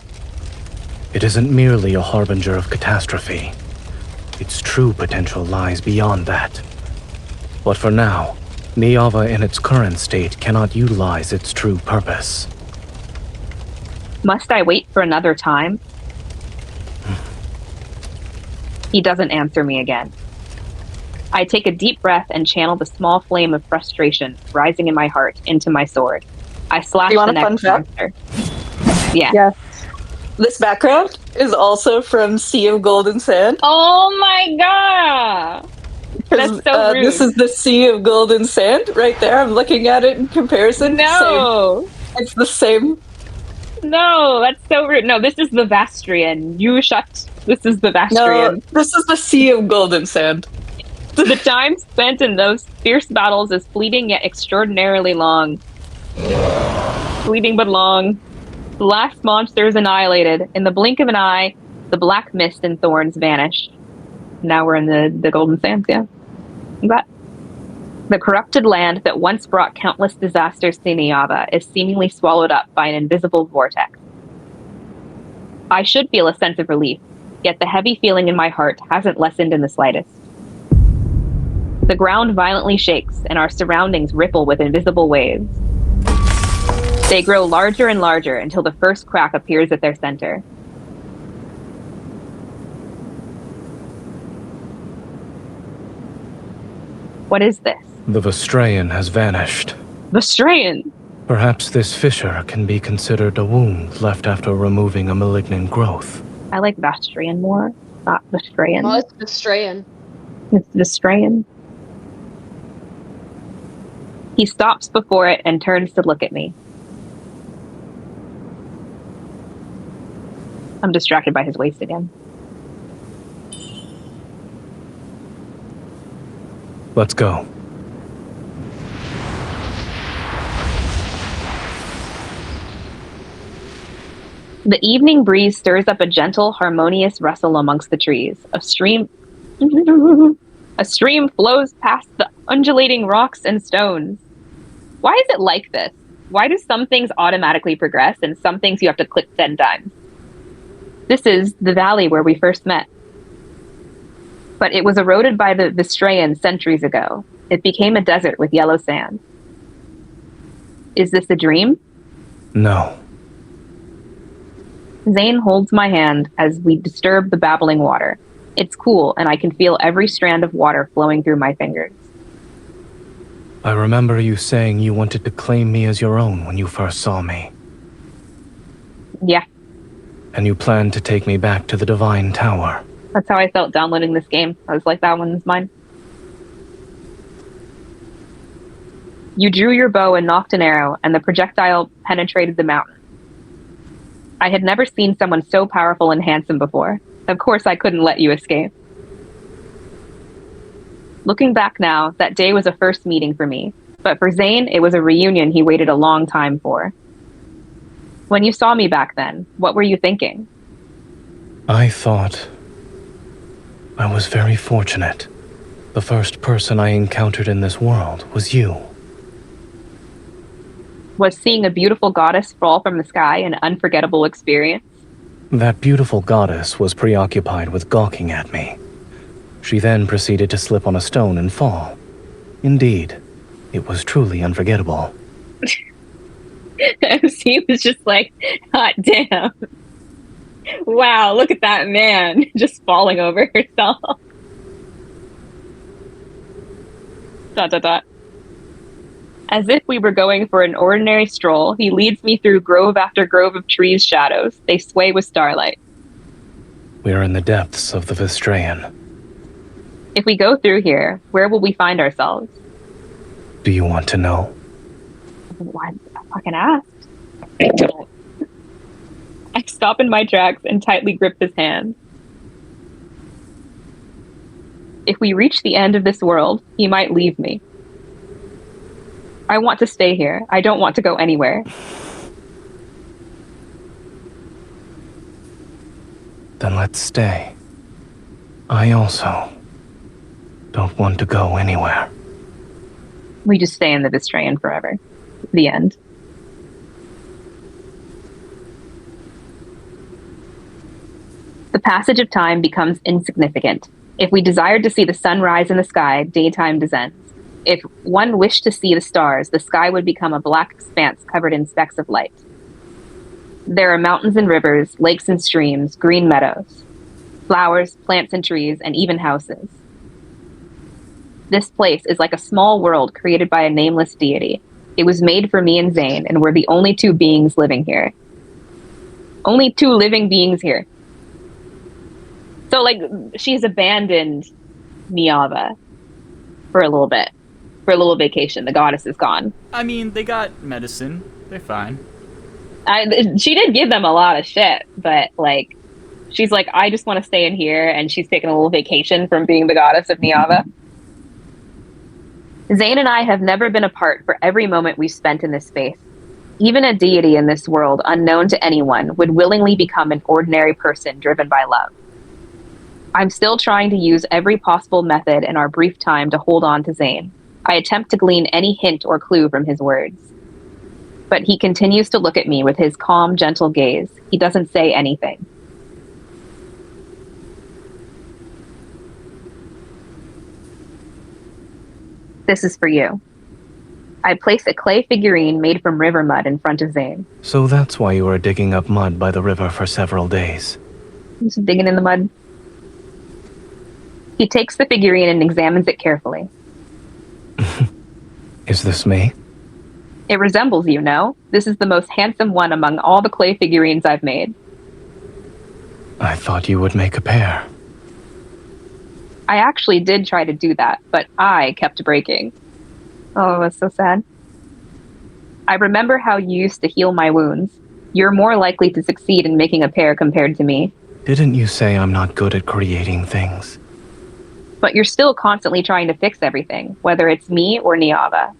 It isn't merely a harbinger of catastrophe. Its true potential lies beyond that. But for now, Niava in its current state cannot utilize its true purpose. Must I wait for another time? He doesn't answer me again. I take a deep breath and channel the small flame of frustration rising in my heart into my sword. I slash the next monster. Yeah. Yes. This background is also from Sea of Golden Sand. Oh my god! That's so rude. This is the Sea of Golden Sand right there. I'm looking at it in comparison. No! Same. It's the same. No, that's so rude. No, this is the Vastrian. You shut. This is the Vastrian. No, this is the Sea of Golden Sand. The time spent in those fierce battles is fleeting yet extraordinarily long. Fleeting but long. The last monster is annihilated. In the blink of an eye, the black mist and thorns vanish. Now we're in the Golden Sands, yeah. But the corrupted land that once brought countless disasters to Niava is seemingly swallowed up by an invisible vortex. I should feel a sense of relief, yet the heavy feeling in my heart hasn't lessened in the slightest. The ground violently shakes, and our surroundings ripple with invisible waves. They grow larger and larger until the first crack appears at their center. What is this? The Vestrayan has vanished. Vestrayan? Perhaps this fissure can be considered a wound left after removing a malignant growth. I like Vestrayan more, not Vestrayan. Oh, it's Vestrayan. It's Vestrayan. He stops before it and turns to look at me. I'm distracted by his waist again. Let's go. The evening breeze stirs up a gentle, harmonious rustle amongst the trees. A stream flows past the undulating rocks and stones. Why is it like this? Why do some things automatically progress and some things you have to click 10 times? This is the valley where we first met. But it was eroded by the Vestrayan centuries ago. It became a desert with yellow sand. Is this a dream? No. Zayne holds my hand as we disturb the babbling water. It's cool, and I can feel every strand of water flowing through my fingers. I remember you saying you wanted to claim me as your own when you first saw me. Yeah. And you planned to take me back to the Divine Tower. That's how I felt downloading this game. I was like, that one's mine. You drew your bow and knocked an arrow, and the projectile penetrated the mountain. I had never seen someone so powerful and handsome before. Of course, I couldn't let you escape. Looking back now, that day was a first meeting for me. But for Zayne, it was a reunion he waited a long time for. When you saw me back then, what were you thinking? I thought I was very fortunate. The first person I encountered in this world was you. Was seeing a beautiful goddess fall from the sky an unforgettable experience? That beautiful goddess was preoccupied with gawking at me. She then proceeded to slip on a stone and fall. Indeed, it was truly unforgettable. MC was just like, hot damn. Wow, look at that man just falling over herself. ... As if we were going for an ordinary stroll, he leads me through grove after grove of trees' shadows. They sway with starlight. We are in the depths of the Vestrayan. If we go through here, where will we find ourselves? Do you want to know? Why I fucking asked. I don't. I stop in my tracks and tightly grip his hand. If we reach the end of this world, he might leave me. I want to stay here. I don't want to go anywhere. Then let's stay. I also don't want to go anywhere. We just stay in the Vestrayan forever. The end. The passage of time becomes insignificant. If we desired to see the sun rise in the sky, daytime descends. If one wished to see the stars, the sky would become a black expanse covered in specks of light. There are mountains and rivers, lakes and streams, green meadows, flowers, plants and trees, and even houses. This place is like a small world created by a nameless deity. It was made for me and Zayne, and we're the only two beings living here. Only two living beings here. So, like, she's abandoned Niava for a little bit. For a little vacation. The goddess is gone. I mean, they got medicine. They're fine. She did give them a lot of shit, but, like, she's like, I just want to stay in here, and she's taking a little vacation from being the goddess of Niava. Zayne and I have never been apart for every moment we've spent in this space. Even a deity in this world, unknown to anyone, would willingly become an ordinary person driven by love. I'm still trying to use every possible method in our brief time to hold on to Zayne. I attempt to glean any hint or clue from his words. But he continues to look at me with his calm, gentle gaze. He doesn't say anything. This is for you. I place a clay figurine made from river mud in front of Zayne. So that's why you were digging up mud by the river for several days. Just digging in the mud. He takes the figurine and examines it carefully. Is this me? It resembles you, no? This is the most handsome one among all the clay figurines I've made. I thought you would make a pair. I actually did try to do that, but I kept breaking. Oh, it's so sad. I remember how you used to heal my wounds. You're more likely to succeed in making a pair compared to me. Didn't you say I'm not good at creating things? But you're still constantly trying to fix everything, whether it's me or Niava.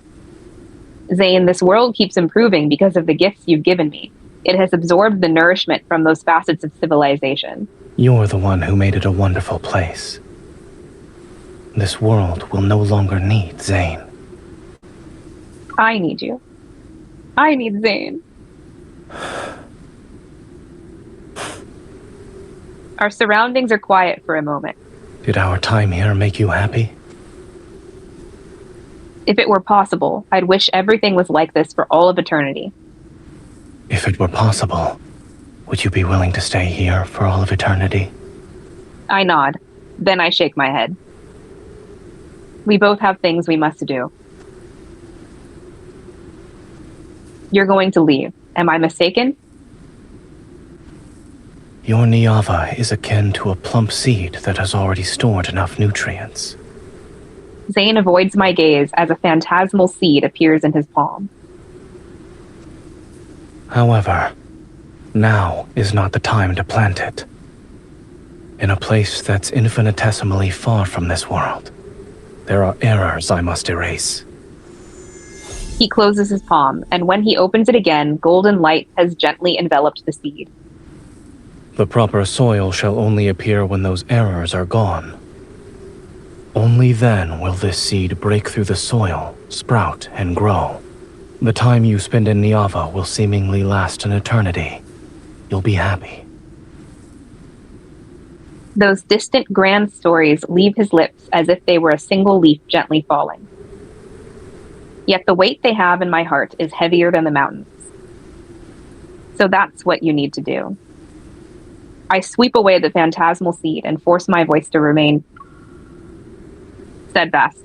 Zayne, this world keeps improving because of the gifts you've given me. It has absorbed the nourishment from those facets of civilization. You're the one who made it a wonderful place. This world will no longer need Zayne. I need you. I need Zayne. Our surroundings are quiet for a moment. Did our time here make you happy? If it were possible, I'd wish everything was like this for all of eternity. If it were possible, would you be willing to stay here for all of eternity? I nod. Then I shake my head. We both have things we must do. You're going to leave. Am I mistaken? Your Niava is akin to a plump seed that has already stored enough nutrients. Zayne avoids my gaze as a phantasmal seed appears in his palm. However, now is not the time to plant it. In a place that's infinitesimally far from this world, there are errors I must erase. He closes his palm, and when he opens it again, golden light has gently enveloped the seed. The proper soil shall only appear when those errors are gone. Only then will this seed break through the soil, sprout, and grow. The time you spend in Niava will seemingly last an eternity. You'll be happy. Those distant grand stories leave his lips as if they were a single leaf gently falling. Yet the weight they have in my heart is heavier than the mountains. So that's what you need to do. I sweep away the phantasmal seed and force my voice to remain steadfast.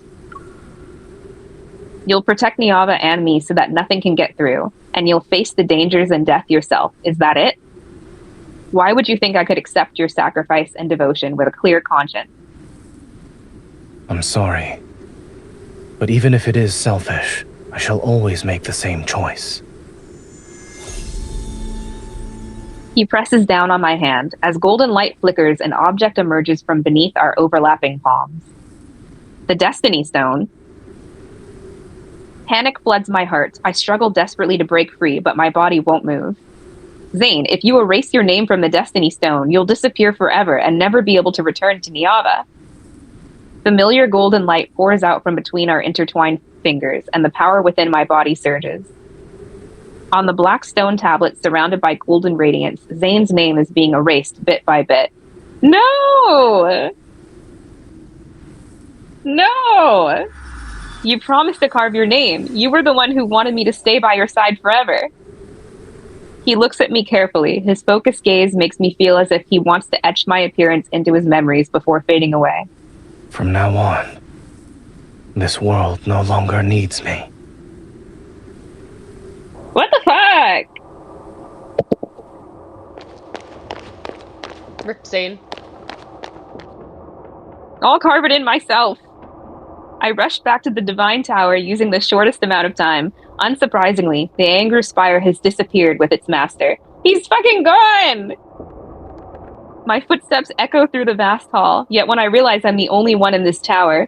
You'll protect Niava and me so that nothing can get through, and you'll face the dangers and death yourself. Is that it? Why would you think I could accept your sacrifice and devotion with a clear conscience? I'm sorry. But even if it is selfish, I shall always make the same choice. He presses down on my hand. As golden light flickers, an object emerges from beneath our overlapping palms. The Destiny Stone. Panic floods my heart. I struggle desperately to break free, but my body won't move. Zayne, if you erase your name from the Destiny Stone, you'll disappear forever and never be able to return to Niava. Familiar golden light pours out from between our intertwined fingers, and the power within my body surges. On the black stone tablet surrounded by golden radiance, Zayne's name is being erased bit by bit. No! No! You promised to carve your name. You were the one who wanted me to stay by your side forever. He looks at me carefully. His focused gaze makes me feel as if he wants to etch my appearance into his memories before fading away. From now on, this world no longer needs me. What the fuck? Rip Zayne. I'll carve it in myself. I rushed back to the Divine Tower using the shortest amount of time. Unsurprisingly, the Anger Spire has disappeared with its master. He's fucking gone! My footsteps echo through the vast hall, yet when I realize I'm the only one in this tower,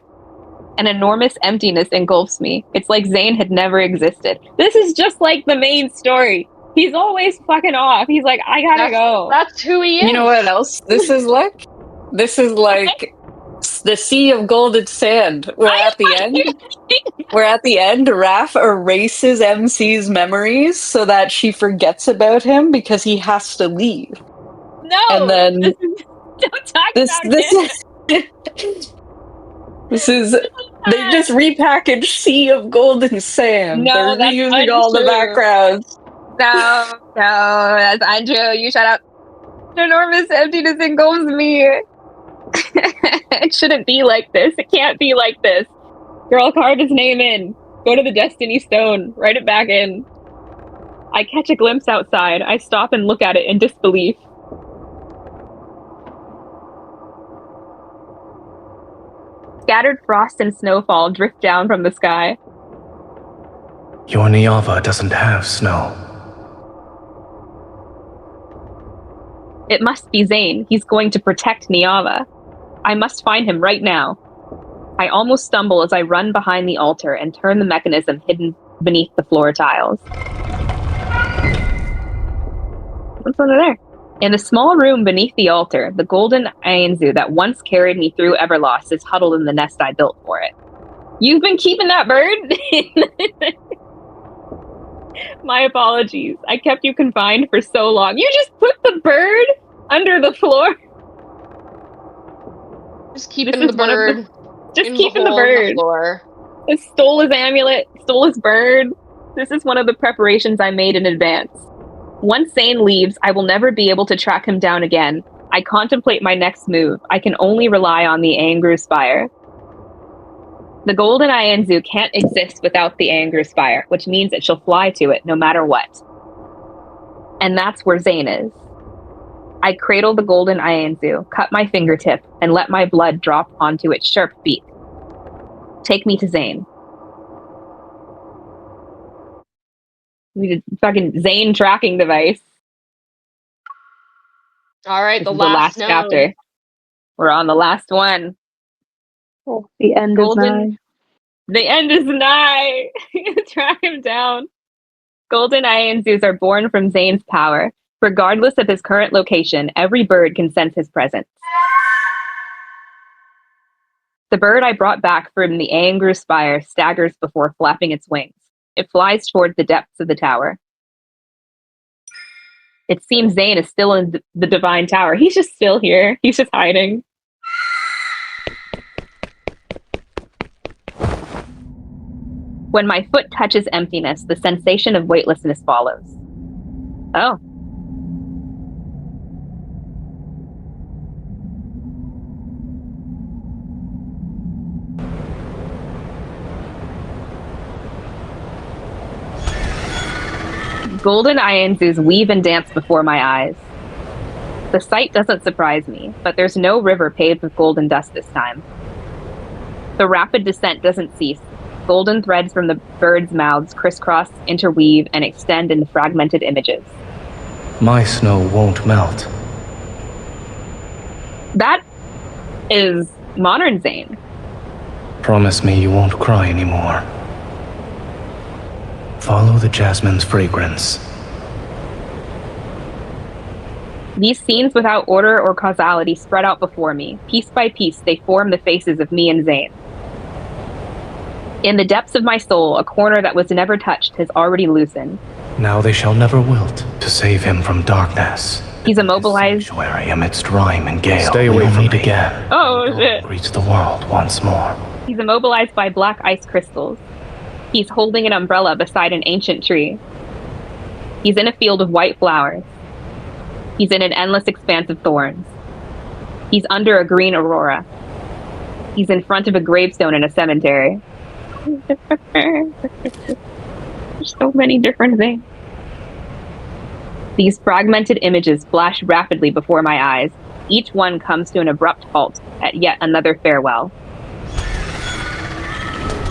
An enormous emptiness engulfs me. It's like Zayne had never existed. This is just like the main story. He's always fucking off. He's like, I gotta go. That's who he is. You know what else this is like? This is like the sea of golden sand. Where at the end, Raph erases MC's memories so that she forgets about him because he has to leave. No, and then don't talk about him. This is they just repackaged Sea of Golden Sand. No, They're that's reusing all the untrue. backgrounds. No, that's untrue. You shut up. Enormous emptiness engulfs me. It shouldn't be like this. It can't be like this. Girl, carve his name in. Go to the Destiny Stone. Write it back in. I catch a glimpse outside. I stop and look at it in disbelief. Scattered frost and snowfall drift down from the sky. Your Niava doesn't have snow. It must be Zayne. He's going to protect Niava. I must find him right now. I almost stumble as I run behind the altar and turn the mechanism hidden beneath the floor tiles. What's under there? In the small room beneath the altar, the golden Ainzu that once carried me through Everlost is huddled in the nest I built for it. You've been keeping that bird? My apologies. I kept you confined for so long. You just put the bird under the floor? Just keeping the bird. Just keeping the bird. I stole his amulet, stole his bird. This is one of the preparations I made in advance. Once Zayne leaves, I will never be able to track him down again. I contemplate my next move. I can only rely on the Angru Spire. The Golden Ainzu can't exist without the Angru Spire, which means it shall fly to it no matter what. And that's where Zayne is. I cradle the Golden Ainzu, cut my fingertip, and let my blood drop onto its sharp beak. Take me to Zayne. We did fucking Zayne tracking device. All right, the last chapter. We're on the last one. Oh, the end is nigh. The end is nigh. Track him down. Golden Ainzus are born from Zayne's power. Regardless of his current location, every bird can sense his presence. The bird I brought back from the Angru Spire staggers before flapping its wings. It flies toward the depths of the tower. It seems Zayne is still in the Divine Tower. He's just still here. He's just hiding. When my foot touches emptiness, the sensation of weightlessness follows. Oh. Golden Ainzus weave and dance before my eyes. The sight doesn't surprise me, but there's no river paved with golden dust this time. The rapid descent doesn't cease. Golden threads from the birds' mouths crisscross, interweave, and extend into fragmented images. My snow won't melt. That is modern Zayne. Promise me you won't cry anymore. Follow the jasmine's fragrance. These scenes without order or causality spread out before me. Piece by piece, they form the faces of me and Zayne. In the depths of my soul, a corner that was never touched has already loosened. Now they shall never wilt to save him from darkness. He's immobilized. Sanctuary amidst rime and gale. Stay away from me again. Oh, shit. Reach the world once more. He's immobilized by black ice crystals. He's holding an umbrella beside an ancient tree. He's in a field of white flowers. He's in an endless expanse of thorns. He's under a green aurora. He's in front of a gravestone in a cemetery. There's so many different things. These fragmented images flash rapidly before my eyes. Each one comes to an abrupt halt at yet another farewell.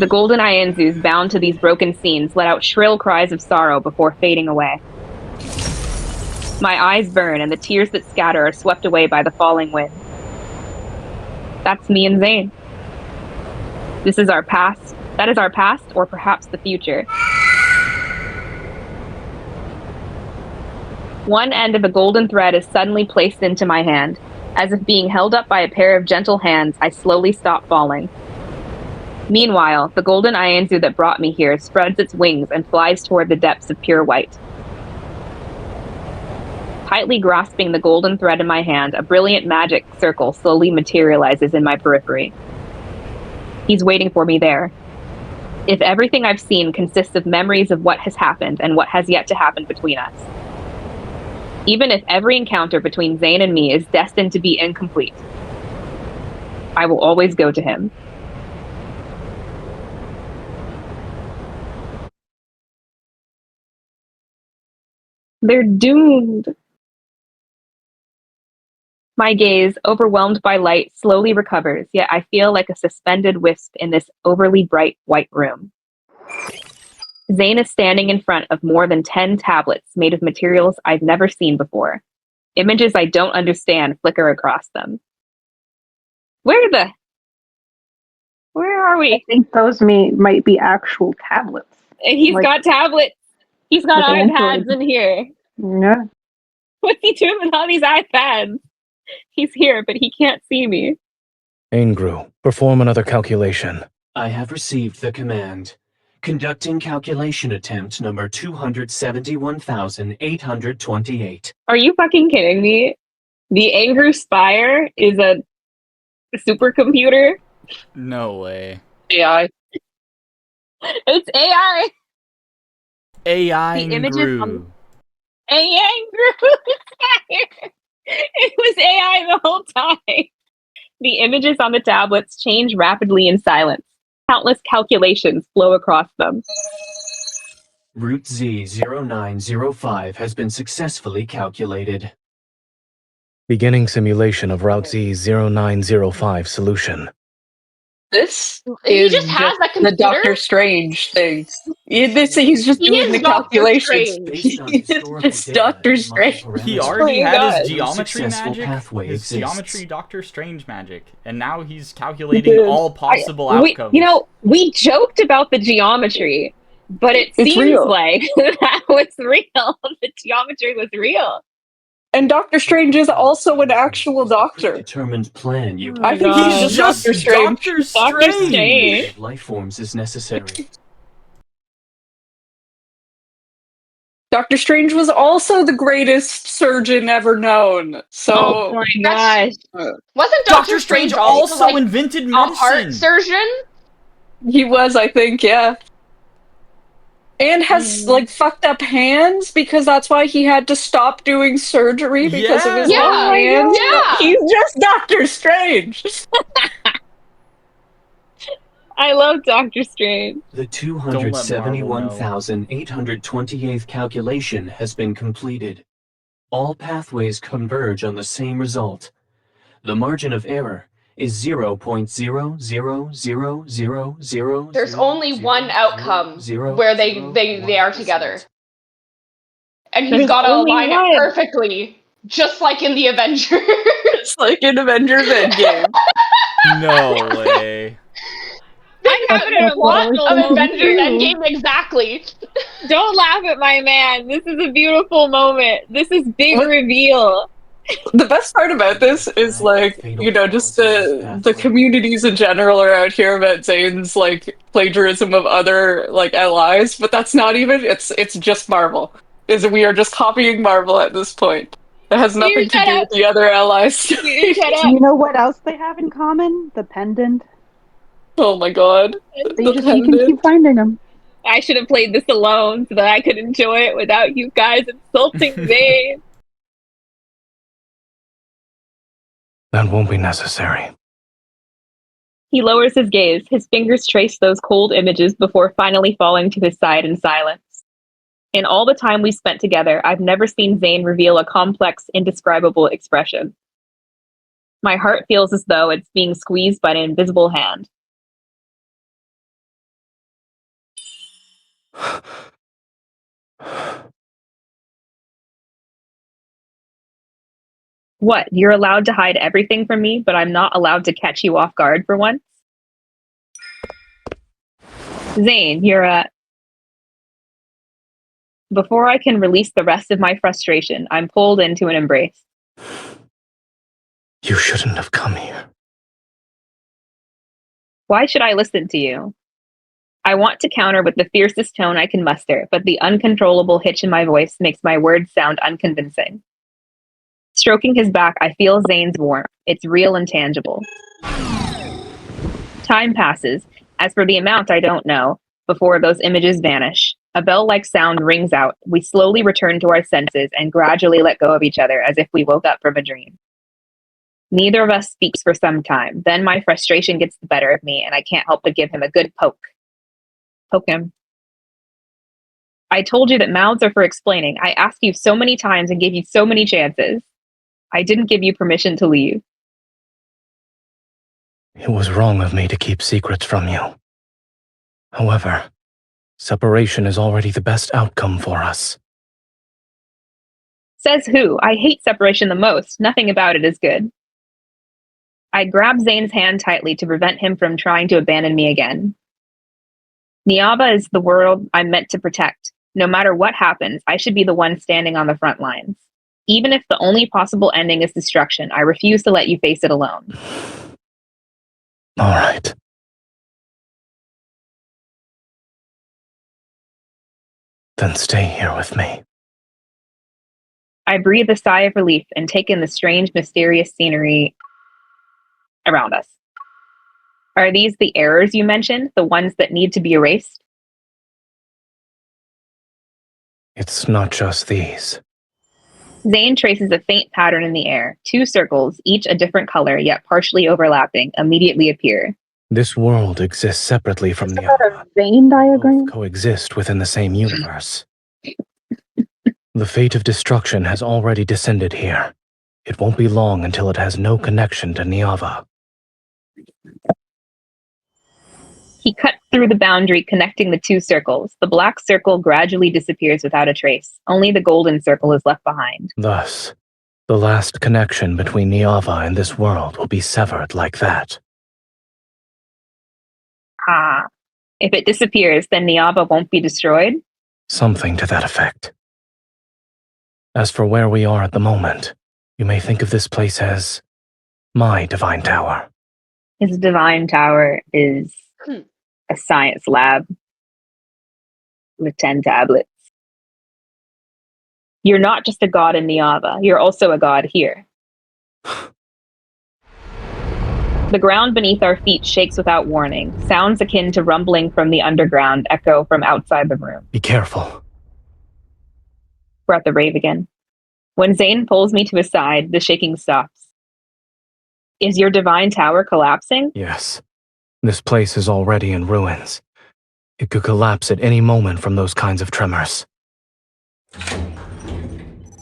The Golden Ainzus, bound to these broken scenes, let out shrill cries of sorrow before fading away. My eyes burn, and the tears that scatter are swept away by the falling wind. That's me and Zayne. This is our past. That is our past, or perhaps the future. One end of a golden thread is suddenly placed into my hand. As if being held up by a pair of gentle hands, I slowly stop falling. Meanwhile, the golden Ianzu that brought me here spreads its wings and flies toward the depths of pure white. Tightly grasping the golden thread in my hand, a brilliant magic circle slowly materializes in my periphery. He's waiting for me there. If everything I've seen consists of memories of what has happened and what has yet to happen between us. Even if every encounter between Zayne and me is destined to be incomplete, I will always go to him. They're doomed. My gaze, overwhelmed by light, slowly recovers, yet I feel like a suspended wisp in this overly bright white room. Zayne is standing in front of more than 10 tablets made of materials I've never seen before. Images I don't understand flicker across them. Where are we? I think those might be actual tablets. And he's got tablets. He's got iPads in here. Yeah. What's he doing with all these iPads? He's here, but he can't see me. Ingru, perform another calculation. I have received the command. Conducting calculation attempt number 271,828. Are you fucking kidding me? The Angru Spire is a supercomputer? No way. AI. It's AI! AI The images Ingru. on Angru Spire! It was AI the whole time. The images on the tablets change rapidly in silence. Countless calculations flow across them. Route Z0905 has been successfully calculated. Beginning simulation of Route Z0905 solution. This He is just has that the computer? Doctor Strange thing. He's just He doing is the Doctor calculations. Strange. It's Doctor Strange. He already had God. his geometry Successful magic, pathway his exists. geometry Doctor Strange magic, and now he's calculating all possible outcomes. We joked about the geometry, but it It's seems real. like that was real. The geometry was real. And Doctor Strange is also an actual doctor. Determined plan you. I think he's just Doctor Strange. Doctor Strange. Life forms is necessary. Doctor Strange was also the greatest surgeon ever known. So, Oh my gosh. Wasn't Doctor Strange also like, invented a heart medicine. surgeon? he was, I think, yeah. And has like fucked up hands because that's why he had to stop doing surgery because of his Yeah. hands. Yeah. He's just Doctor Strange. I love Doctor Strange. The 271,828th calculation has been completed. All pathways converge on the same result. The margin of error is 0.0000000. There's only one outcome where they are together. And he's There's got to only align one. it perfectly. Just like in the Avengers. It's like in Avengers Endgame. No way. They have a plot of Avengers Endgame exactly. Don't laugh at my man. This is a beautiful moment. This is big reveal. The best part about this is like, you know, just the communities in general are out here about Zayne's like plagiarism of other like allies, but that's not even it's just Marvel. We are just copying Marvel at this point. It has nothing to do with the other allies. You know what else they have in common? The pendant. Oh my god. You can keep finding them. I should have played this alone so that I could enjoy it without you guys insulting Zayne. That won't be necessary. He lowers his gaze. His fingers trace those cold images before finally falling to his side in silence. In all the time we spent together, I've never seen Zayne reveal a complex, indescribable expression. My heart feels as though it's being squeezed by an invisible hand. What? You're allowed to hide everything from me, but I'm not allowed to catch you off guard for once? Zayne, you're Before I can release the rest of my frustration, I'm pulled into an embrace. You shouldn't have come here. Why should I listen to you? I want to counter with the fiercest tone I can muster, but the uncontrollable hitch in my voice makes my words sound unconvincing. Stroking his back, I feel Zayne's warmth. It's real and tangible. Time passes. As for the amount, I don't know, before those images vanish. A bell-like sound rings out. We slowly return to our senses and gradually let go of each other as if we woke up from a dream. Neither of us speaks for some time. Then my frustration gets the better of me, and I can't help but give him a good poke. Poke him. I told you that mouths are for explaining. I asked you so many times and gave you so many chances. I didn't give you permission to leave. It was wrong of me to keep secrets from you. However, separation is already the best outcome for us. Says who? I hate separation the most. Nothing about it is good. I grab Zayne's hand tightly to prevent him from trying to abandon me again. Niava is the world I'm meant to protect. No matter what happens, I should be the one standing on the front lines. Even if the only possible ending is destruction, I refuse to let you face it alone. All right. Then stay here with me. I breathe a sigh of relief and take in the strange, mysterious scenery around us. Are these the errors you mentioned, the ones that need to be erased? It's not just these. Zayne traces a faint pattern in the air. 2 circles, each a different color, yet partially overlapping, immediately appear. This world exists separately from the a Zayne diagram? coexist within the same universe. The fate of destruction has already descended here. It won't be long until it has no connection to Niava. He cuts through the boundary connecting the 2 circles. The black circle gradually disappears without a trace. Only the golden circle is left behind. Thus, the last connection between Niava and this world will be severed like that. Ah. If it disappears, then Niava won't be destroyed? Something to that effect. As for where we are at the moment, you may think of this place as my divine tower. His divine tower is a science lab with 10 tablets. You're not just a god in Niava, you're also a god here. The ground beneath our feet shakes without warning. Sounds akin to rumbling from the underground echo from outside the room. Be careful. We're at the rave again. When Zayne pulls me to his side, the shaking stops. Is your divine tower collapsing? Yes. This place is already in ruins. It could collapse at any moment from those kinds of tremors.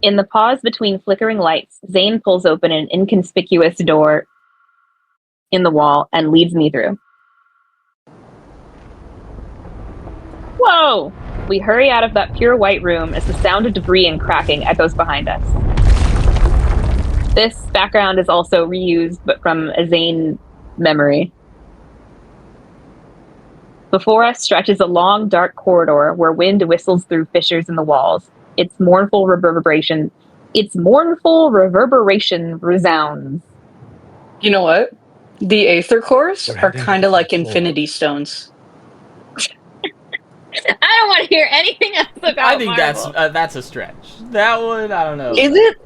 In the pause between flickering lights, Zayne pulls open an inconspicuous door in the wall and leads me through. Whoa! We hurry out of that pure white room as the sound of debris and cracking echoes behind us. This background is also reused, but from a Zayne memory. Before us stretches a long, dark corridor where wind whistles through fissures in the walls. Its mournful reverberation resounds. You know what? The Aether cores are kind of like Infinity Stones. I don't want to hear anything else about I think Marvel. that's a stretch. That one, I don't know. Is it?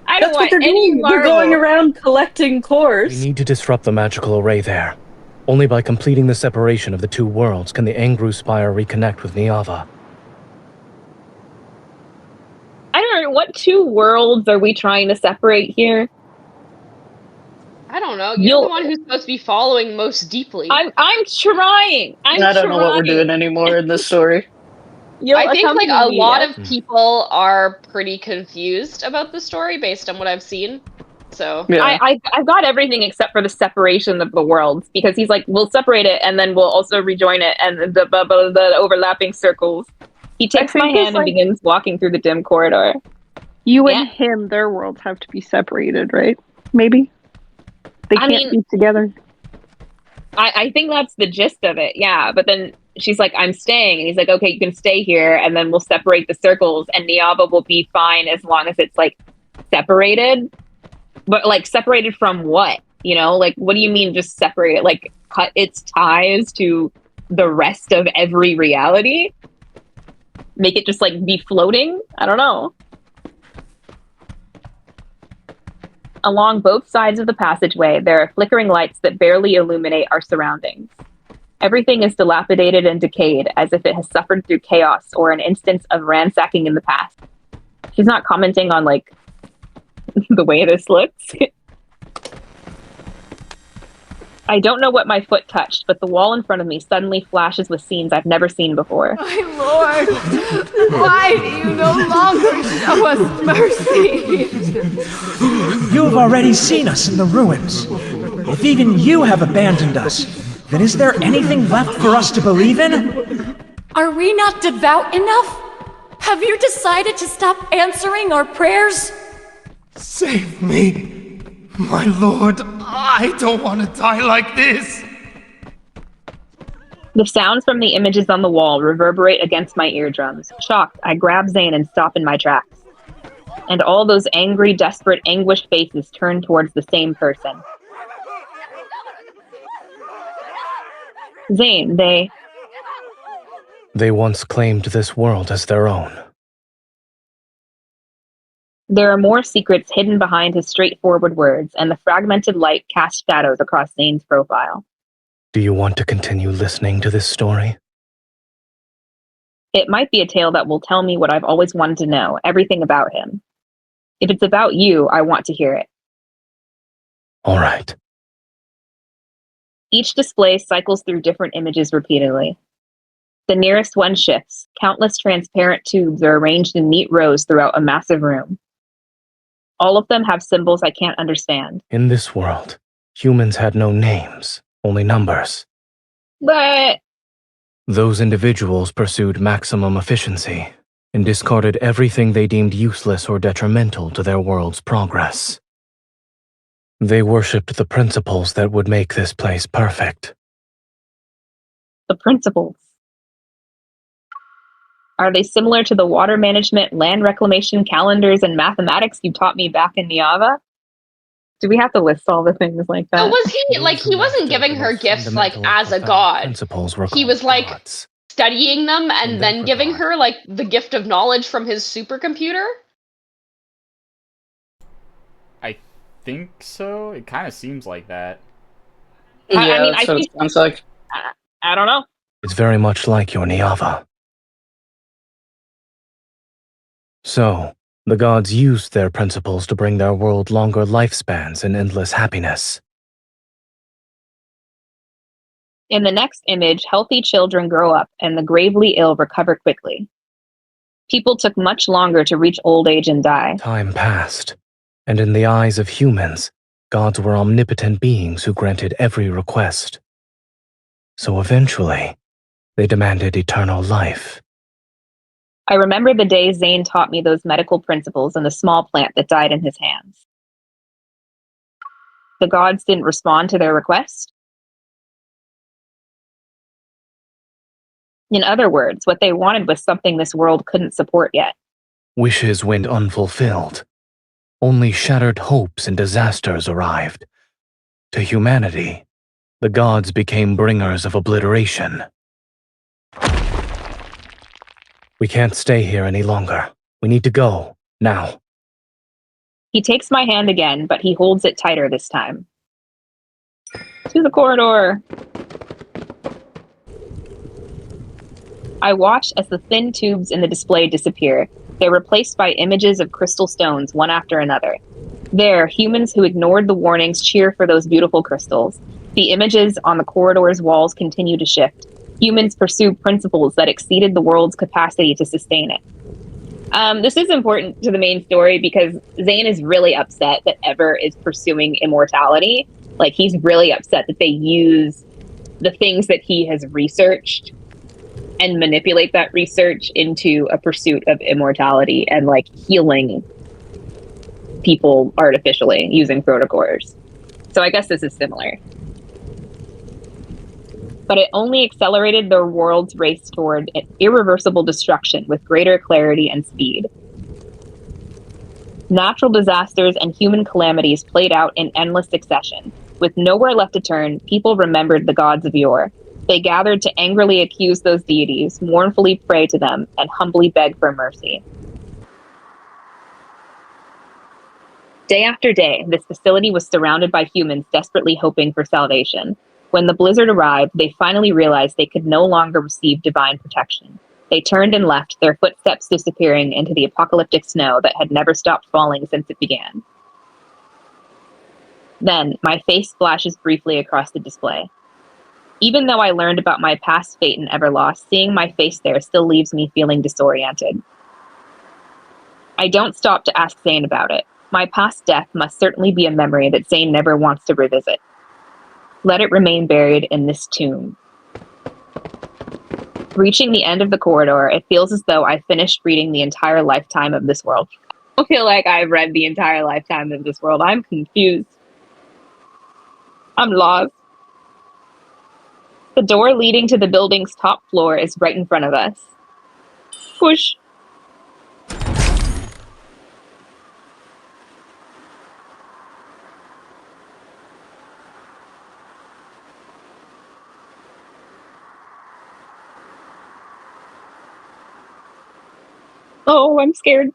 I don't That's what want they're any doing. Marvel. They're going around collecting cores. We need to disrupt the magical array there. Only by completing the separation of the 2 worlds can the Angru Spire reconnect with Niava. I don't know, what 2 worlds are we trying to separate here? I don't know. You're the one who's supposed to be following most deeply. I'm trying. I don't know what we're doing anymore in this story. I think like a lot yes? of people are pretty confused about the story based on what I've seen. So Yeah. I've got everything except for the separation of the worlds, because he's like, we'll separate it and then we'll also rejoin it, and the overlapping circles. He takes my hand and begins walking through the dim corridor. You and him, their worlds have to be separated, right? Maybe? They can't be together. I think that's the gist of it, yeah. But then she's like, I'm staying. And he's like, okay, you can stay here, and then we'll separate the circles, and Niava will be fine as long as it's, like, separated. But, like, separated from what? You know? Like, what do you mean just separated? Like, cut its ties to the rest of every reality? Make it just, like, be floating? I don't know. Along both sides of the passageway, there are flickering lights that barely illuminate our surroundings. Everything is dilapidated and decayed, as if it has suffered through chaos or an instance of ransacking in the past. She's not commenting on, like, the way this looks. I don't know what my foot touched, but the wall in front of me suddenly flashes with scenes I've never seen before. My lord, why do you no longer show us mercy? You have already seen us in the ruins. If even you have abandoned us, then is there anything left for us to believe in? Are we not devout enough? Have you decided to stop answering our prayers? Save me! My lord, I don't want to die like this! The sounds from the images on the wall reverberate against my eardrums. Shocked, I grab Zayne and stop in my tracks. And all those angry, desperate, anguished faces turn towards the same person. Zayne, They once claimed this world as their own. There are more secrets hidden behind his straightforward words, and the fragmented light casts shadows across Zayne's profile. Do you want to continue listening to this story? It might be a tale that will tell me what I've always wanted to know, everything about him. If it's about you, I want to hear it. All right. Each display cycles through different images repeatedly. The nearest one shifts. Countless transparent tubes are arranged in neat rows throughout a massive room. All of them have symbols I can't understand. In this world, humans had no names, only numbers. But Those individuals pursued maximum efficiency and discarded everything they deemed useless or detrimental to their world's progress. They worshipped the principles that would make this place perfect. the principles. Are they similar to the water management, land reclamation, calendars, and mathematics you taught me back in Niava? Do we have to list all the things like that? So was he, like, he wasn't giving her gifts, like, as a god. He was, like, studying them and then giving her, like, the gift of knowledge from his supercomputer? I think so. It kind of seems like that. Yeah, I mean, that's what it sounds like. I don't know. It's very much like your Niava. So, the gods used their principles to bring their world longer lifespans and endless happiness. In the next image, healthy children grow up and the gravely ill recover quickly. People took much longer to reach old age and die. Time passed, and in the eyes of humans, gods were omnipotent beings who granted every request. So eventually, they demanded eternal life. I remember the day Zayne taught me those medical principles and the small plant that died in his hands. The gods didn't respond to their request. In other words, what they wanted was something this world couldn't support yet. Wishes went unfulfilled. Only shattered hopes and disasters arrived. To humanity, the gods became bringers of obliteration. We can't stay here any longer. We need to go, now. He takes my hand again, but he holds it tighter this time. To the corridor. I watch as the thin tubes in the display disappear. They're replaced by images of crystal stones, one after another. There, humans who ignored the warnings cheer for those beautiful crystals. The images on the corridor's walls continue to shift. Humans pursue principles that exceeded the world's capacity to sustain it. This is important to the main story because Zayne is really upset that Ever is pursuing immortality. Like, he's really upset that they use the things that he has researched and manipulate that research into a pursuit of immortality and, like, healing people artificially using protocors. So I guess this is similar. but it only accelerated their world's race toward irreversible destruction with greater clarity and speed. Natural disasters and human calamities played out in endless succession. With nowhere left to turn, people remembered the gods of yore. They gathered to angrily accuse those deities, mournfully pray to them, and humbly beg for mercy. Day after day, this facility was surrounded by humans desperately hoping for salvation. When the blizzard arrived, they finally realized they could no longer receive divine protection. They turned and left, their footsteps disappearing into the apocalyptic snow that had never stopped falling since it began. Then, my face flashes briefly across the display. Even though I learned about my past fate in Everlost, seeing my face there still leaves me feeling disoriented. I don't stop to ask Zayne about it. My past death must certainly be a memory that Zayne never wants to revisit. Let it remain buried in this tomb. Reaching the end of the corridor, it feels as though I've finished reading the entire lifetime of this world. I don't feel like I've read the entire lifetime of this world. I'm confused. I'm lost. The door leading to the building's top floor is right in front of us. Push. Oh, I'm scared.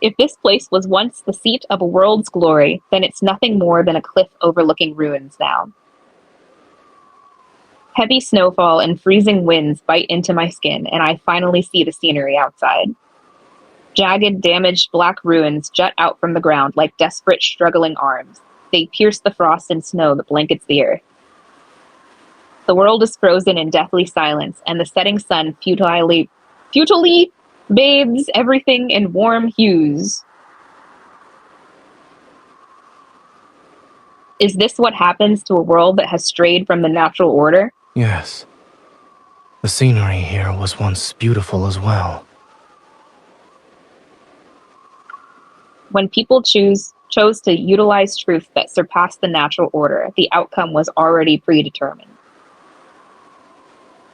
If this place was once the seat of a world's glory, then it's nothing more than a cliff overlooking ruins now. Heavy snowfall and freezing winds bite into my skin, and I finally see the scenery outside. Jagged, damaged black ruins jut out from the ground like desperate, struggling arms. They pierce the frost and snow that blankets the earth. The world is frozen in deathly silence, and the setting sun futilely bathes everything in warm hues. Is this what happens to a world that has strayed from the natural order? Yes. The scenery here was once beautiful as well. When people chose to utilize truth that surpassed the natural order, the outcome was already predetermined.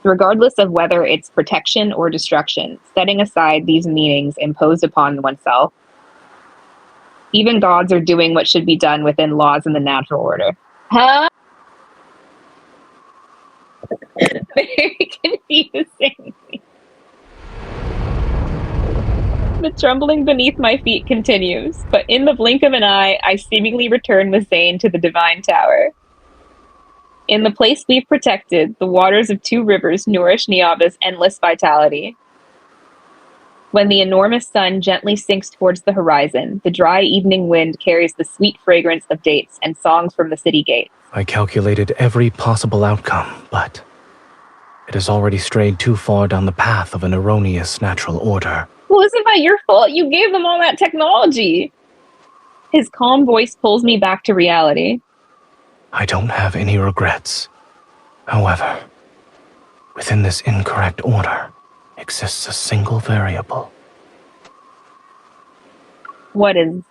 Regardless of whether it's protection or destruction, setting aside these meanings imposed upon oneself, even gods are doing what should be done within laws in the natural order. Huh? Very confusing. The trembling beneath my feet continues, but in the blink of an eye, I seemingly return with Zayne to the Divine Tower. In the place we've protected, the waters of two rivers nourish Niava's endless vitality. When the enormous sun gently sinks towards the horizon, the dry evening wind carries the sweet fragrance of dates and songs from the city gates. I calculated every possible outcome, but it has already strayed too far down the path of an erroneous natural order. Well, isn't that your fault? You gave them all that technology. His calm voice pulls me back to reality. I don't have any regrets. However, within this incorrect order exists a single variable. What is?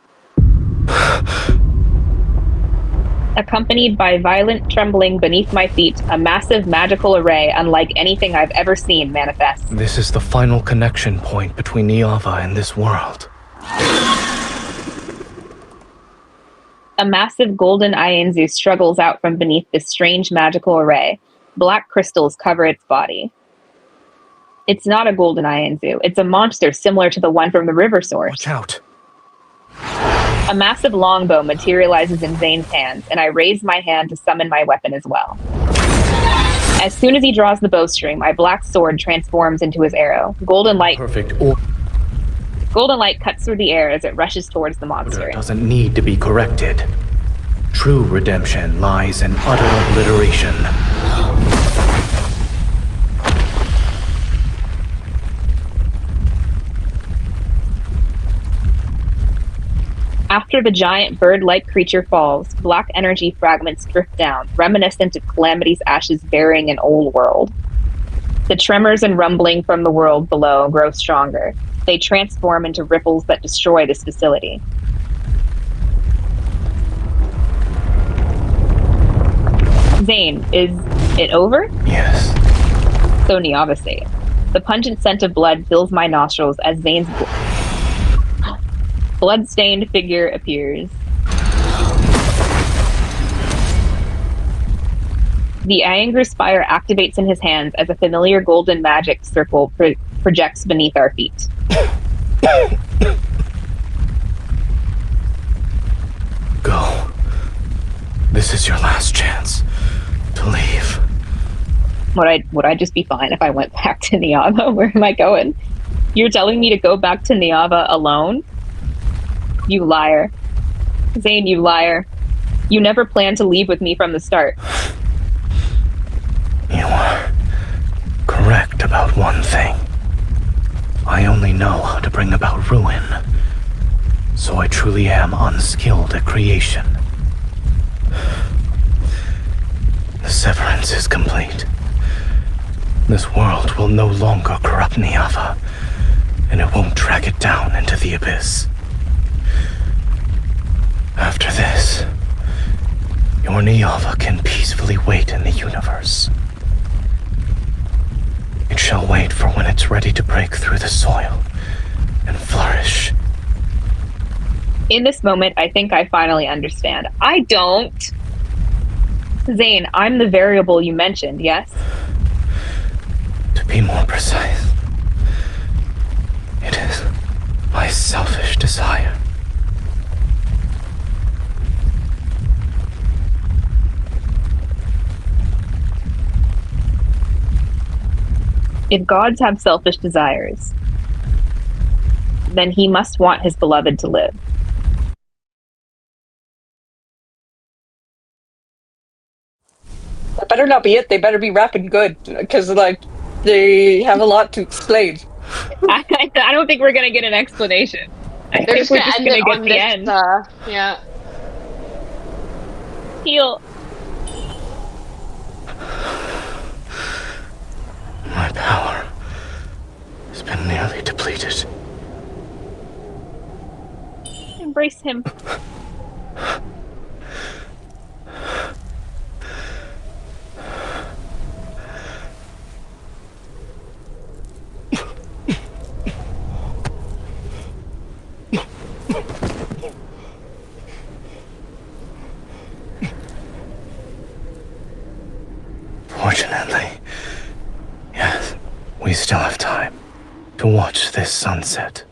Accompanied by violent trembling beneath my feet, a massive magical array unlike anything I've ever seen manifests. This is the final connection point between Niava and this world. A massive golden Ianzu struggles out from beneath this strange magical array. Black crystals cover its body. It's not a golden Ianzu. It's a monster similar to the one from the river source. Watch out. A massive longbow materializes in Zayne's hands, and I raise my hand to summon my weapon as well. As soon as he draws the bowstring, my black sword transforms into his arrow. Golden light cuts through the air as it rushes towards the monster. Order doesn't need to be corrected. True redemption lies in utter obliteration. After the giant bird-like creature falls, black energy fragments drift down, reminiscent of Calamity's ashes burying an old world. The tremors and rumbling from the world below grow stronger. They transform into ripples that destroy this facility. Zayne, is It over? Yes. So Niava say it. The pungent scent of blood fills my nostrils as Zayne's blood-stained figure appears. The anger spire activates in his hands as a familiar golden magic circle projects beneath our feet. Go. This is your last chance to leave. Would I just be fine if I went back to Niava? Where am I going? You're telling me to go back to Niava alone? You liar. Zayne, you liar. You never planned to leave with me from the start. You are correct about one thing. I only know how to bring about ruin, so I truly am unskilled at creation. The severance is complete. This world will no longer corrupt Niava, and it won't drag it down into the abyss. After this, your Niava can peacefully wait in the universe. It shall wait for when it's ready to break through the soil and flourish. In this moment, I think I finally understand. I don't. Zayne, I'm the variable you mentioned, yes? To be more precise, it is my selfish desire. If gods have selfish desires, then he must want his beloved to live. That better not be it. They better be rapping good, because, like, they have a lot to explain. I don't think we're gonna get an explanation. I They're think we're just end gonna it get on the this, end. Yeah. Heal. My power has been nearly depleted. Embrace him. Fortunately, yes, we still have time to watch this sunset.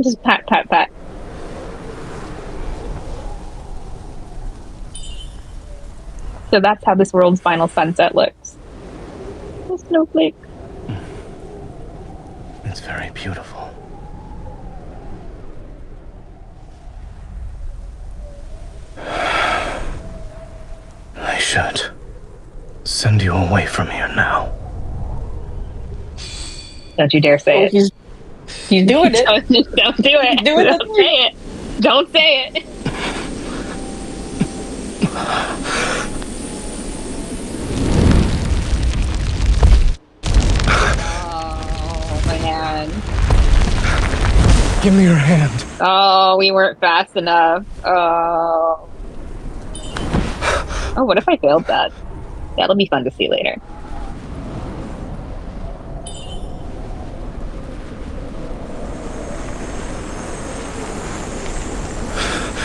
Just pat, pat, pat. So that's how this world's final sunset looks. A snowflake. It's very beautiful. I should send you away from here now. Don't you dare say it. He's doing it. Don't do it. Don't say it. Don't say it. Oh, man. Give me your hand. Oh, we weren't fast enough. Oh. Oh, what if I failed that? That'll be fun to see later.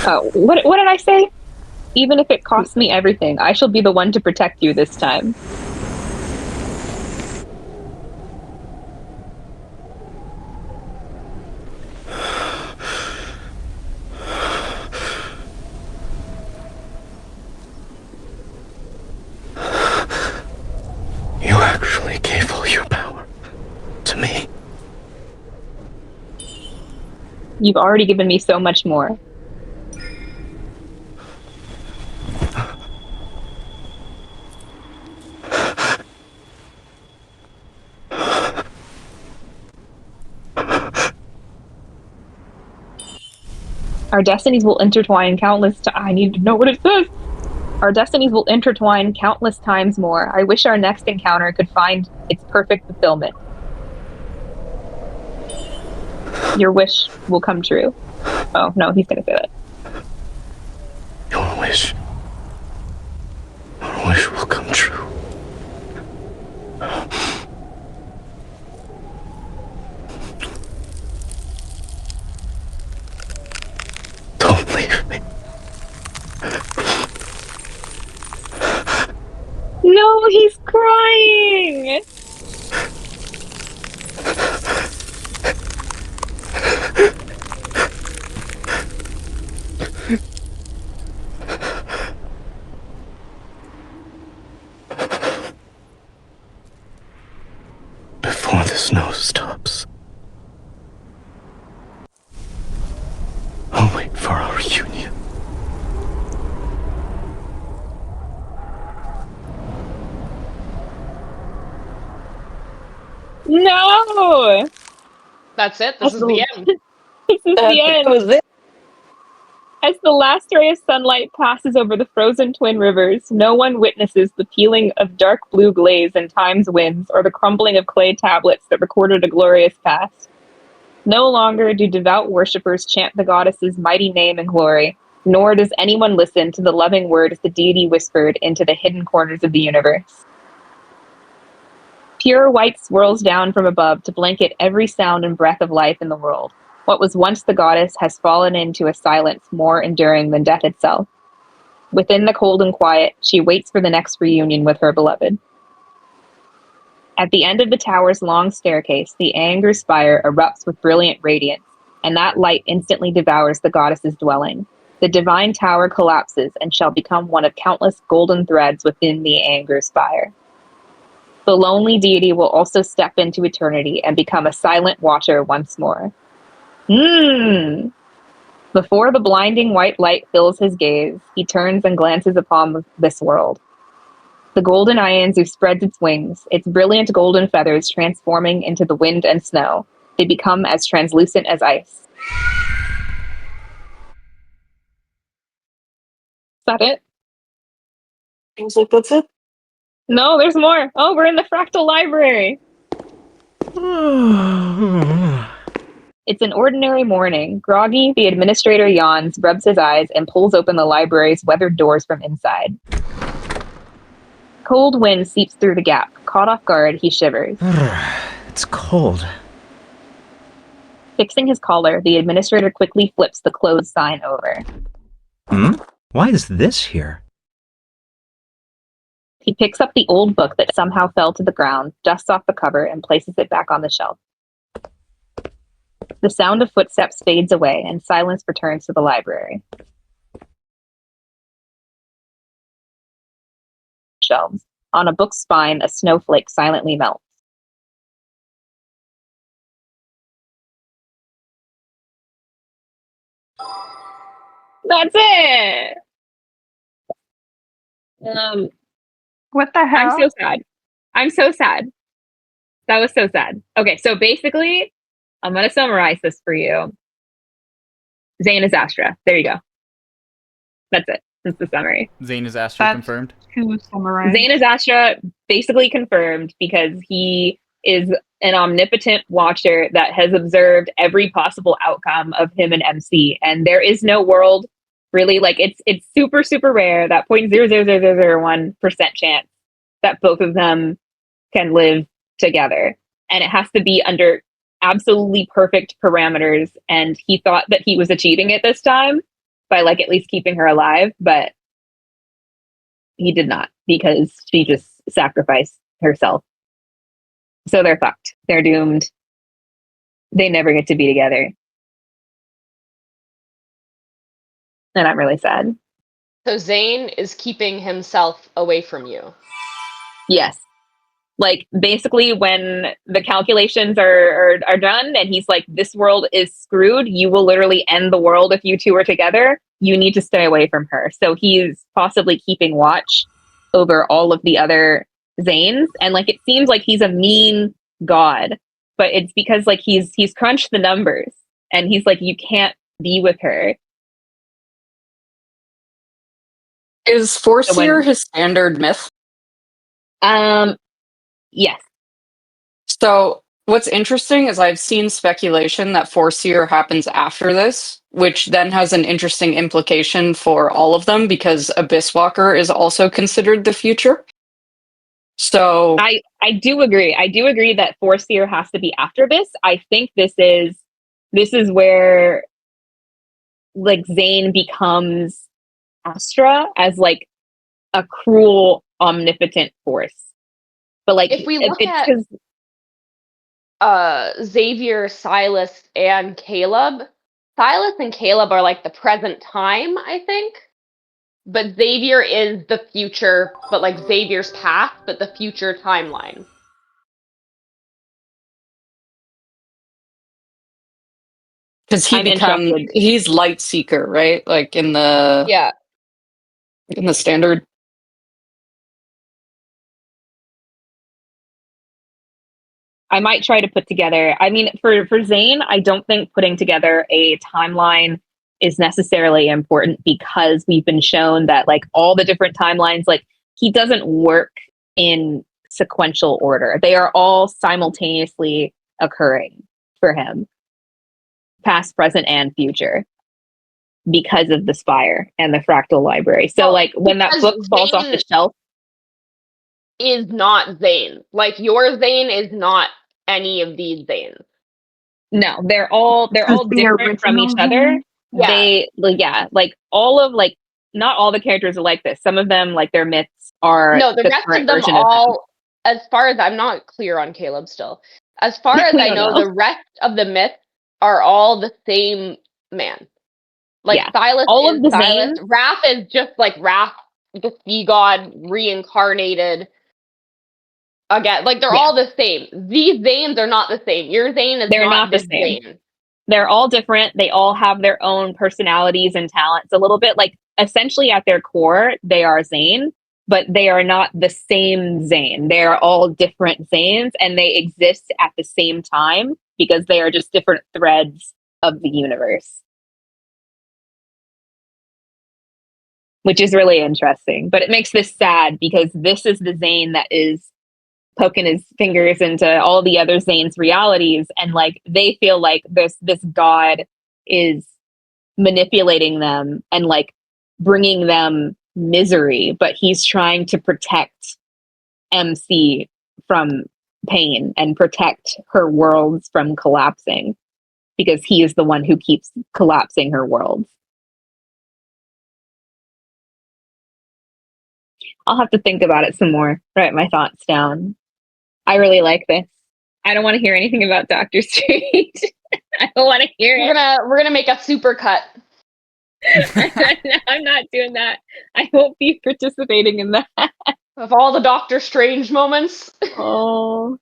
Oh, what did I say? Even if it costs me everything, I shall be the one to protect you this time. You actually gave all your power to me. You've already given me so much more. Our destinies will intertwine countless times. I need to know what it says. Our destinies will intertwine countless times more. I wish our next encounter could find its perfect fulfillment. Your wish will come true. Oh, no, he's gonna say that. Your wish will come true. Don't leave me. No, he's crying! Before the snow stops, I'll wait for our reunion. No! That's it? This is the end. This is the end. That was it. As the last ray of sunlight passes over the frozen twin rivers, no one witnesses the peeling of dark blue glaze in time's winds or the crumbling of clay tablets that recorded a glorious past. No longer do devout worshippers chant the goddess's mighty name and glory, nor does anyone listen to the loving words the deity whispered into the hidden corners of the universe. Pure white swirls down from above to blanket every sound and breath of life in the world. What was once the goddess has fallen into a silence more enduring than death itself. Within the cold and quiet, she waits for the next reunion with her beloved. At the end of the tower's long staircase, the Anger Spire erupts with brilliant radiance, and that light instantly devours the goddess's dwelling. The divine tower collapses and shall become one of countless golden threads within the Anger Spire. The lonely deity will also step into eternity and become a silent watcher once more. Before the blinding white light fills his gaze, he turns and glances upon this world. The golden Ianzu spreads its wings, its brilliant golden feathers transforming into the wind and snow. They become as translucent as ice. Is that it? Seems like that's it. No, there's more. Oh, we're in the fractal library. It's an ordinary morning. Groggy, the administrator yawns, rubs his eyes, and pulls open the library's weathered doors from inside. Cold wind seeps through the gap. Caught off guard, he shivers. It's cold. Fixing his collar, the administrator quickly flips the closed sign over. Why is this here? He picks up the old book that somehow fell to the ground, dusts off the cover, and places it back on the shelf. The sound of footsteps fades away, and silence returns to the library. Shelves. On a book's spine, a snowflake silently melts. That's it! What the hell? I'm so sad. I'm so sad. That was so sad. Okay, so basically, I'm going to summarize this for you. Zayne is Astra. There you go. That's it. That's the summary. Zayne is Astra confirmed? To summarize. Zayne is Astra basically confirmed because he is an omnipotent watcher that has observed every possible outcome of him and MC. And there is no world really, like it's super, super rare, that 0.00001% chance that both of them can live together. And it has to be under absolutely perfect parameters. And he thought that he was achieving it this time by like at least keeping her alive, but he did not because she just sacrificed herself. So they're fucked. They're doomed. They never get to be together. And I'm really sad. So Zayne is keeping himself away from you. Yes. Like basically when the calculations are done and he's like, this world is screwed, you will literally end the world if you two are together. You need to stay away from her. So he's possibly keeping watch over all of the other Zaynes. And like it seems like he's a mean god, but it's because like he's crunched the numbers and he's like, you can't be with her. Is Foreseer his standard myth? Yes. So what's interesting is I've seen speculation that Foreseer happens after this, which then has an interesting implication for all of them because Abyss Walker is also considered the future. So I do agree. I do agree that Foreseer has to be after this. I think this is where like Zayne becomes Astra as like a cruel, omnipotent force. But like if we look at Xavier, Silas, and Caleb, Silas and Caleb are like the present time, I think. But Xavier is the future, but like Xavier's past, but the future timeline. because he's Light Seeker, right? Like in the standard. I might try to put together. I mean, for Zayne, I don't think putting together a timeline is necessarily important because we've been shown that like all the different timelines, like he doesn't work in sequential order. They are all simultaneously occurring for him, past, present, and future, because of the Spire and the Fractal Library. So like when that book falls off the shelf, is not Zayne. Like your Zayne is not any of these Zaynes. No, they're all different from each other. Yeah. They like all of like not all the characters are like this. Some of them like their myths are no, the rest current of them version all as far as I'm not clear on Caleb still. As far as I know, the rest of the myths are all the same man. Like Silas all is of the Silas. Zaynes, Wrath is just like Wrath, the sea god reincarnated. Again, like they're all the same. These Zaynes are not the same. Your Zayne is they're not not the this same. Zayne. They're all different. They all have their own personalities and talents a little bit. Like essentially at their core, they are Zayne, but they are not the same Zayne. They are all different Zaynes and they exist at the same time because they are just different threads of the universe. Which is really interesting. But it makes this sad because this is the Zayne that is poking his fingers into all the other Zayne's realities, and like they feel like this god is manipulating them and like bringing them misery, but he's trying to protect MC from pain and protect her worlds from collapsing because he is the one who keeps collapsing her worlds. I'll have to think about it some more, write my thoughts down. I really like this. I don't want to hear anything about Doctor Strange. I don't want to hear it. We're gonna make a super cut. I'm not doing that. I won't be participating in that. Of all the Doctor Strange moments. Oh,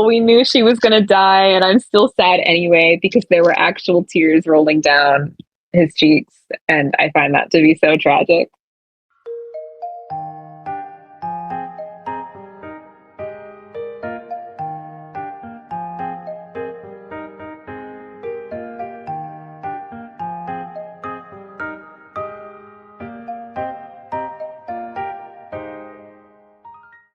we knew she was gonna die, and I'm still sad anyway because there were actual tears rolling down his cheeks, and I find that to be so tragic.